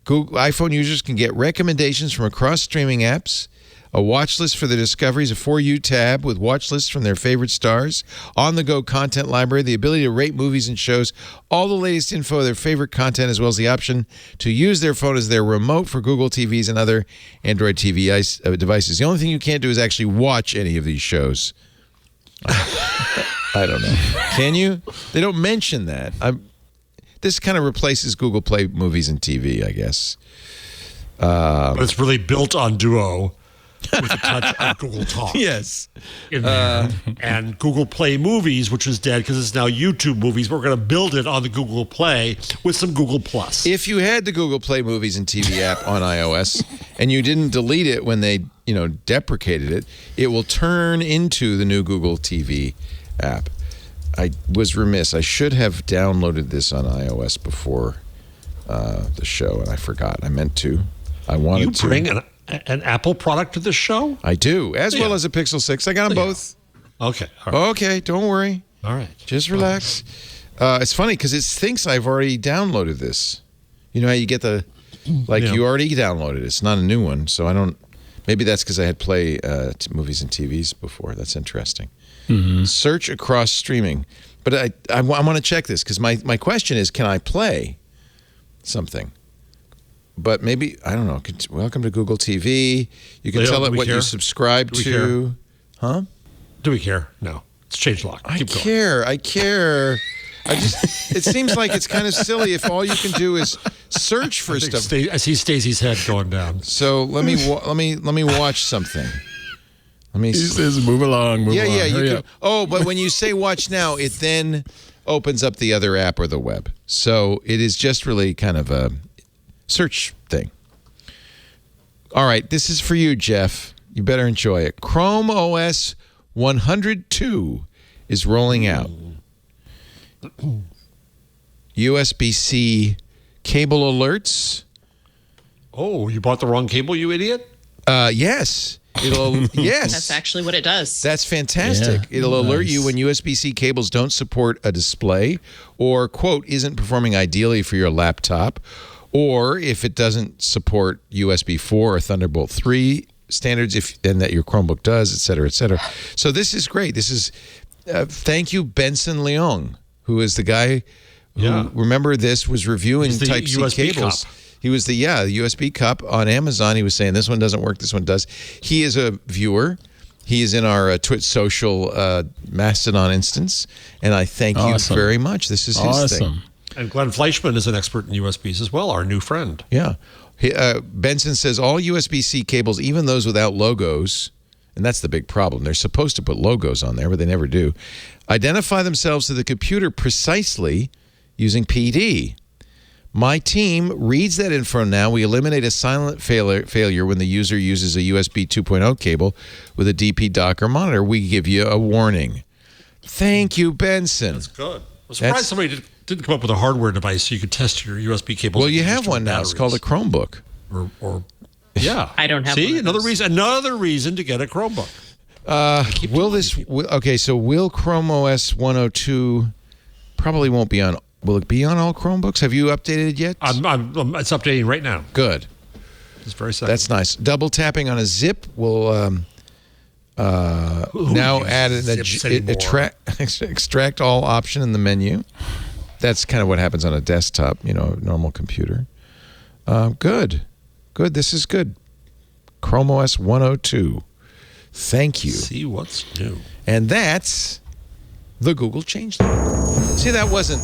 iPhone users can get recommendations from across streaming apps, a watch list for the discoveries, a For You tab with watch lists from their favorite stars, on-the-go content library, the ability to rate movies and shows, all the latest info of their favorite content, as well as the option to use their phone as their remote for Google TVs and other Android TV devices. The only thing you can't do is actually watch any of these shows. I don't know. Can you? They don't mention that. This kind of replaces Google Play Movies and TV, I guess. But it's really built on Duo with a touch of Google Talk. Yes. In there. And Google Play Movies, which is dead because it's now YouTube Movies. We're going to build it on the Google Play with some Google Plus. If you had the Google Play Movies and TV app on iOS and you didn't delete it when they, deprecated it, it will turn into the new Google TV app. I was remiss. I should have downloaded this on iOS before the show, and I forgot. I meant to. I wanted to. You bring an Apple product to the show? I do, as well as a Pixel 6. I got them both. Okay. All right. Okay, don't worry. All right. Just relax. It's funny because it thinks I've already downloaded this. You know how you get the, you already downloaded it. It's not a new one, so I don't, maybe that's because I had play movies and TVs before. That's interesting. Mm-hmm. Search across streaming. But I want to check this because my question is, can I play something? But maybe, I don't know. Welcome to Google TV. You can tell it what you subscribe to. Huh? Do we care? No. It's change log. I care. It seems like it's kind of silly if all you can do is search for stuff. I see Stacey's head going down. So let me watch something. He says, move along. Hurry up. Oh, but when you say watch now, it then opens up the other app or the web. So it is just really kind of a search thing. All right, this is for you, Jeff. You better enjoy it. Chrome OS 102 is rolling out. USB-C cable alerts. Oh, you bought the wrong cable, you idiot? Yes. Yes. That's actually what it does. That's fantastic. Yeah, it'll alert you when USB-C cables don't support a display or, quote, isn't performing ideally for your laptop, or if it doesn't support USB 4 or Thunderbolt 3 standards, and that your Chromebook does, et cetera, et cetera. So this is great. This is, thank you, Benson Leong, who is the guy who, remember this, was reviewing Type-C cables. Cup. He was the USB cup on Amazon. He was saying this one doesn't work, this one does. He is a viewer. He is in our Twit social Mastodon instance, and I thank you very much. This is his thing. And Glenn Fleischman is an expert in USBs as well, our new friend. Yeah. Benson says all USB-C cables, even those without logos, and that's the big problem. They're supposed to put logos on there, but they never do, identify themselves to the computer precisely using PD. My team reads that info now. We eliminate a silent failure when the user uses a USB 2.0 cable with a DP dock or monitor. We give you a warning. Thank you, Benson. That's good. I'm surprised somebody didn't come up with a hardware device so you could test your USB cables. Well, you have one now. It's called a Chromebook. Or yeah. I don't have one. See, another reason to get a Chromebook. Will Chrome OS 102 probably won't be on? Will it be on all Chromebooks? Have you updated it yet? It's updating right now. Good. It's very simple. That's nice. Double tapping on a zip will now add extract all option in the menu. That's kind of what happens on a desktop, normal computer. Good. This is good. Chrome OS 102. Thank you. See what's new. And that's the Google changelog. See, that wasn't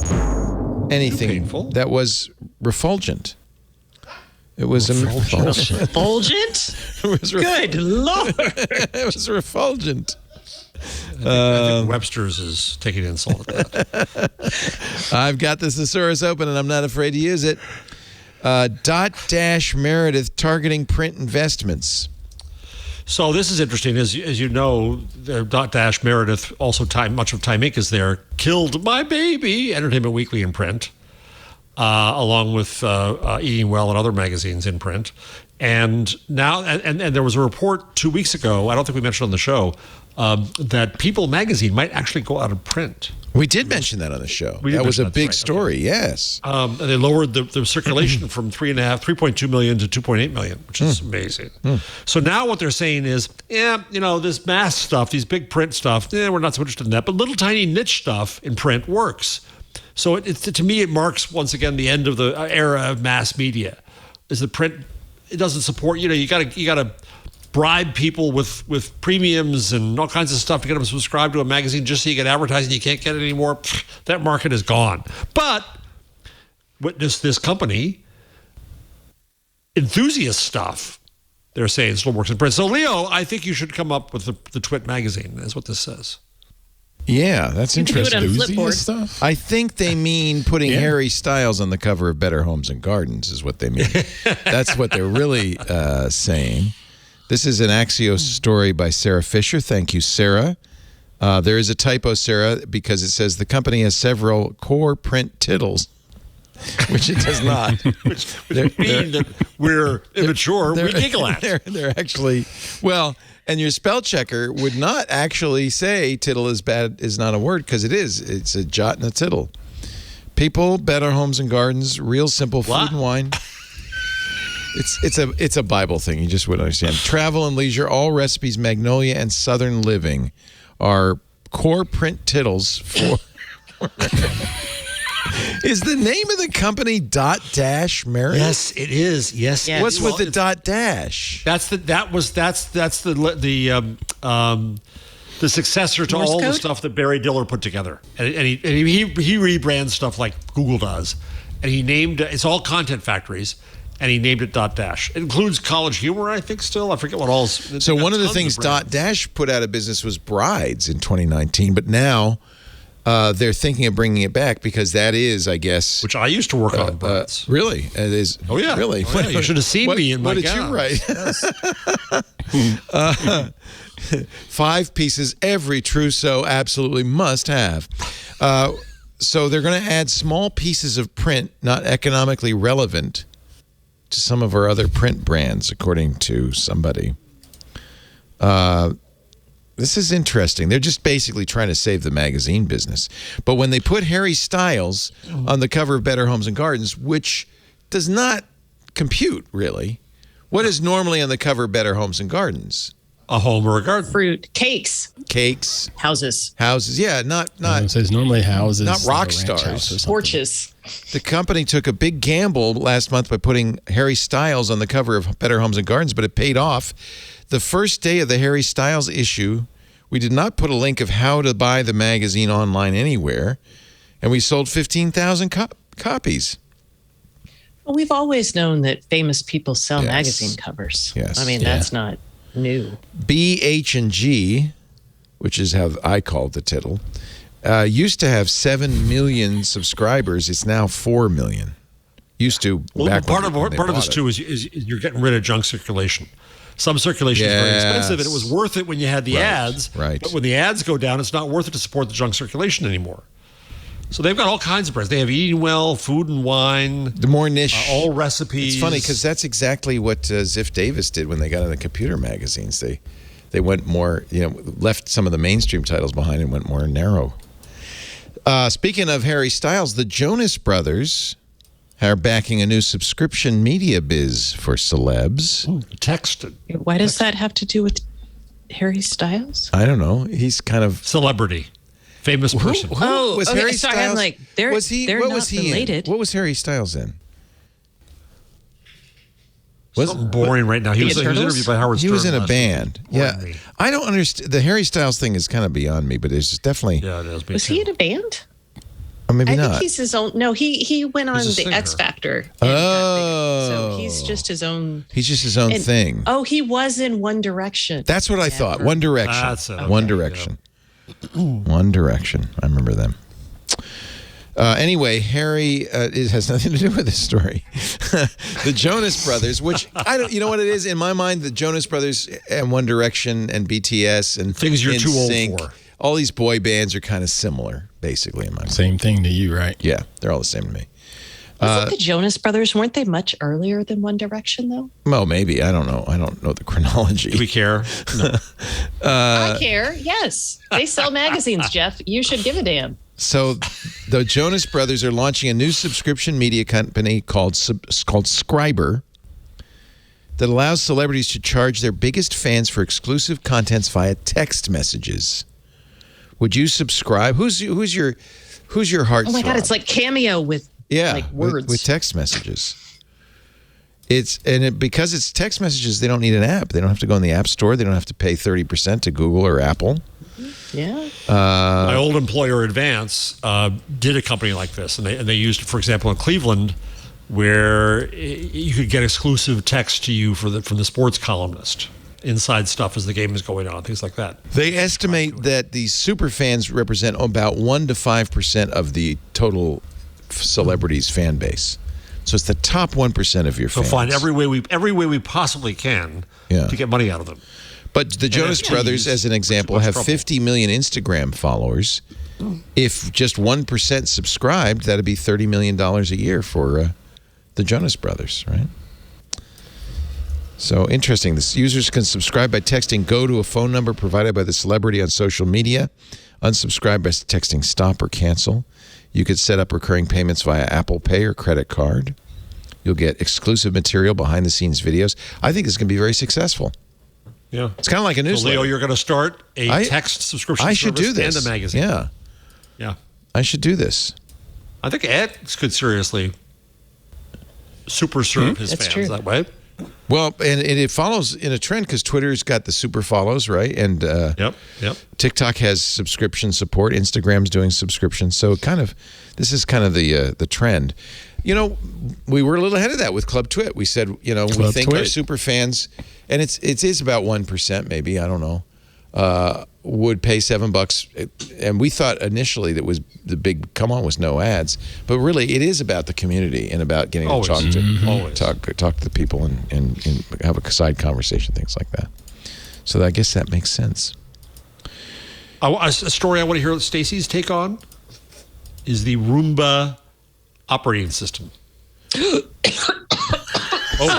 anything painful. That was refulgent. It was refulgent. Refulgent? It was good Lord. It was refulgent. I think Webster's is taking insult at that. I've got the thesaurus open and I'm not afraid to use it. Meredith targeting print investments. So this is interesting. As you know, Meredith, also much of Time Inc. is there, killed my baby, Entertainment Weekly in print, along with Eating Well and other magazines in print. And now, and there was a report 2 weeks ago, I don't think we mentioned on the show, that People magazine might actually go out of print. We did mention that on the show. That was a big story, yes. And they lowered the circulation from 3.2 million to 2.8 million, which is amazing. So now what they're saying is, this mass stuff, these big print stuff, we're not so interested in that. But little tiny niche stuff in print works. So to me, it marks once again the end of the era of mass media. Is the print? It doesn't support. You gotta bribe people with premiums and all kinds of stuff to get them to subscribe to a magazine just so you get advertising. You can't get it anymore. That market is gone. But witness this company, enthusiast stuff, they're saying still works in print. So Leo, I think you should come up with the Twit magazine. That's what this says. Yeah, that's interesting. Do it on Flipboard. Stuff? I think they mean putting Harry Styles on the cover of Better Homes and Gardens is what they mean. That's what they're really saying. This is an Axios story by Sarah Fisher. Thank you, Sarah. There is a typo, Sarah, because it says the company has several core print titles, which it does not. which mean that we're immature. We giggle at. They're actually, well, And your spell checker would not actually say tittle is bad is not a word, because it is. It's a jot and a tittle. People, better homes and gardens, real simple food and wine. It's a Bible thing. You just wouldn't understand. Travel and leisure, all recipes, Magnolia and Southern Living are core print tittles for. Is the name of the company Dot-Dash Mary? Yes, it is. Yes. What's with the Dot-Dash? That's the successor to all the stuff that Barry Diller put together, and he rebrands stuff like Google does, and he named it's all content factories, and he named it Dot-Dash. It includes College Humor, I think. Still, I forget what all. So one of the things Dot-Dash put out of business was Brides in 2019, but now. They're thinking of bringing it back because that is, I guess, which I used to work on. Really, it is. Oh yeah, really. Oh, yeah. You should have seen me in my gown. What did you write? 5 pieces every trousseau absolutely must have. So they're going to add small pieces of print not economically relevant to some of our other print brands, according to somebody. This is interesting. They're just basically trying to save the magazine business. But when they put Harry Styles on the cover of Better Homes and Gardens, which does not compute, really, what is normally on the cover of Better Homes and Gardens? A home or a garden. Fruit. Cakes. Houses. Yeah, not it says normally houses. Not rock stars. Porches. The company took a big gamble last month by putting Harry Styles on the cover of Better Homes and Gardens, but it paid off. The first day of the Harry Styles issue, we did not put a link of how to buy the magazine online anywhere, and we sold 15,000 copies. Well, we've always known that famous people sell magazine covers. Yes. I mean, that's not new. BH&G, which is how I called the tittle, used to have 7 million subscribers. It's now 4 million. Used to. Well, part of this too is you're getting rid of junk circulation. Some circulation is very expensive, and it was worth it when you had the ads. Right. But when the ads go down, it's not worth it to support the junk circulation anymore. So they've got all kinds of brands. They have Eating Well, Food and Wine. The more niche. All recipes. It's funny because that's exactly what Ziff Davis did when they got into computer magazines. They went more, left some of the mainstream titles behind and went more narrow. Speaking of Harry Styles, the Jonas Brothers are backing a new subscription media biz for celebs. Texted. Why does that have to do with Harry Styles? I don't know. He's kind of celebrity, famous person. Who was Harry Styles? I'm like, they're not related. What was Harry Styles in? Something boring right now. He was interviewed by Howard Stern. He was in a band. Yeah, I don't understand. The Harry Styles thing is kind of beyond me, but it's definitely. Yeah, it is. Was he in a band? Or maybe not. I think he's his own. No, he went on the X Factor. So he's just his own. He's just his own thing. Oh, he was in One Direction. That's what I thought. One Direction. That's it. One Direction. Yeah. One Direction. I remember them. Anyway, Harry, it has nothing to do with this story. The Jonas Brothers, which I don't, you know what it is? In my mind, the Jonas Brothers and One Direction and BTS and things you're too NSYNC, old for. All these boy bands are kind of similar, basically, in my mind. Same thing to you, right? Yeah, they're all the same to me. Was it the Jonas Brothers? Weren't they much earlier than One Direction, though? Well, maybe. I don't know. I don't know the chronology. Do we care? No. I care. Yes. They sell magazines, Jeff. You should give a damn. So the Jonas Brothers are launching a new subscription media company called Scriber that allows celebrities to charge their biggest fans for exclusive contents via text messages. Would you subscribe? Who's your heartthrob? Oh my God, it's like Cameo with words. With text messages. Because it's text messages, they don't need an app. They don't have to go in the App Store. They don't have to pay 30% to Google or Apple. Yeah. My old employer, Advance, did a company like this, and they used it, for example, in Cleveland, where you could get exclusive text to you from the sports columnist, inside stuff as the game is going on, things like that. They estimate that these super fans represent about 1 to 5% of the total celebrities' fan base. So it's the top 1% of your fans. So find every way we possibly can to get money out of them. But the Jonas Brothers, as an example, have 50 million Instagram followers. If just 1% subscribed, that'd be $30 million a year for the Jonas Brothers, right? So interesting. This users can subscribe by texting "go" to a phone number provided by the celebrity on social media. Unsubscribe by texting "stop" or "cancel." You could set up recurring payments via Apple Pay or credit card. You'll get exclusive material, behind-the-scenes videos. I think this is going to be very successful. Yeah. It's kind of like a newsletter. So, Leo, you're going to start a text subscription service should do this. and a magazine. Yeah. Yeah. I should do this. I think Ed could seriously super serve his fans that way. Well, and it follows in a trend because Twitter's got the super follows, right? And yep. TikTok has subscription support. Instagram's doing subscriptions. So this is kind of the trend. You know, we were a little ahead of that with Club Twit. We said, you know, we think our super fans, and it is about 1% maybe, I don't know, would pay $7. And we thought initially that was the big come on was no ads, but really it is about the community and about getting to talk to the people and have a side conversation, things like that. So I guess that makes sense. A story I want to hear Stacey's take on is the Roomba operating system. Oh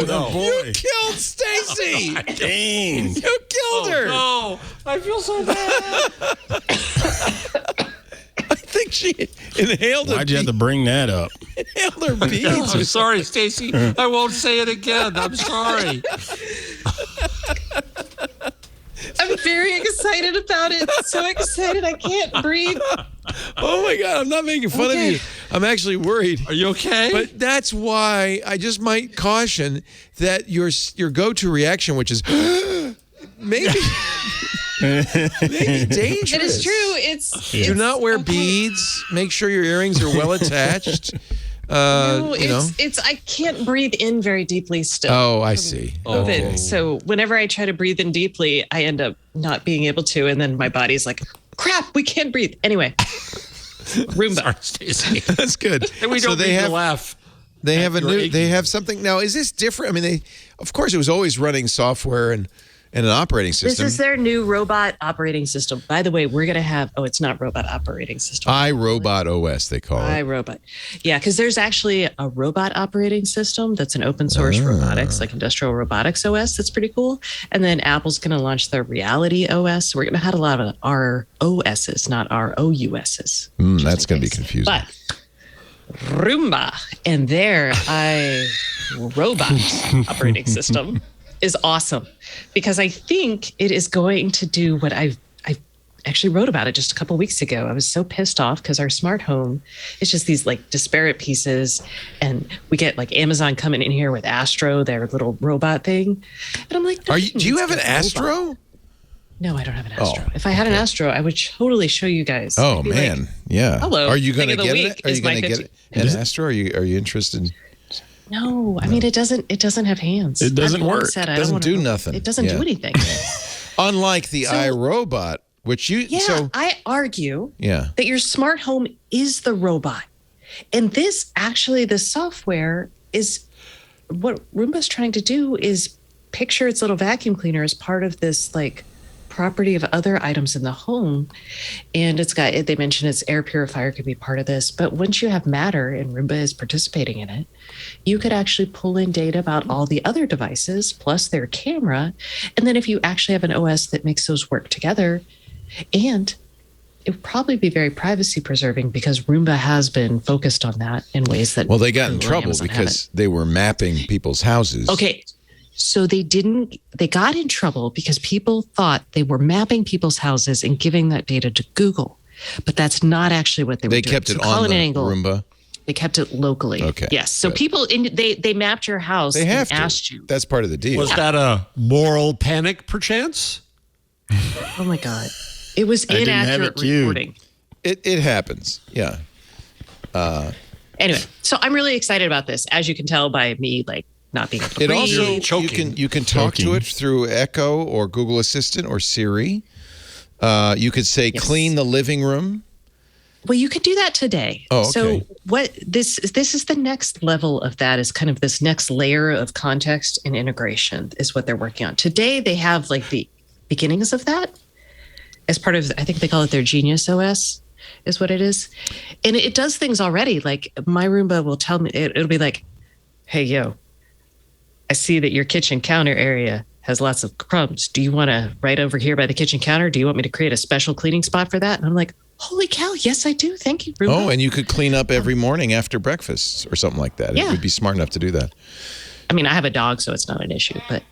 no! You killed Stacy! Dang! You killed her! No, I feel so bad. I think she inhaled. Why'd you have to bring that up? Inhaled her beads. I'm sorry, Stacy. I won't say it again. I'm sorry. I'm very excited about it. So excited I can't breathe. Oh my God, I'm not making fun of you. I'm actually worried. Are you okay? But that's why I just might caution that your go-to reaction, which is maybe dangerous. It is true. Do not wear beads. Make sure your earrings are well attached. It's I can't breathe in very deeply still. Oh, I see. So whenever I try to breathe in deeply, I end up not being able to, and then my body's like, crap, we can't breathe. Anyway, Roomba. Sorry, Stacey. That's good. And we don't need to laugh. They have they have something now. Is this different? I mean, of course, it was always running software and an operating system. This is their new robot operating system. By the way, we're going to have, it's not robot operating system. iRobot OS, they call it. iRobot. Yeah, because there's actually a robot operating system that's an open source robotics, like industrial robotics OS. That's pretty cool. And then Apple's going to launch their Reality OS. So we're going to have a lot of our OSs, not our OUSs. That's going to be confusing. But Roomba and their iRobot operating system is awesome because I think it is going to do what I actually wrote about it just a couple of weeks ago. I was so pissed off because our smart home is just these like disparate pieces, and we get like Amazon coming in here with Astro, their little robot thing, and I'm like, do you have an Astro? No, I don't have an Astro. If I had an Astro, I would totally show you guys. Oh man, yeah. Hello. Are you going to get it? Are you going to get an Astro? Are you interested? No, I mean it doesn't have hands. It doesn't work. It doesn't do nothing. It doesn't do anything. Unlike the iRobot, which you I argue that your smart home is the robot. And this actually, the software is what Roomba's trying to do is picture its little vacuum cleaner as part of this like property of other items in the home. And they mentioned its air purifier could be part of this. But once you have Matter and Roomba is participating in it, you could actually pull in data about all the other devices plus their camera. And then if you actually have an OS that makes those work together, and it would probably be very privacy preserving because Roomba has been focused on that in ways that they got in trouble because they were mapping people's houses. Okay. So they got in trouble because people thought they were mapping people's houses and giving that data to Google. But that's not actually what they were doing. They kept it on the Roomba? They kept it locally. Okay. Yes. So people, they mapped your house and asked you. That's part of the deal. Was that a moral panic, perchance? Oh, my God. It was inaccurate reporting. It happens. Yeah. Anyway, so I'm really excited about this, as you can tell by me, like, not being able to breathe. Also, you can talk to it through Echo or Google Assistant or Siri. You could say, clean the living room. Well, you could do that today. Oh, okay. So what this is the next level of that is kind of this next layer of context and integration is what they're working on. Today, they have like the beginnings of that as part of, I think they call it their Genius OS is what it is. And it does things already. Like my Roomba will tell me, it'll be like, hey, yo, I see that your kitchen counter area has lots of crumbs. Do you want to right over here by the kitchen counter? Do you want me to create a special cleaning spot for that? And I'm like, holy cow, yes, I do. Thank you, Roomba. Oh, and you could clean up every morning after breakfast or something like that. Yeah. It would be smart enough to do that. I mean, I have a dog, so it's not an issue, but.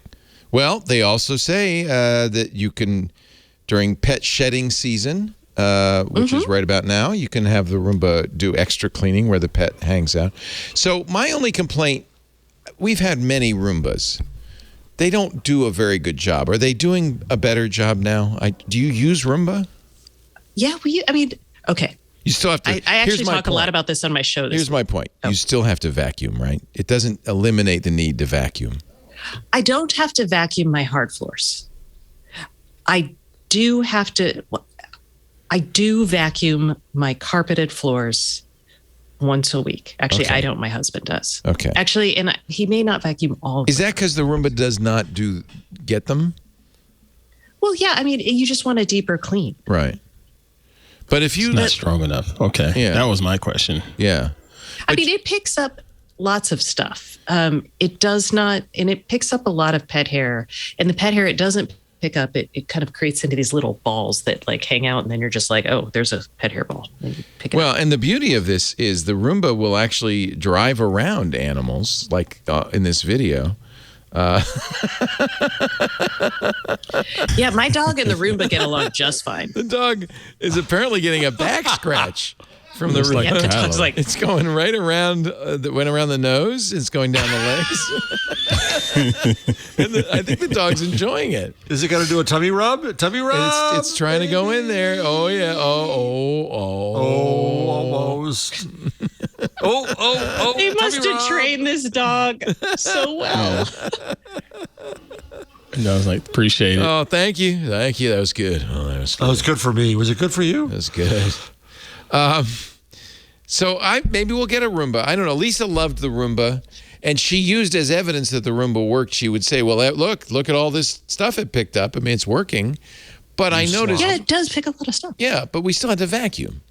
Well, they also say that you can, during pet shedding season, which is right about now, you can have the Roomba do extra cleaning where the pet hangs out. So my only complaint, we've had many Roombas. They don't do a very good job. Are they doing a better job now? Do you use Roomba? Yeah, okay. You still have to. I actually talk a lot about this on my show. Here's my point. Oh. You still have to vacuum, right? It doesn't eliminate the need to vacuum. I don't have to vacuum my hard floors. I do vacuum my carpeted floors once a week. Actually, I don't. My husband does. Okay. Actually, and he may not vacuum all of them. Is that because the Roomba does not get them? Well, yeah. I mean, you just want a deeper clean. Right. But if it's not strong enough. Okay. Yeah. That was my question. Yeah. I mean, it picks up lots of stuff. It does not, and it picks up a lot of pet hair. And the pet hair, it doesn't pick up. It kind of creates into these little balls that like hang out, and then you're just like, oh, there's a pet hair ball. And you pick it up. And the beauty of this is the Roomba will actually drive around animals, like in this video. Yeah, my dog and the Roomba get along just fine. The dog is apparently getting a back scratch from the Roomba. Yeah, the dog's like, it's going right around, went around the nose. It's going down the legs. And I think the dog's enjoying it. Is it going to do a tummy rub? Tummy rub? It's trying to go in there. Oh, yeah. Oh, almost. Oh. They must have trained this dog so well. And I was like, appreciate it. Oh, thank you. Thank you. That was good. That was good for me. Was it good for you? That was good. So maybe we'll get a Roomba. I don't know. Lisa loved the Roomba, and she used as evidence that the Roomba worked. She would say, well, look at all this stuff it picked up. I mean, it's working. But I noticed. Yeah, it does pick up a lot of stuff. Yeah, but we still had to vacuum.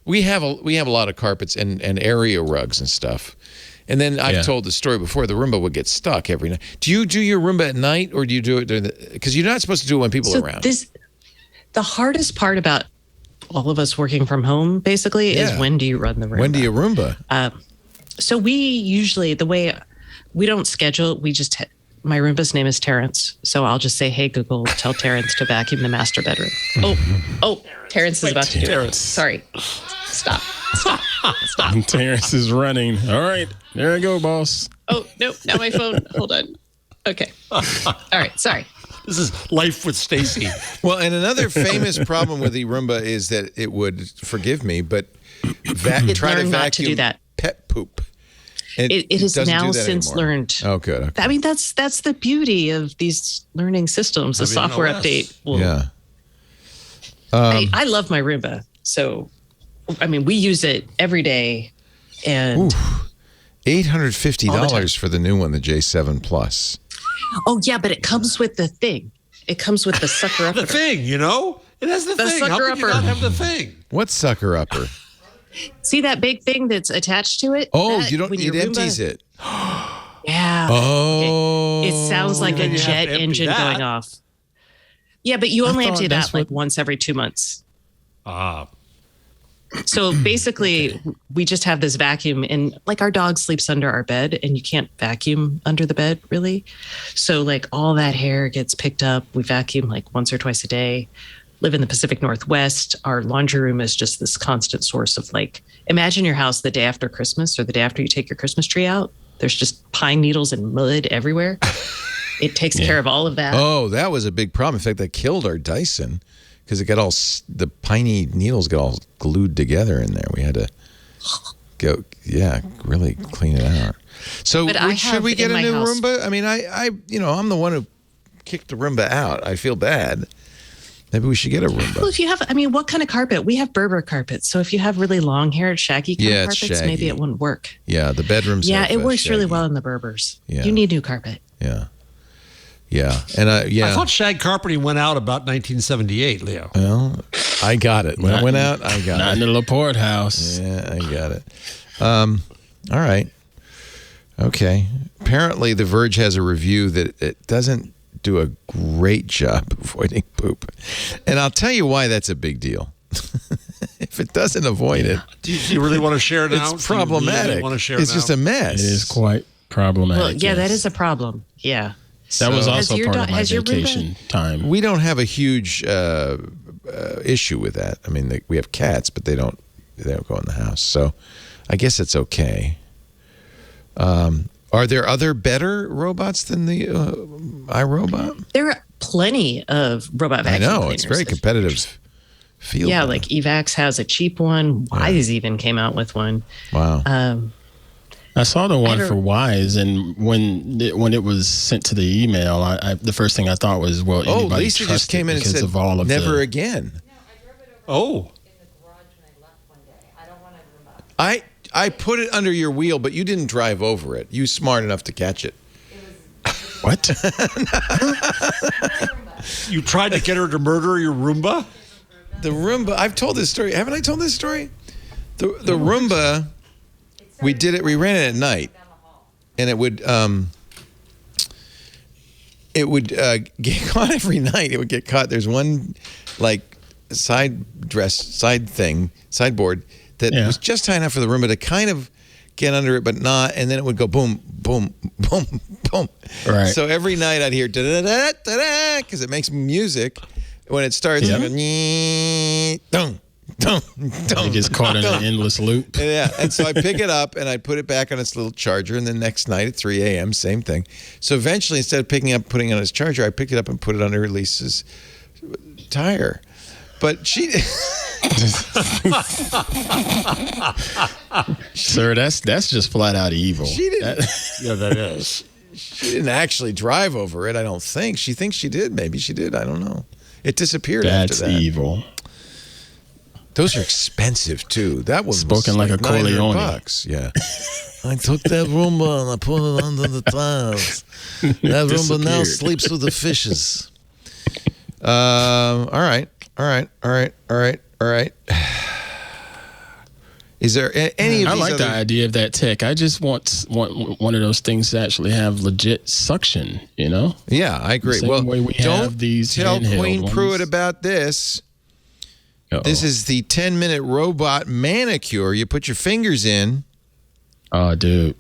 We have a lot of carpets and area rugs and stuff. And then I've told the story before, the Roomba would get stuck every night. Do you do your Roomba at night, or do you do it during because you're not supposed to do it when people are around? The hardest part about all of us working from home, basically, is when do you run the Roomba? When do you Roomba? So we usually, we don't schedule, my Roomba's name is Terrence. So I'll just say, hey, Google, tell Terrence to vacuum the master bedroom. Oh, Terrence is about to do it. Sorry. Stop. Terrence is running. All right. There I go, boss. Oh, no. Now my phone. Hold on. Okay. All right. Sorry. This is life with Stacy. Well, and another famous problem with the Roomba is that it would, forgive me, but try to vacuum that. Pet poop. It has now since anymore. learned. Oh, good. Okay. I mean, that's the beauty of these learning systems. The software update will. Yeah. I love my Roomba. So, I mean, we use it every day. And $850 for the new one, the J7 Plus. Oh, yeah, but it comes with the thing. It comes with the sucker upper. The thing, It has the thing. Sucker How can upper. you not have the thing? What sucker upper? See that big thing that's attached to it? Oh, it empties it. Yeah. Oh. It sounds like a jet engine going off. Yeah, but you only empty that like once every 2 months. So basically, we just have this vacuum, and like our dog sleeps under our bed, and you can't vacuum under the bed really. So like all that hair gets picked up. We vacuum like once or twice a day. Live in the Pacific Northwest. Our laundry room is just this constant source of like, imagine your house the day after Christmas or the day after you take your Christmas tree out. There's just pine needles and mud everywhere. It takes care of all of that. Oh, that was a big problem. In fact, that killed our Dyson because it got the piney needles got all glued together in there. We had to really clean it out. So should we get a new Roomba? I mean, I'm the one who kicked the Roomba out. I feel bad. Maybe we should get a Roomba. Well, if you have, what kind of carpet? We have Berber carpets. So if you have really long-haired, shaggy kind of carpets, maybe it wouldn't work. Yeah, the bedrooms. Yeah, it works really well in the Berbers. Yeah. You need new carpet. Yeah. Yeah. And I thought shag carpeting went out about 1978, Leo. Well, I got it. When it went out, I got it. Not in the Laporte house. Yeah, I got it. All right. Okay. Apparently, The Verge has a review that it doesn't do a great job avoiding poop. And I'll tell you why that's a big deal. If it doesn't avoid it. Do you really want to share it now? It's problematic. It's just a mess. It is quite problematic. Well, yeah, that is a problem. Yeah. That was also part of my vacation time. We don't have a huge issue with that. I mean, we have cats, but they don't go in the house. So I guess it's okay. Are there other better robots than the iRobot? There are plenty of robot vacuum cleaners. I know. It's very competitive field. Yeah, like Evax has a cheap one. Wise even came out with one. Wow. I saw the one for Wise, and when it was sent to the email, the first thing I thought was, well, anybody Lisa just came in and said, never again. No, I drove it over in the garage when I left one day. I don't want to remember. I put it under your wheel, but you didn't drive over it. You were smart enough to catch it. What? You tried to get her to murder your Roomba? The Roomba, I've told this story. Haven't I told this story? The Roomba, we ran it at night, and it would get caught every night. It would get caught. There's one like sideboard that was just high enough for the Roomba to kind of get under it, but not, and then it would go boom, boom, boom, boom. Right. So every night I'd hear da-da-da-da-da, because it makes music. When it starts, it gets caught in an endless loop. Yeah, and so I pick it up and I put it back on its little charger, and the next night at 3 a.m., same thing. So eventually, instead of putting it on its charger, I picked it up and put it under Lisa's tire. But she... Sir, that's just flat out evil. She didn't... Yeah, that is. She didn't actually drive over it, I don't think. She thinks she did. Maybe she did. I don't know. It disappeared after that. That's evil. Those are expensive, too. That was spoken like a Corleone. $900. Yeah. I took that Roomba and I put it under the tiles. That Roomba now sleeps with the fishes. All right. Is there any of these I like the idea of that tech. I just want one of those things to actually have legit suction, you know? Yeah, I agree. Well, don't have these tell Queen ones. Pruitt about this. Uh-oh. This is the 10-minute robot manicure. You put your fingers in. Oh, dude.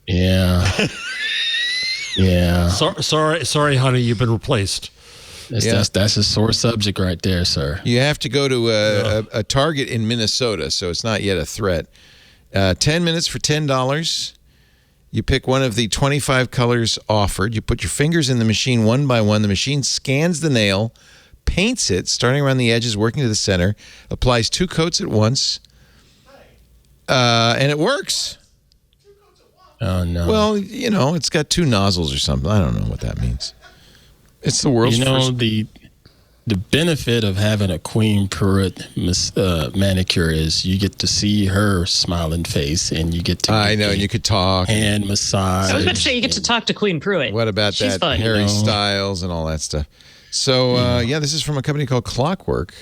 Yeah. Yeah. Sorry, honey, you've been replaced. That's a sore subject right there, sir. You have to go to a Target in Minnesota, so it's not yet a threat. 10 minutes for $10. You pick one of the 25 colors offered. You put your fingers in the machine one by one. The machine scans the nail, paints it, starting around the edges, working to the center, applies 2 coats at once, and it works. Oh, no. Well, you know, it's got 2 nozzles or something. I don't know what that means. It's the world's first. The benefit of having a Queen Pruitt manicure is you get to see her smiling face, and you get to. I know, you could talk, hand massage. I was about to say you get to talk to Queen Pruitt. What about She's that fun. Harry Styles and all that stuff? So this is from a company called Clockwork,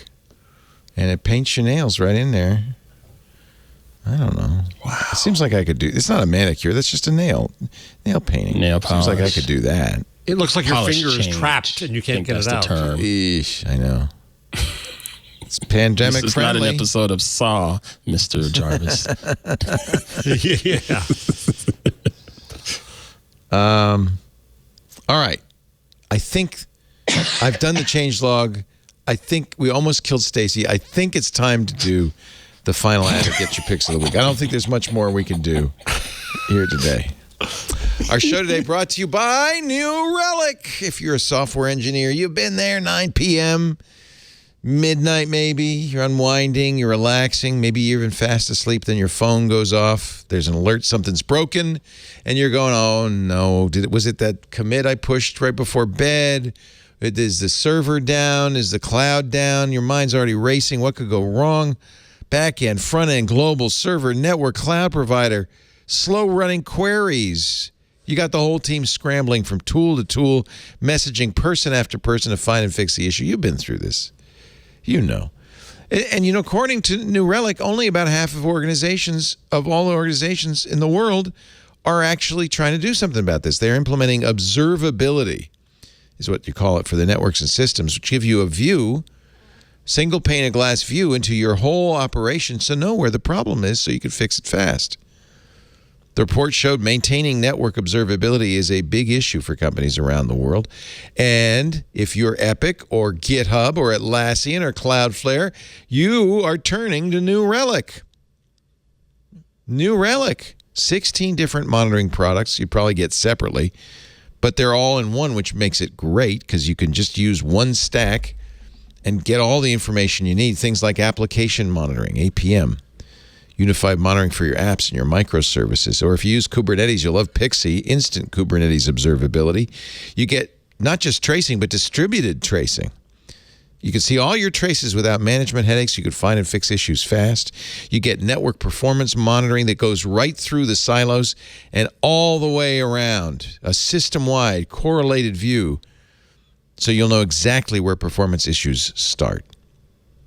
and it paints your nails right in there. I don't know. Wow. It seems like I could do. It's not a manicure. That's just a nail painting. Nail polish. Seems like I could do that. It looks like your Polish finger change. is trapped and you can't get it out. Term. Eesh, I know. It's pandemic This is friendly. not an episode of Saw, Mr. Jarvis. Yeah. All right. I think I've done the changelog. I think we almost killed Stacy. I think it's time to do the final ad to get your picks of the week. I don't think there's much more we can do here today. Our show today brought to you by New Relic. If you're a software engineer, you've been there 9 p.m., midnight maybe. You're unwinding, you're relaxing. Maybe you're even fast asleep, then your phone goes off. There's an alert, something's broken, and you're going, oh no, was it that commit I pushed right before bed? Is the server down? Is the cloud down? Your mind's already racing. What could go wrong? Back end, front end, global server, network, cloud provider, slow running queries. You got the whole team scrambling from tool to tool, messaging person after person to find and fix the issue. You've been through this. You know. And you know, according to New Relic, only about half of all the organizations in the world are actually trying to do something about this. They're implementing observability, is what you call it, for the networks and systems, which give you a view, single pane of glass view into your whole operation, so know where the problem is so you can fix it fast. The report showed maintaining network observability is a big issue for companies around the world. And if you're Epic or GitHub or Atlassian or Cloudflare, you are turning to New Relic. New Relic. 16 different monitoring products you probably get separately, but they're all in one, which makes it great because you can just use one stack and get all the information you need. Things like application monitoring, APM. Unified monitoring for your apps and your microservices. Or if you use Kubernetes, you'll love Pixie, instant Kubernetes observability. You get not just tracing, but distributed tracing. You can see all your traces without management headaches. You can find and fix issues fast. You get network performance monitoring that goes right through the silos and all the way around. A system-wide correlated view so you'll know exactly where performance issues start.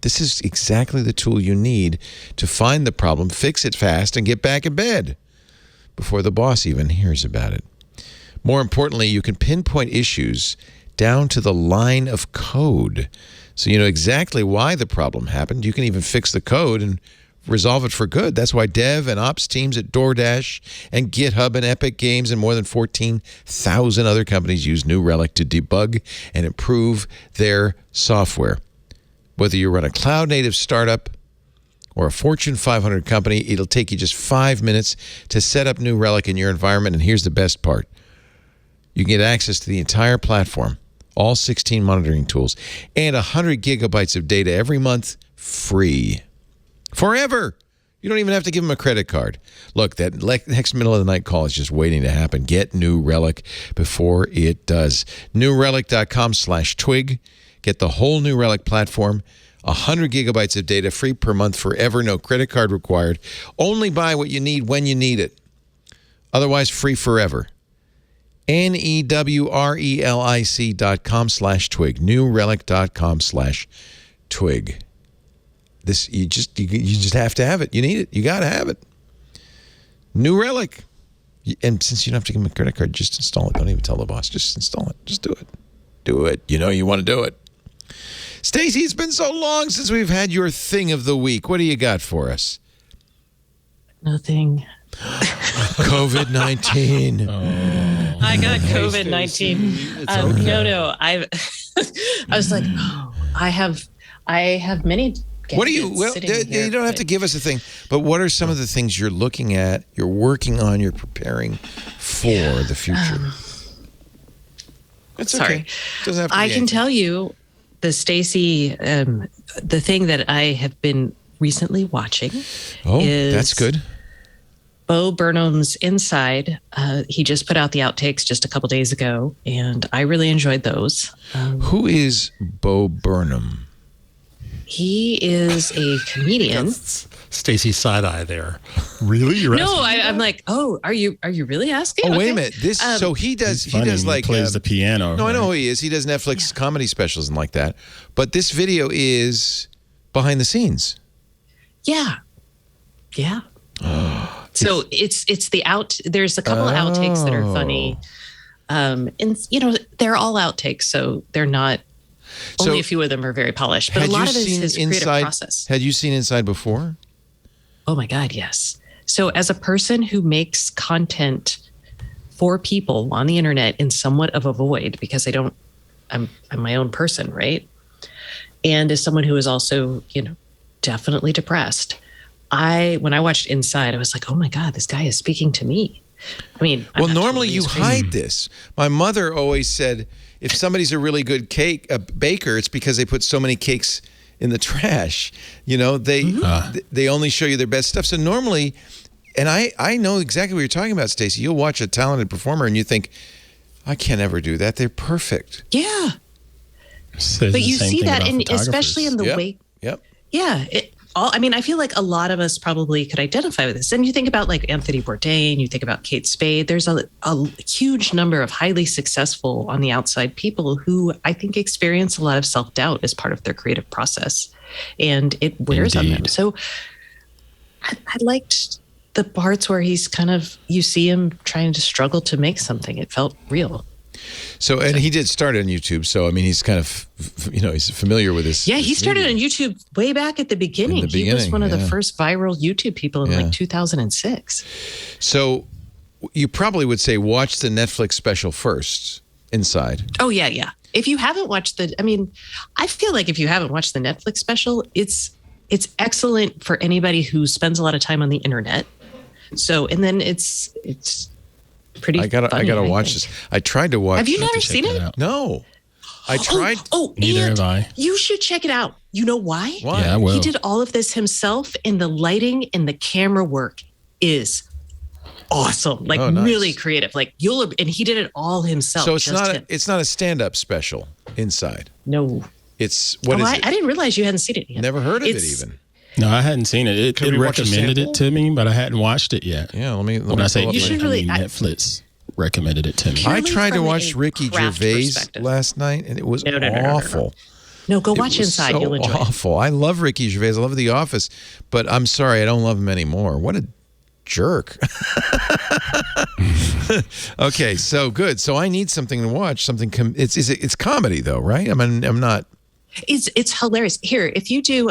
This is exactly the tool you need to find the problem, fix it fast, and get back in bed before the boss even hears about it. More importantly, you can pinpoint issues down to the line of code. So you know exactly why the problem happened. You can even fix the code and resolve it for good. That's why dev and ops teams at DoorDash and GitHub and Epic Games and more than 14,000 other companies use New Relic to debug and improve their software. Whether you run a cloud-native startup or a Fortune 500 company, it'll take you just 5 minutes to set up New Relic in your environment. And here's the best part. You can get access to the entire platform, all 16 monitoring tools, and 100 gigabytes of data every month free. Forever. You don't even have to give them a credit card. Look, that next middle of the night call is just waiting to happen. Get New Relic before it does. NewRelic.com/twig. Get the whole New Relic platform, 100 gigabytes of data, free per month forever, no credit card required. Only buy what you need when you need it. Otherwise, free forever. NewRelic.com/twig. NewRelic.com/twig. This you just have to have it. You need it. You got to have it. New Relic. And since you don't have to give them a credit card, just install it. Don't even tell the boss. Just install it. Just do it. Do it. You know you want to do it. Stacey, it's been so long since we've had your thing of the week. What do you got for us? Nothing. COVID-19. I got COVID-19. No. I was like, I have many. What do you? Well, you don't have to give us a thing, but what are some of the things you're looking at, you're working on, you're preparing for the future? That's sorry. Okay. Doesn't have to I be can tell you, the Stacey, the thing that I have been recently watching. Oh, is that's good. Bo Burnham's Inside. He just put out the outtakes just a couple days ago, and I really enjoyed those. Who is Bo Burnham? He is a comedian. Stacey's side eye there. Really? You're no, I'm like, oh, are you really asking? Oh, wait a minute. This so he does like plays the piano. No, I know who he is. He does Netflix comedy specials and like that. But this video is behind the scenes. Yeah. So it's the there's a couple of outtakes that are funny. And they're all outtakes, so they're not only a few of them are very polished, but a lot of it is his creative process. Had you seen Inside before? Oh my God, yes. So as a person who makes content for people on the internet in somewhat of a void, because I'm my own person, right? And as someone who is also, definitely depressed, when I watched Inside, I was like, oh my God, this guy is speaking to me. I mean, well, normally you hide this. My mother always said, if somebody's a really good baker, it's because they put so many cakes in the trash. They only show you their best stuff. So normally, and I know exactly what you're talking about, Stacey. You'll watch a talented performer and you think, I can't ever do that. They're perfect. Yeah. But you see that, especially in the way. Yep. Yeah. I feel like a lot of us probably could identify with this. And you think about like Anthony Bourdain, you think about Kate Spade. There's a huge number of highly successful on the outside people who I think experience a lot of self-doubt as part of their creative process. And it wears on them. So I liked the parts where he's you see him trying to struggle to make something. It felt real. So, and he did start on YouTube. So, I mean, he's kind of, he's familiar with this. Yeah, he started on YouTube way back at the beginning. He was one of the first viral YouTube people in like 2006. So, you probably would say watch the Netflix special first, Inside. Oh, yeah. If you haven't watched I feel like if you haven't watched the Netflix special, it's excellent for anybody who spends a lot of time on the internet. So, and then it's pretty I gotta watch this. I tried to watch. Have you never seen it? No. I tried. Neither have I. You should check it out. You know why? Why? Yeah, I will. He did all of this himself, and the lighting and the camera work is awesome. Like really creative. Like and he did it all himself. So it's not a stand-up special, Inside. No. It's what is it? I didn't realize you hadn't seen it yet. Never heard of it even. No, I hadn't seen it. It recommended it to me, but I hadn't watched it yet. Yeah, let me Netflix recommended it to me. I tried to watch Ricky Gervais last night, and it was awful. No, go watch Inside. You'll enjoy it. Awful. I love Ricky Gervais. I love The Office, but I'm sorry, I don't love him anymore. What a jerk. Okay, so good. So I need something to watch. It's comedy though, right? I'm not. It's hilarious. Here, if you do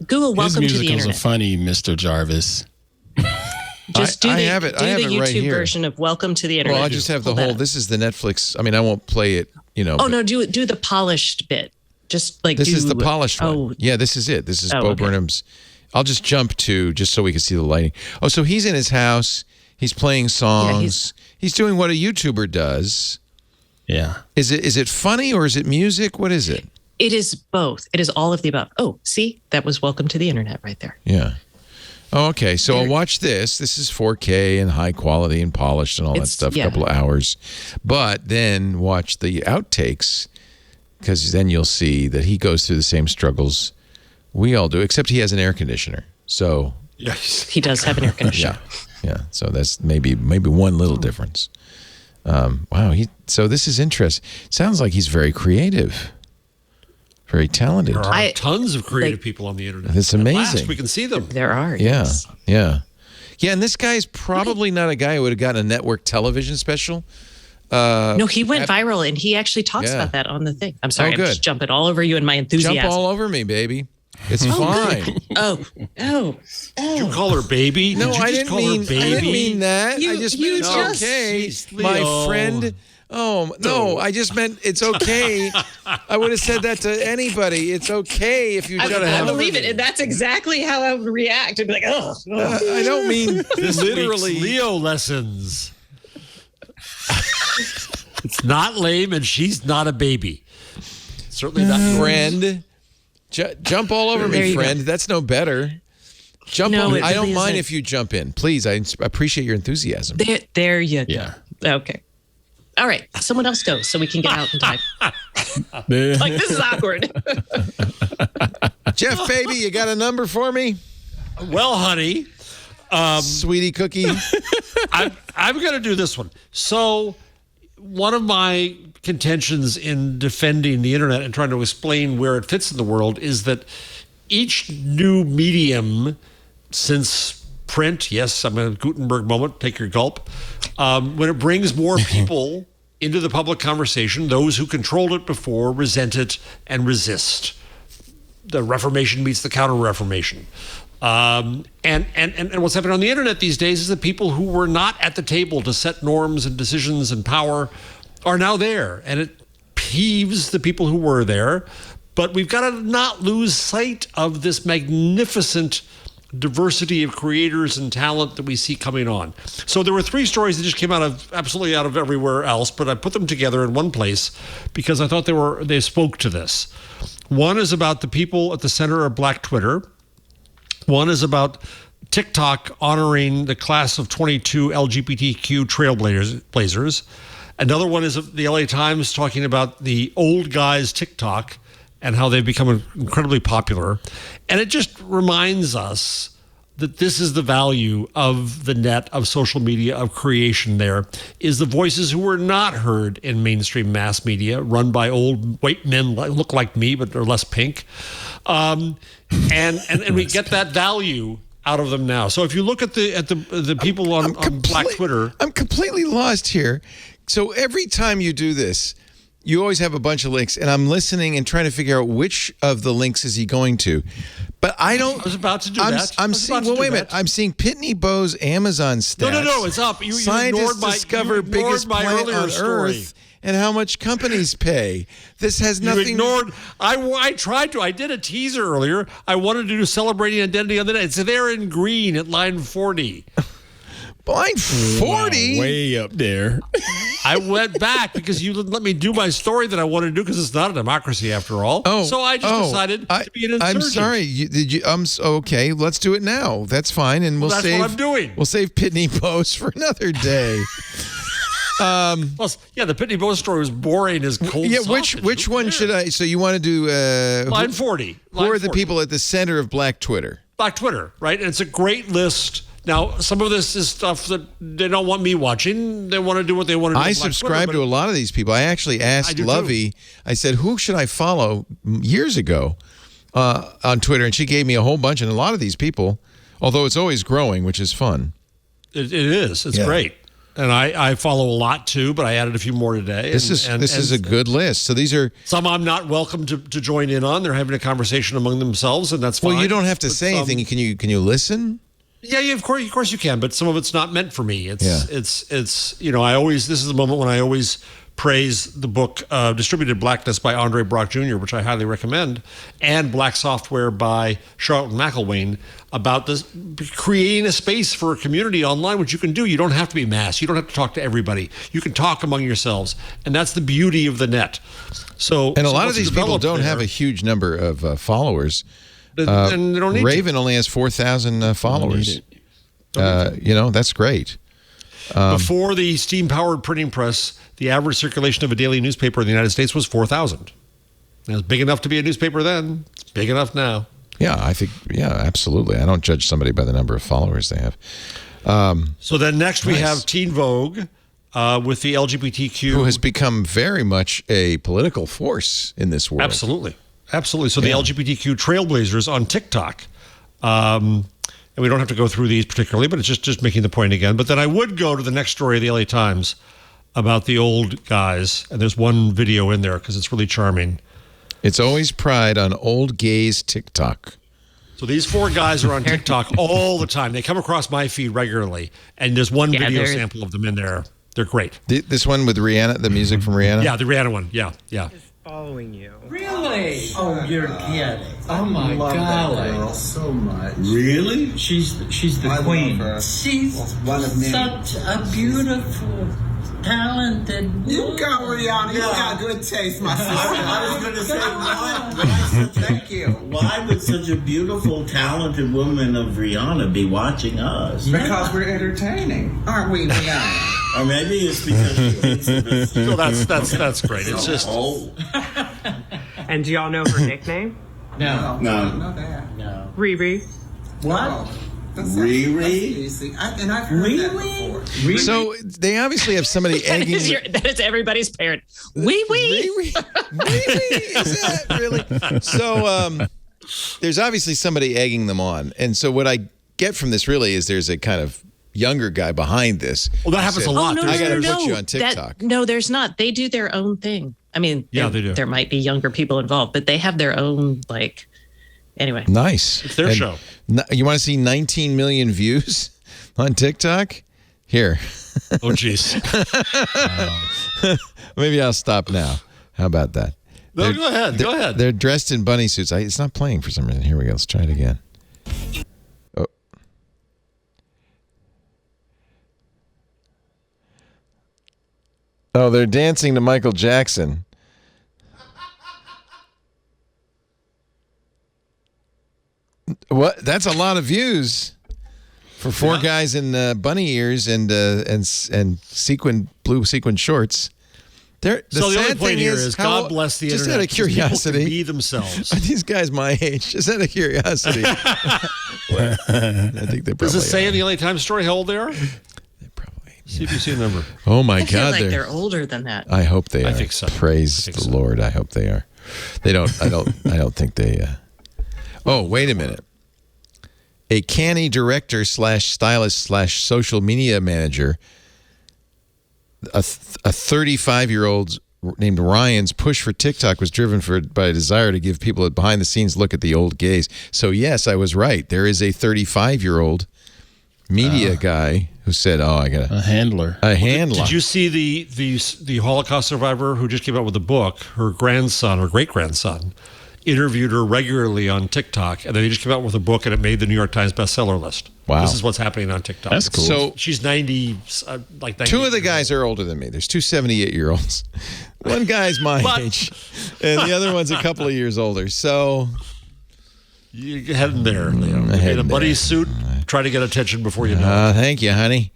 Google "Welcome to the Internet." His musicals are funny, Mr. Jarvis. Just do the YouTube right version of "Welcome to the Internet." Well, I just have the whole. This is the Netflix. I mean, I won't play it. Oh no, do the polished bit. Just like this is the polished one. Yeah, this is it. This is Bo Burnham's. I'll just jump to just so we can see the lighting. Oh, so he's in his house. He's playing songs. He's doing what a YouTuber does. Yeah. Is it funny or is it music? What is it? It is both. It is all of the above. Oh, see, that was Welcome to the Internet right there. Yeah. Oh, okay. So I'll watch this. This is 4K and high quality and polished and all that stuff. A couple of hours, but then watch the outtakes because then you'll see that he goes through the same struggles we all do, except he has an air conditioner. So yes, he does have an air conditioner. Yeah. So that's maybe one little difference. Wow. So this is interesting. Sounds like he's very creative, very talented. There are tons of creative people on the internet. It's amazing. At last we can see them. There are. Yeah. Yeah. And this guy's probably not a guy who would have gotten a network television special. No, he went viral, and he actually talks about that on the thing. I'm sorry, I'm just jumping all over you and my enthusiasm. Jump all over me, baby. It's fine. Oh. Did you call her baby? No, I didn't mean that. I just meant it's okay. My friend. Oh, no, I just meant it's okay. I would have said that to anybody. It's okay if you try to have. I believe it. And that's exactly how I would react. I'd be like, oh. I don't mean literally. Leo lessons. It's not lame, and she's not a baby. Certainly not. Friend. Jump all over me, friend. Go. That's no better. Jump on. I don't mind if you jump in. Please, I appreciate your enthusiasm. There you go. Yeah. Okay. All right. Someone else go so we can get out in time. Like, this is awkward. Jeff, baby, you got a number for me? Well, honey. Sweetie cookie. I'm going to do this one. So one of my contentions in defending the internet and trying to explain where it fits in the world is that each new medium since print, yes, I'm in a Gutenberg moment, take your gulp, when it brings more people into the public conversation, those who controlled it before resent it and resist. The Reformation meets the Counter-Reformation. And what's happening on the internet these days is that people who were not at the table to set norms and decisions and power are now there, and it peeves the people who were there. But we've got to not lose sight of this magnificent diversity of creators and talent that we see coming on. So there were 3 stories that just came absolutely out of everywhere else, but I put them together in one place because I thought they spoke to this. One is about the people at the center of Black Twitter. One is about TikTok honoring the class of 22 LGBTQ trailblazers. Another one is the LA Times talking about the old guys TikTok and how they've become incredibly popular. And it just reminds us that this is the value of the net, of social media, of creation there, is the voices who were not heard in mainstream mass media, run by old white men that look like me, but they're less pink. And we get that value out of them now. So if you look at the people on Black Twitter, I'm completely lost here. So every time you do this, you always have a bunch of links, and I'm listening and trying to figure out which of the links is he going to. But I don't. I was about to do that. I'm seeing. Well, wait a minute. I'm seeing Pitney Bowes Amazon stats. No, it's up. You Scientists ignored my, discover you ignored biggest my plant earlier on story. Earth and how much companies pay. This has nothing. You ignored. I tried to. I did a teaser earlier. I wanted to do celebrating identity on the net. It's there in green at line 40. Line 40? Wow, way up there. I went back because you didn't let me do my story that I wanted to do because it's not a democracy after all. So I just decided to be an insurgent. I'm sorry. Okay, let's do it now. That's fine, and that's what I'm doing. We'll save Pitney Bowes for another day. Plus, the Pitney Bowes story was boring as cold sausage. Which one should I? So you want to do line 40? Who are the people at the center of Black Twitter? Black Twitter, right? And it's a great list. Now, some of this is stuff that they don't want me watching. They want to do what they want to do. I subscribe to a lot of these people. I actually asked Lovey, I said, who should I follow years ago on Twitter? And she gave me a whole bunch. And a lot of these people, although it's always growing, which is fun. It is. It's great. And I follow a lot too, but I added a few more today. This is a good list. So these are some I'm not welcome to join in on. They're having a conversation among themselves, and that's fine. Well, you don't have to say anything. Can you listen? Yeah, of course you can, but some of it's not meant for me. It's this is the moment when I always praise the book Distributed Blackness by Andre Brock Jr., which I highly recommend, and Black Software by Charlotte McElwain, about this creating a space for a community online, which you can do. You don't have to be mass. You don't have to talk to everybody. You can talk among yourselves, and that's the beauty of the net. And a lot of these people don't have a huge number of followers. And they don't need Raven only has 4,000 followers. That's great. Before the steam-powered printing press, the average circulation of a daily newspaper in the United States was 4,000. It was big enough to be a newspaper then. It's big enough now. Yeah, I think, absolutely. I don't judge somebody by the number of followers they have. So then next we have Teen Vogue with the LGBTQ. Who has become very much a political force in this world. Absolutely. So the LGBTQ trailblazers on TikTok. And we don't have to go through these particularly, but it's just making the point again. But then I would go to the next story of the LA Times about the old guys. And there's one video in there because it's really charming. It's always pride on old gays TikTok. So these four guys are on TikTok all the time. They come across my feed regularly. And there's one video sample of them in there. They're great. This one with Rihanna, the music from Rihanna? Yeah, the Rihanna one. Yeah. Following you. Really? Oh, you're kidding. Oh my God. So much. Really? She's the queen. She's one of many. Such a beautiful, talented woman. You got Rihanna. You got good taste, my sister. I was going to say, why thank you. Why would such a beautiful, talented woman of Rihanna be watching us? Because we're entertaining, aren't we, Rihanna? Or maybe it's because she thinks of us. So that's great. It's just. And do y'all know her nickname? No. No. Riri. What? Riri? And I've heard that before. Riri? So they obviously have somebody egging. That is everybody's parent. Wee wee. Is that really? So there's obviously somebody egging them on, and so what I get from this really is there's a kind of younger guy behind this. Well, that happens a lot. I got to put you on TikTok. No, there's not. They do their own thing. I mean, they do. There might be younger people involved, but they have their own, anyway. Nice. It's their show. You want to see 19 million views on TikTok? Here. Oh, jeez. Maybe I'll stop now. How about that? No, go ahead. They're dressed in bunny suits. It's not playing for some reason. Here we go. Let's try it again. Oh, they're dancing to Michael Jackson. What? That's a lot of views for four guys in bunny ears and blue sequin shorts. The only point here is God bless the internet. Just out of curiosity, people can be themselves. Are these guys my age? Just out of curiosity. I think they probably. Does it say in the LA Times story how old they are? CBC number. Oh my I feel God! like they're older than that. I hope they are. I think so. Praise the Lord. I hope they are. They don't. I don't think they. Oh, wait a minute. a canny director / stylist / social media manager, a 35-year-old named Ryan's push for TikTok was driven by a desire to give people a behind-the-scenes look at the old gays. So, yes, I was right. There is a 35-year-old media guy who said, I got a handler. A handler. Did you see the Holocaust survivor who just came out with a book? Her grandson or great-grandson interviewed her regularly on TikTok, and then he just came out with a book, and it made the New York Times bestseller list. Wow. This is what's happening on TikTok. That's cool. So she's 90, like 90. Two of the guys are older than me. There's two 78-year-olds. One guy's my age, and the other one's a couple of years older. So you're heading there, Leo. In a buddy suit, try to get attention before you know it. Thank you, honey.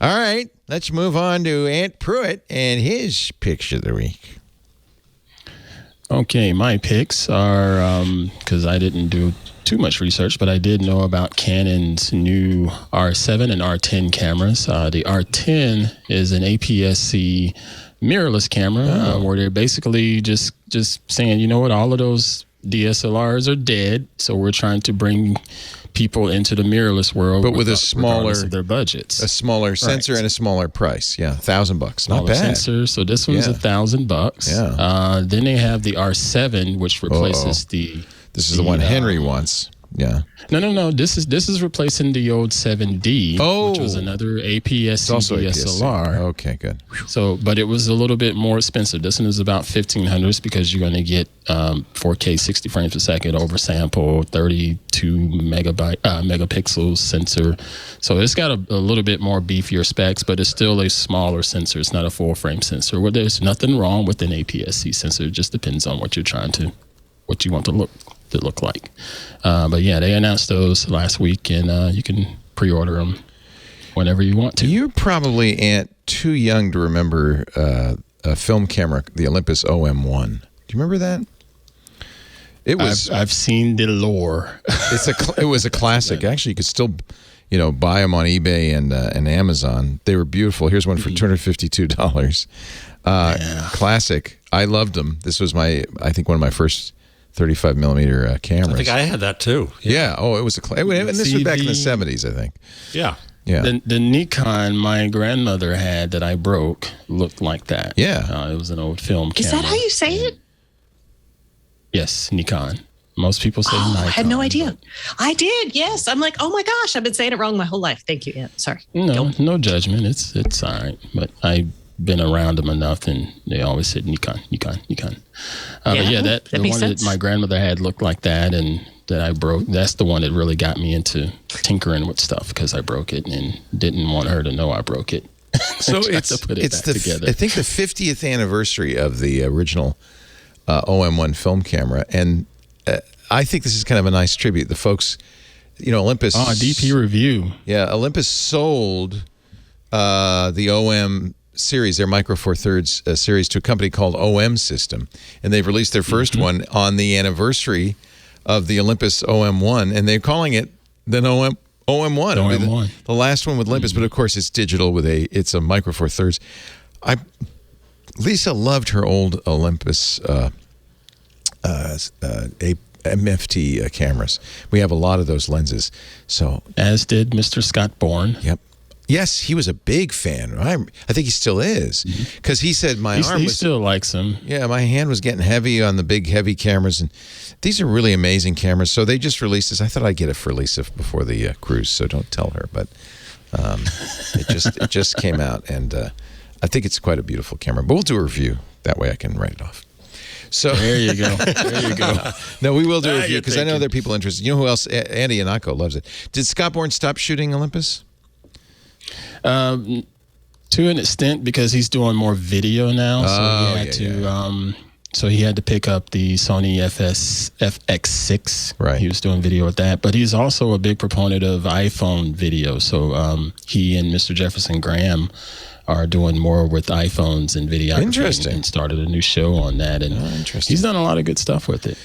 All right, let's move on to Ant Pruitt and his picks of the week. Okay, my picks are, because I didn't do too much research, but I did know about Canon's new R7 and R10 cameras. The R10 is an APS-C mirrorless camera where they're basically just saying, you know what, all of those DSLRs are dead, so we're trying to bring people into the mirrorless world, but with a smaller of their budgets, a smaller sensor and a smaller price. Yeah, $1,000, not bad. Sensor, so this one's $1,000. Yeah. Then they have the R7, which replaces the. This is the one Henry wants. Yeah. No. This is replacing the old 7D, which was another APS-C DSLR. Okay, good. So, but it was a little bit more expensive. This one is about $1,500 because you're going to get 4K 60 frames per second, oversample, 32 megapixels sensor. So it's got a little bit more beefier specs, but it's still a smaller sensor. It's not a full frame sensor. Well, there's nothing wrong with an APS-C sensor. It just depends on what you want to look like. But yeah, they announced those last week, and you can pre-order them whenever you want to. You're probably too young to remember a film camera, the Olympus OM1. Do you remember that? It was. I've seen the lore. It was a classic. Actually, you could still, buy them on eBay and Amazon. They were beautiful. Here's one for $252. Classic. I loved them. This was I think one of my first 35 millimeter cameras. I think I had that too. Yeah. Oh, it was and this was back in the 70s, I think. Yeah. Yeah. The Nikon my grandmother had that I broke looked like that. Yeah. It was an old film camera. Is that how you say it? Yes, Nikon. Most people say Nikon. I had no idea. I did. Yes. I'm like, oh my gosh, I've been saying it wrong my whole life. Thank you. Yeah. Sorry. No judgment. It's all right. But I've been around them enough, and they always said Nikon. But yeah, that the one that my grandmother had looked like that, and that I broke. That's the one that really got me into tinkering with stuff, because I broke it and didn't want her to know I broke it. So it's together. I think the 50th anniversary of the original OM1 film camera, and I think this is kind of a nice tribute. The folks, Olympus. DP review. Yeah, Olympus sold the OM series, their Micro Four Thirds series, to a company called OM System, and they've released their first one on the anniversary of the Olympus OM1, and they're calling it the OM1. OM1. The last one with Olympus, but of course it's digital it's a Micro Four Thirds. Lisa loved her old Olympus MFT cameras. We have a lot of those lenses. So, as did Mr. Scott Bourne. Yep. Yes, he was a big fan. I think he still is, because he said he still likes them. Yeah, my hand was getting heavy on the big, heavy cameras, and these are really amazing cameras. So they just released this. I thought I'd get it for Lisa before the cruise, so don't tell her. But it just came out, and I think it's quite a beautiful camera. But we'll do a review. That way I can write it off. So there you go. No, we will do a review, because I know there are people interested. You know who else? Andy Anako loves it. Did Scott Bourne stop shooting Olympus? To an extent, because he's doing more video now, so he had to pick up the Sony FX6. Right. He was doing video with that, but he's also a big proponent of iPhone video. So he and Mr. Jefferson Graham are doing more with iPhones and videography. Interesting. And started a new show on that, and he's done a lot of good stuff with it.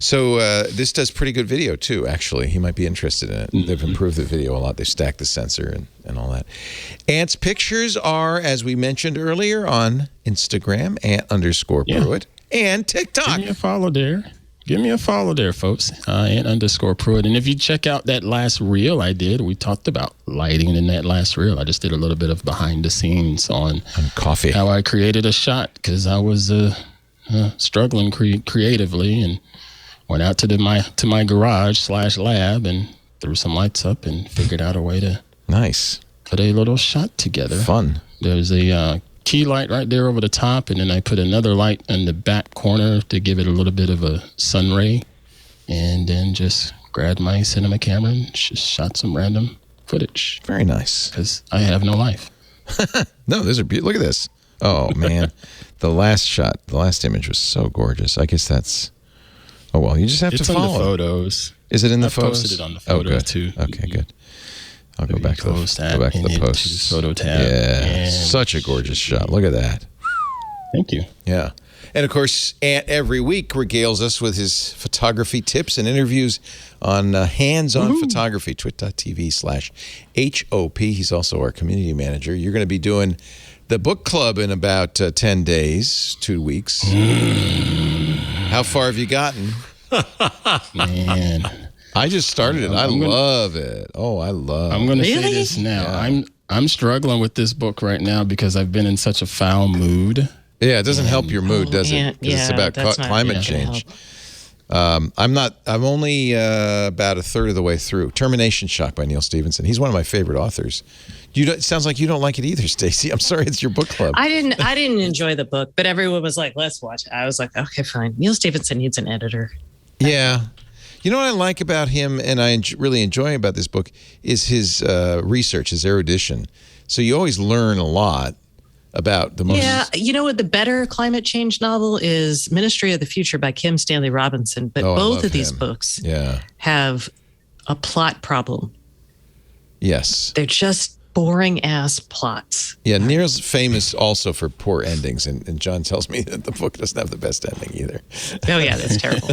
So this does pretty good video too, actually. He might be interested in it. They've improved the video a lot. They've stacked the sensor and all that. Ant's pictures are, as we mentioned earlier, on Instagram, Ant_Pruitt, and TikTok. Give me a follow there. give me a follow there, folks. @_Pruitt. And if you check out that last reel I did, we talked about lighting in that last reel. I just did a little bit of behind the scenes on coffee, how I created a shot because I was struggling creatively, and went out to my garage/lab and threw some lights up and figured out a way to put a little shot together. Fun. There's a key light right there over the top, and then I put another light in the back corner to give it a little bit of a sun ray, and then just grabbed my cinema camera and just shot some random footage. Very nice. Because I have no life. No, those are beautiful. Look at this. Oh, man. The last image was so gorgeous. I guess that's... Oh, well, you just have to follow. It's in the photos. Is it in the I photos? posted it on the photos, too. Okay, good. I'll go back to the posts. Photo tab. Yeah, such a gorgeous shot. Look at that. Thank you. Yeah. And, of course, Ant every week regales us with his photography tips and interviews on hands-on photography, twit.tv/HOP. He's also our community manager. You're going to be doing the book club in about 10 days, 2 weeks. How far have you gotten? Man. I just started it. I love it. Oh, I love it. I'm going to say this now. Yeah. I'm struggling with this book right now because I've been in such a foul mood. Yeah, it doesn't help your mood, does it? Because it's about climate change. I'm only about a third of the way through. Termination Shock by Neil Stephenson. He's one of my favorite authors. It sounds like you don't like it either, Stacey. I'm sorry, it's your book club. I didn't enjoy the book, but everyone was like, let's watch it. I was like, okay, fine. Neil Stephenson needs an editor. Yeah. You know what I like about him and I really enjoy about this book is his research, his erudition. So you always learn a lot about the most... Yeah, you know what? The better climate change novel is Ministry of the Future by Kim Stanley Robinson. But both of these books have a plot problem. Yes. They're just boring ass plots. Yeah, Neil's famous also for poor endings, and John tells me that the book doesn't have the best ending either. Oh yeah, that's terrible.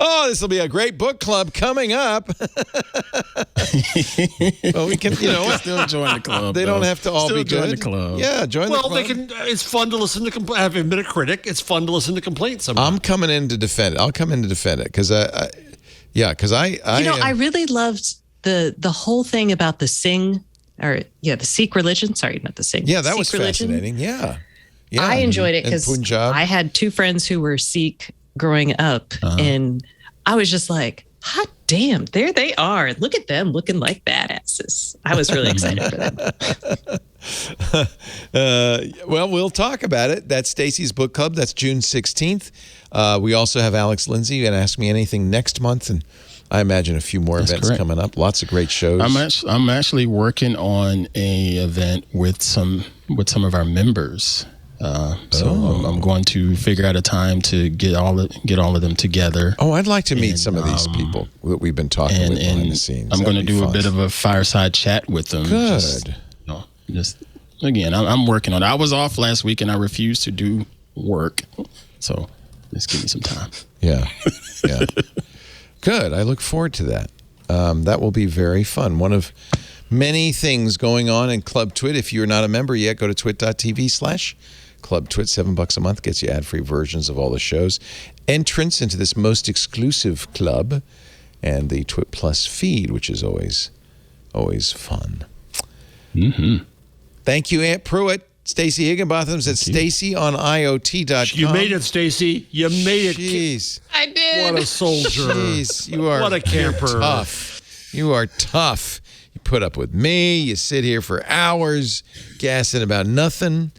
Oh, this will be a great book club coming up. Well, we can, still join the club. They don't have to all be good. Join the club. Yeah, join the club. Well, they can. It's fun to listen to. Have a minute critic. It's fun to listen to complaints. Sometimes. I'm coming in to defend it. I'll come in to defend it because I really loved the whole thing about the the Sikh religion. Sorry, not the Sing. Yeah, that Sikh was religion. fascinating. Yeah. I enjoyed it because I had 2 friends who were Sikh growing up, and I was just like, hot damn, there they are. Look at them looking like badasses. I was really excited for them. Well, we'll talk about it. That's Stacey's book club. That's June 16th. We also have Alex Lindsay. You can ask me anything next month, and I imagine a few more events coming up. Lots of great shows. I'm actually working on a event with some of our members. I'm going to figure out a time to get all of them together. Oh, I'd like to meet some of these people that we've been talking with behind the scenes. I'm going to do a bit of a fireside chat with them. Good. Just again, I'm working on it. I was off last week and I refused to do work, so just give me some time. Yeah. Good. I look forward to that. That will be very fun. One of many things going on in Club Twit. If you're not a member yet, go to twit.tv/Club Twit. $7 a month gets you ad-free versions of all the shows. Entrance into this most exclusive club and the Twit Plus feed, which is always fun. Mm-hmm. Thank you, Aunt Pruitt. Stacey Higginbotham's at StaceyOnIoT.com. You made it, Stacey. You made it. Jeez. I did. What a soldier. Jeez, you are. What a camper. Tough. You are tough. You put up with me. You sit here for hours gassing about nothing.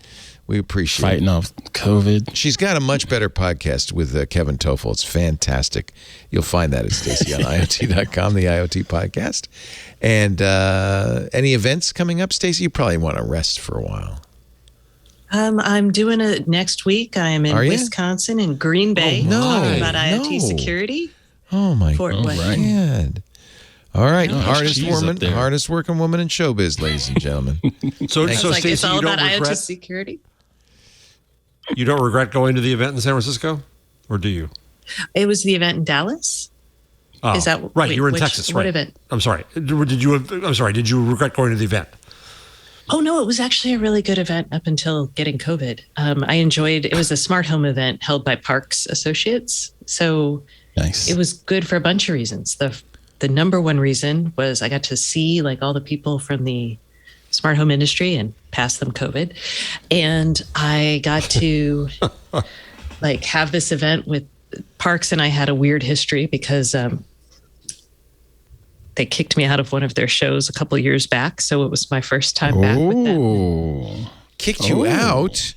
We appreciate Fighting off COVID. She's got a much better podcast with Kevin Toffel. It's fantastic. You'll find that at StaceyOnIoT.com, the IoT podcast. And any events coming up, Stacey? You probably want to rest for a while. I'm doing it next week. I am in Wisconsin in Green Bay talking about IoT security. Oh, my God. God. All right. Hardest working woman in showbiz, ladies and gentlemen. So Stacey, it's all about IoT security? You don't regret going to the event in San Francisco? Or do you? It was the event in Dallas. Oh, is that right? You were in Texas, right? What event? I'm sorry. Did you regret going to the event? Oh, no, it was actually a really good event up until getting COVID. I enjoyed, it was a smart home event held by Parks Associates. So nice. It was good for a bunch of reasons. The number one reason was I got to see like all the people from the smart home industry and pass them COVID. And I got to like have this event with Parks, and I had a weird history because they kicked me out of one of their shows a couple of years back. So it was my first time back with them. Kicked you out?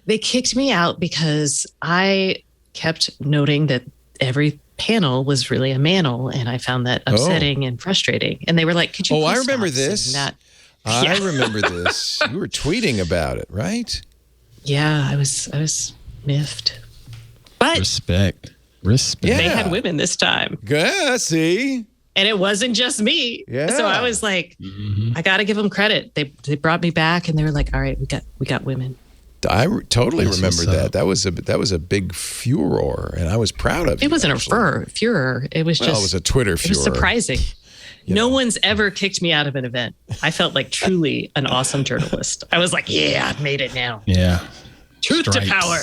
They kicked me out because I kept noting that every panel was really a manel, and I found that upsetting and frustrating. And they were like, could you please I remember stop this. saying that? I remember this. You were tweeting about it, right? Yeah, I was miffed. But respect. They had women this time. Yeah, see? And it wasn't just me. Yeah. So I was like, I got to give them credit. They brought me back, and they were like, all right, we got women. I totally remember that. That was a big furor, and I was proud of it. It wasn't a furor. It was just. It was a Twitter furor. It was surprising. No one's ever kicked me out of an event. I felt like truly an awesome journalist. I was like, yeah, I've made it now. Yeah. Truth to power.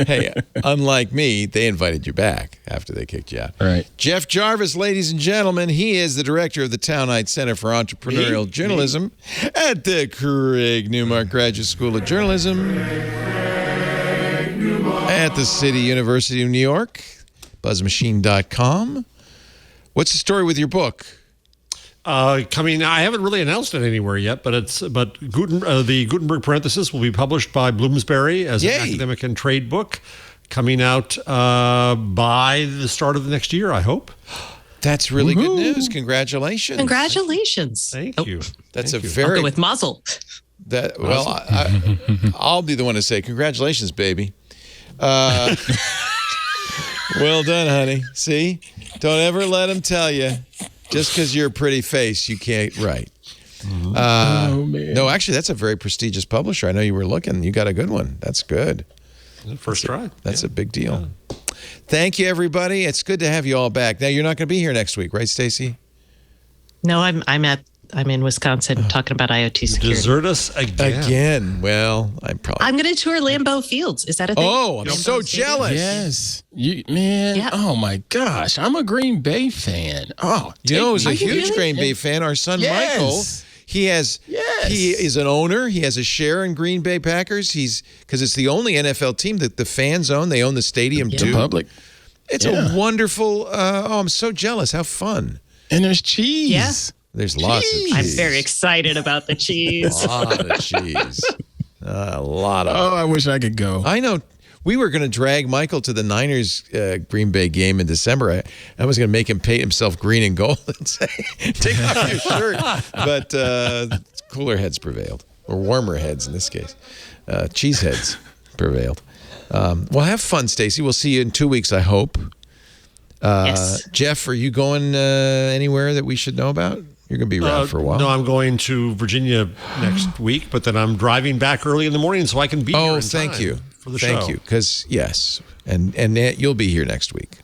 Hey, unlike me, they invited you back after they kicked you out. Right. Jeff Jarvis, ladies and gentlemen, he is the director of the Townite Center for Entrepreneurial Journalism at the Craig Newmark Graduate School of Journalism at the City University of New York, buzzmachine.com. What's the story with your book? I haven't really announced it anywhere yet, but the Gutenberg Parenthesis will be published by Bloomsbury as an academic and trade book, coming out by the start of the next year, I hope. That's really good news. Congratulations. Congratulations. Thank you. That's Thank a you. very I'll go with Mazel. I'll be the one to say congratulations, baby. Well done, honey. See? Don't ever let them tell you just because you're a pretty face, you can't write. Oh, man. No, actually, that's a very prestigious publisher. I know you were looking. You got a good one. That's good. First try. That's a big deal. Yeah. Thank you, everybody. It's good to have you all back. Now, you're not going to be here next week, right, Stacey? No, I'm in Wisconsin talking about IoT security. Desert us again. Well, I'm going to tour Lambeau Fields. Is that a thing? Oh, I'm so jealous. Yes. Oh my gosh. I'm a Green Bay fan. Oh, he was a huge Green Bay fan. Our son Michael, he is an owner. He has a share in Green Bay Packers. Because it's the only NFL team that the fans own. They own the stadium too. The public. It's a wonderful. I'm so jealous. How fun. And there's cheese. Yeah. There's lots of cheese. I'm very excited about the cheese. A lot of cheese. A lot of. Oh, I wish I could go. I know. We were going to drag Michael to the Niners Green Bay game in December. I was going to make him paint himself green and gold and say, take off your shirt. But cooler heads prevailed, or warmer heads in this case. Cheese heads prevailed. Well, have fun, Stacey. We'll see you in 2 weeks, I hope. Yes. Jeff, are you going anywhere that we should know about? You're going to be around for a while. No, I'm going to Virginia next week, but then I'm driving back early in the morning so I can be here in thank time you. For the show. Thank you. Because, yes, and you'll be here next week.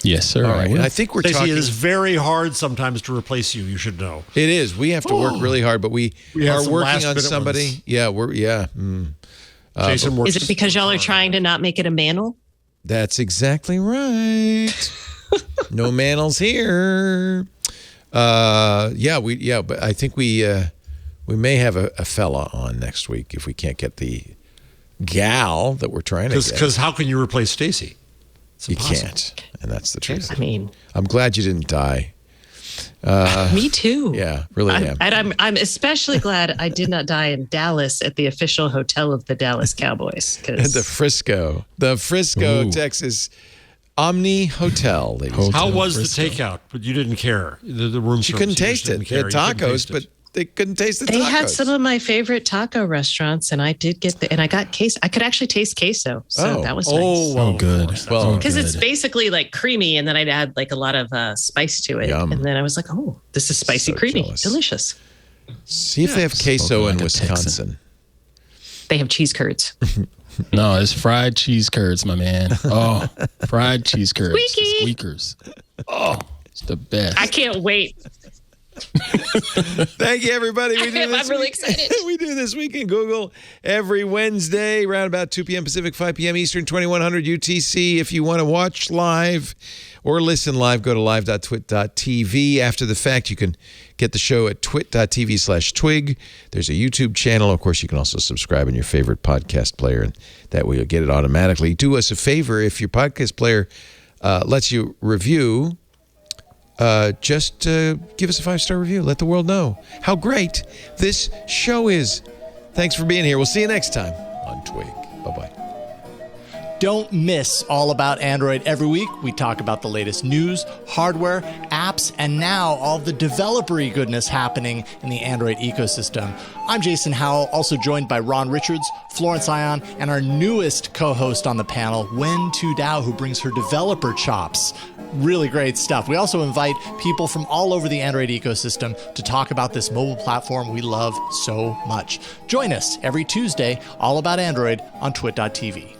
Yes, sir. All right. And I think we're Stacey, talking. it is very hard sometimes to replace you. You should know. It is. We have to work really hard, but we are working on somebody. Ones. Yeah, Jason works. Is it because y'all are trying to not make it a manel? That's exactly right. No manels here. But I think we may have a fella on next week if we can't get the gal that we're trying to get. Because how can you replace Stacey? You can't, and that's the truth. I mean, I'm glad you didn't die. Me too. Yeah, really am. And I'm especially glad I did not die in Dallas at the official hotel of the Dallas Cowboys. The Frisco, Texas Omni Hotel. How was the takeout? But you didn't care. The room you couldn't taste it. They had tacos, but they couldn't taste the tacos. They had some of my favorite taco restaurants, and I did get and I got queso. I could actually taste queso, so that was nice. Oh, good. Well, because it's basically like creamy, and then I'd add like a lot of spice to it, and then I was like, "Oh, this is spicy, creamy, delicious." See if they have queso in Wisconsin. They have cheese curds. No, it's fried cheese curds, my man. Oh, fried cheese curds. Squeaky. Squeakers. Oh, it's the best. I can't wait. Thank you, everybody. I'm really excited. We do This Week in Google every Wednesday around about 2 p.m. Pacific, 5 p.m. Eastern, 2100 UTC. If you want to watch live or listen live, go to live.twit.tv. After the fact, you can get the show at twit.tv/twig. There's a YouTube channel. Of course, you can also subscribe in your favorite podcast player, and that way you'll get it automatically. Do us a favor. If your podcast player lets you review, just give us a 5-star review. Let the world know how great this show is. Thanks for being here. We'll see you next time on Twig. Bye-bye. Don't miss All About Android every week. We talk about the latest news, hardware, apps, and now all the developer-y goodness happening in the Android ecosystem. I'm Jason Howell, also joined by Ron Richards, Florence Ion, and our newest co-host on the panel, Wen Tu Dao, who brings her developer chops. Really great stuff. We also invite people from all over the Android ecosystem to talk about this mobile platform we love so much. Join us every Tuesday, All About Android on twit.tv.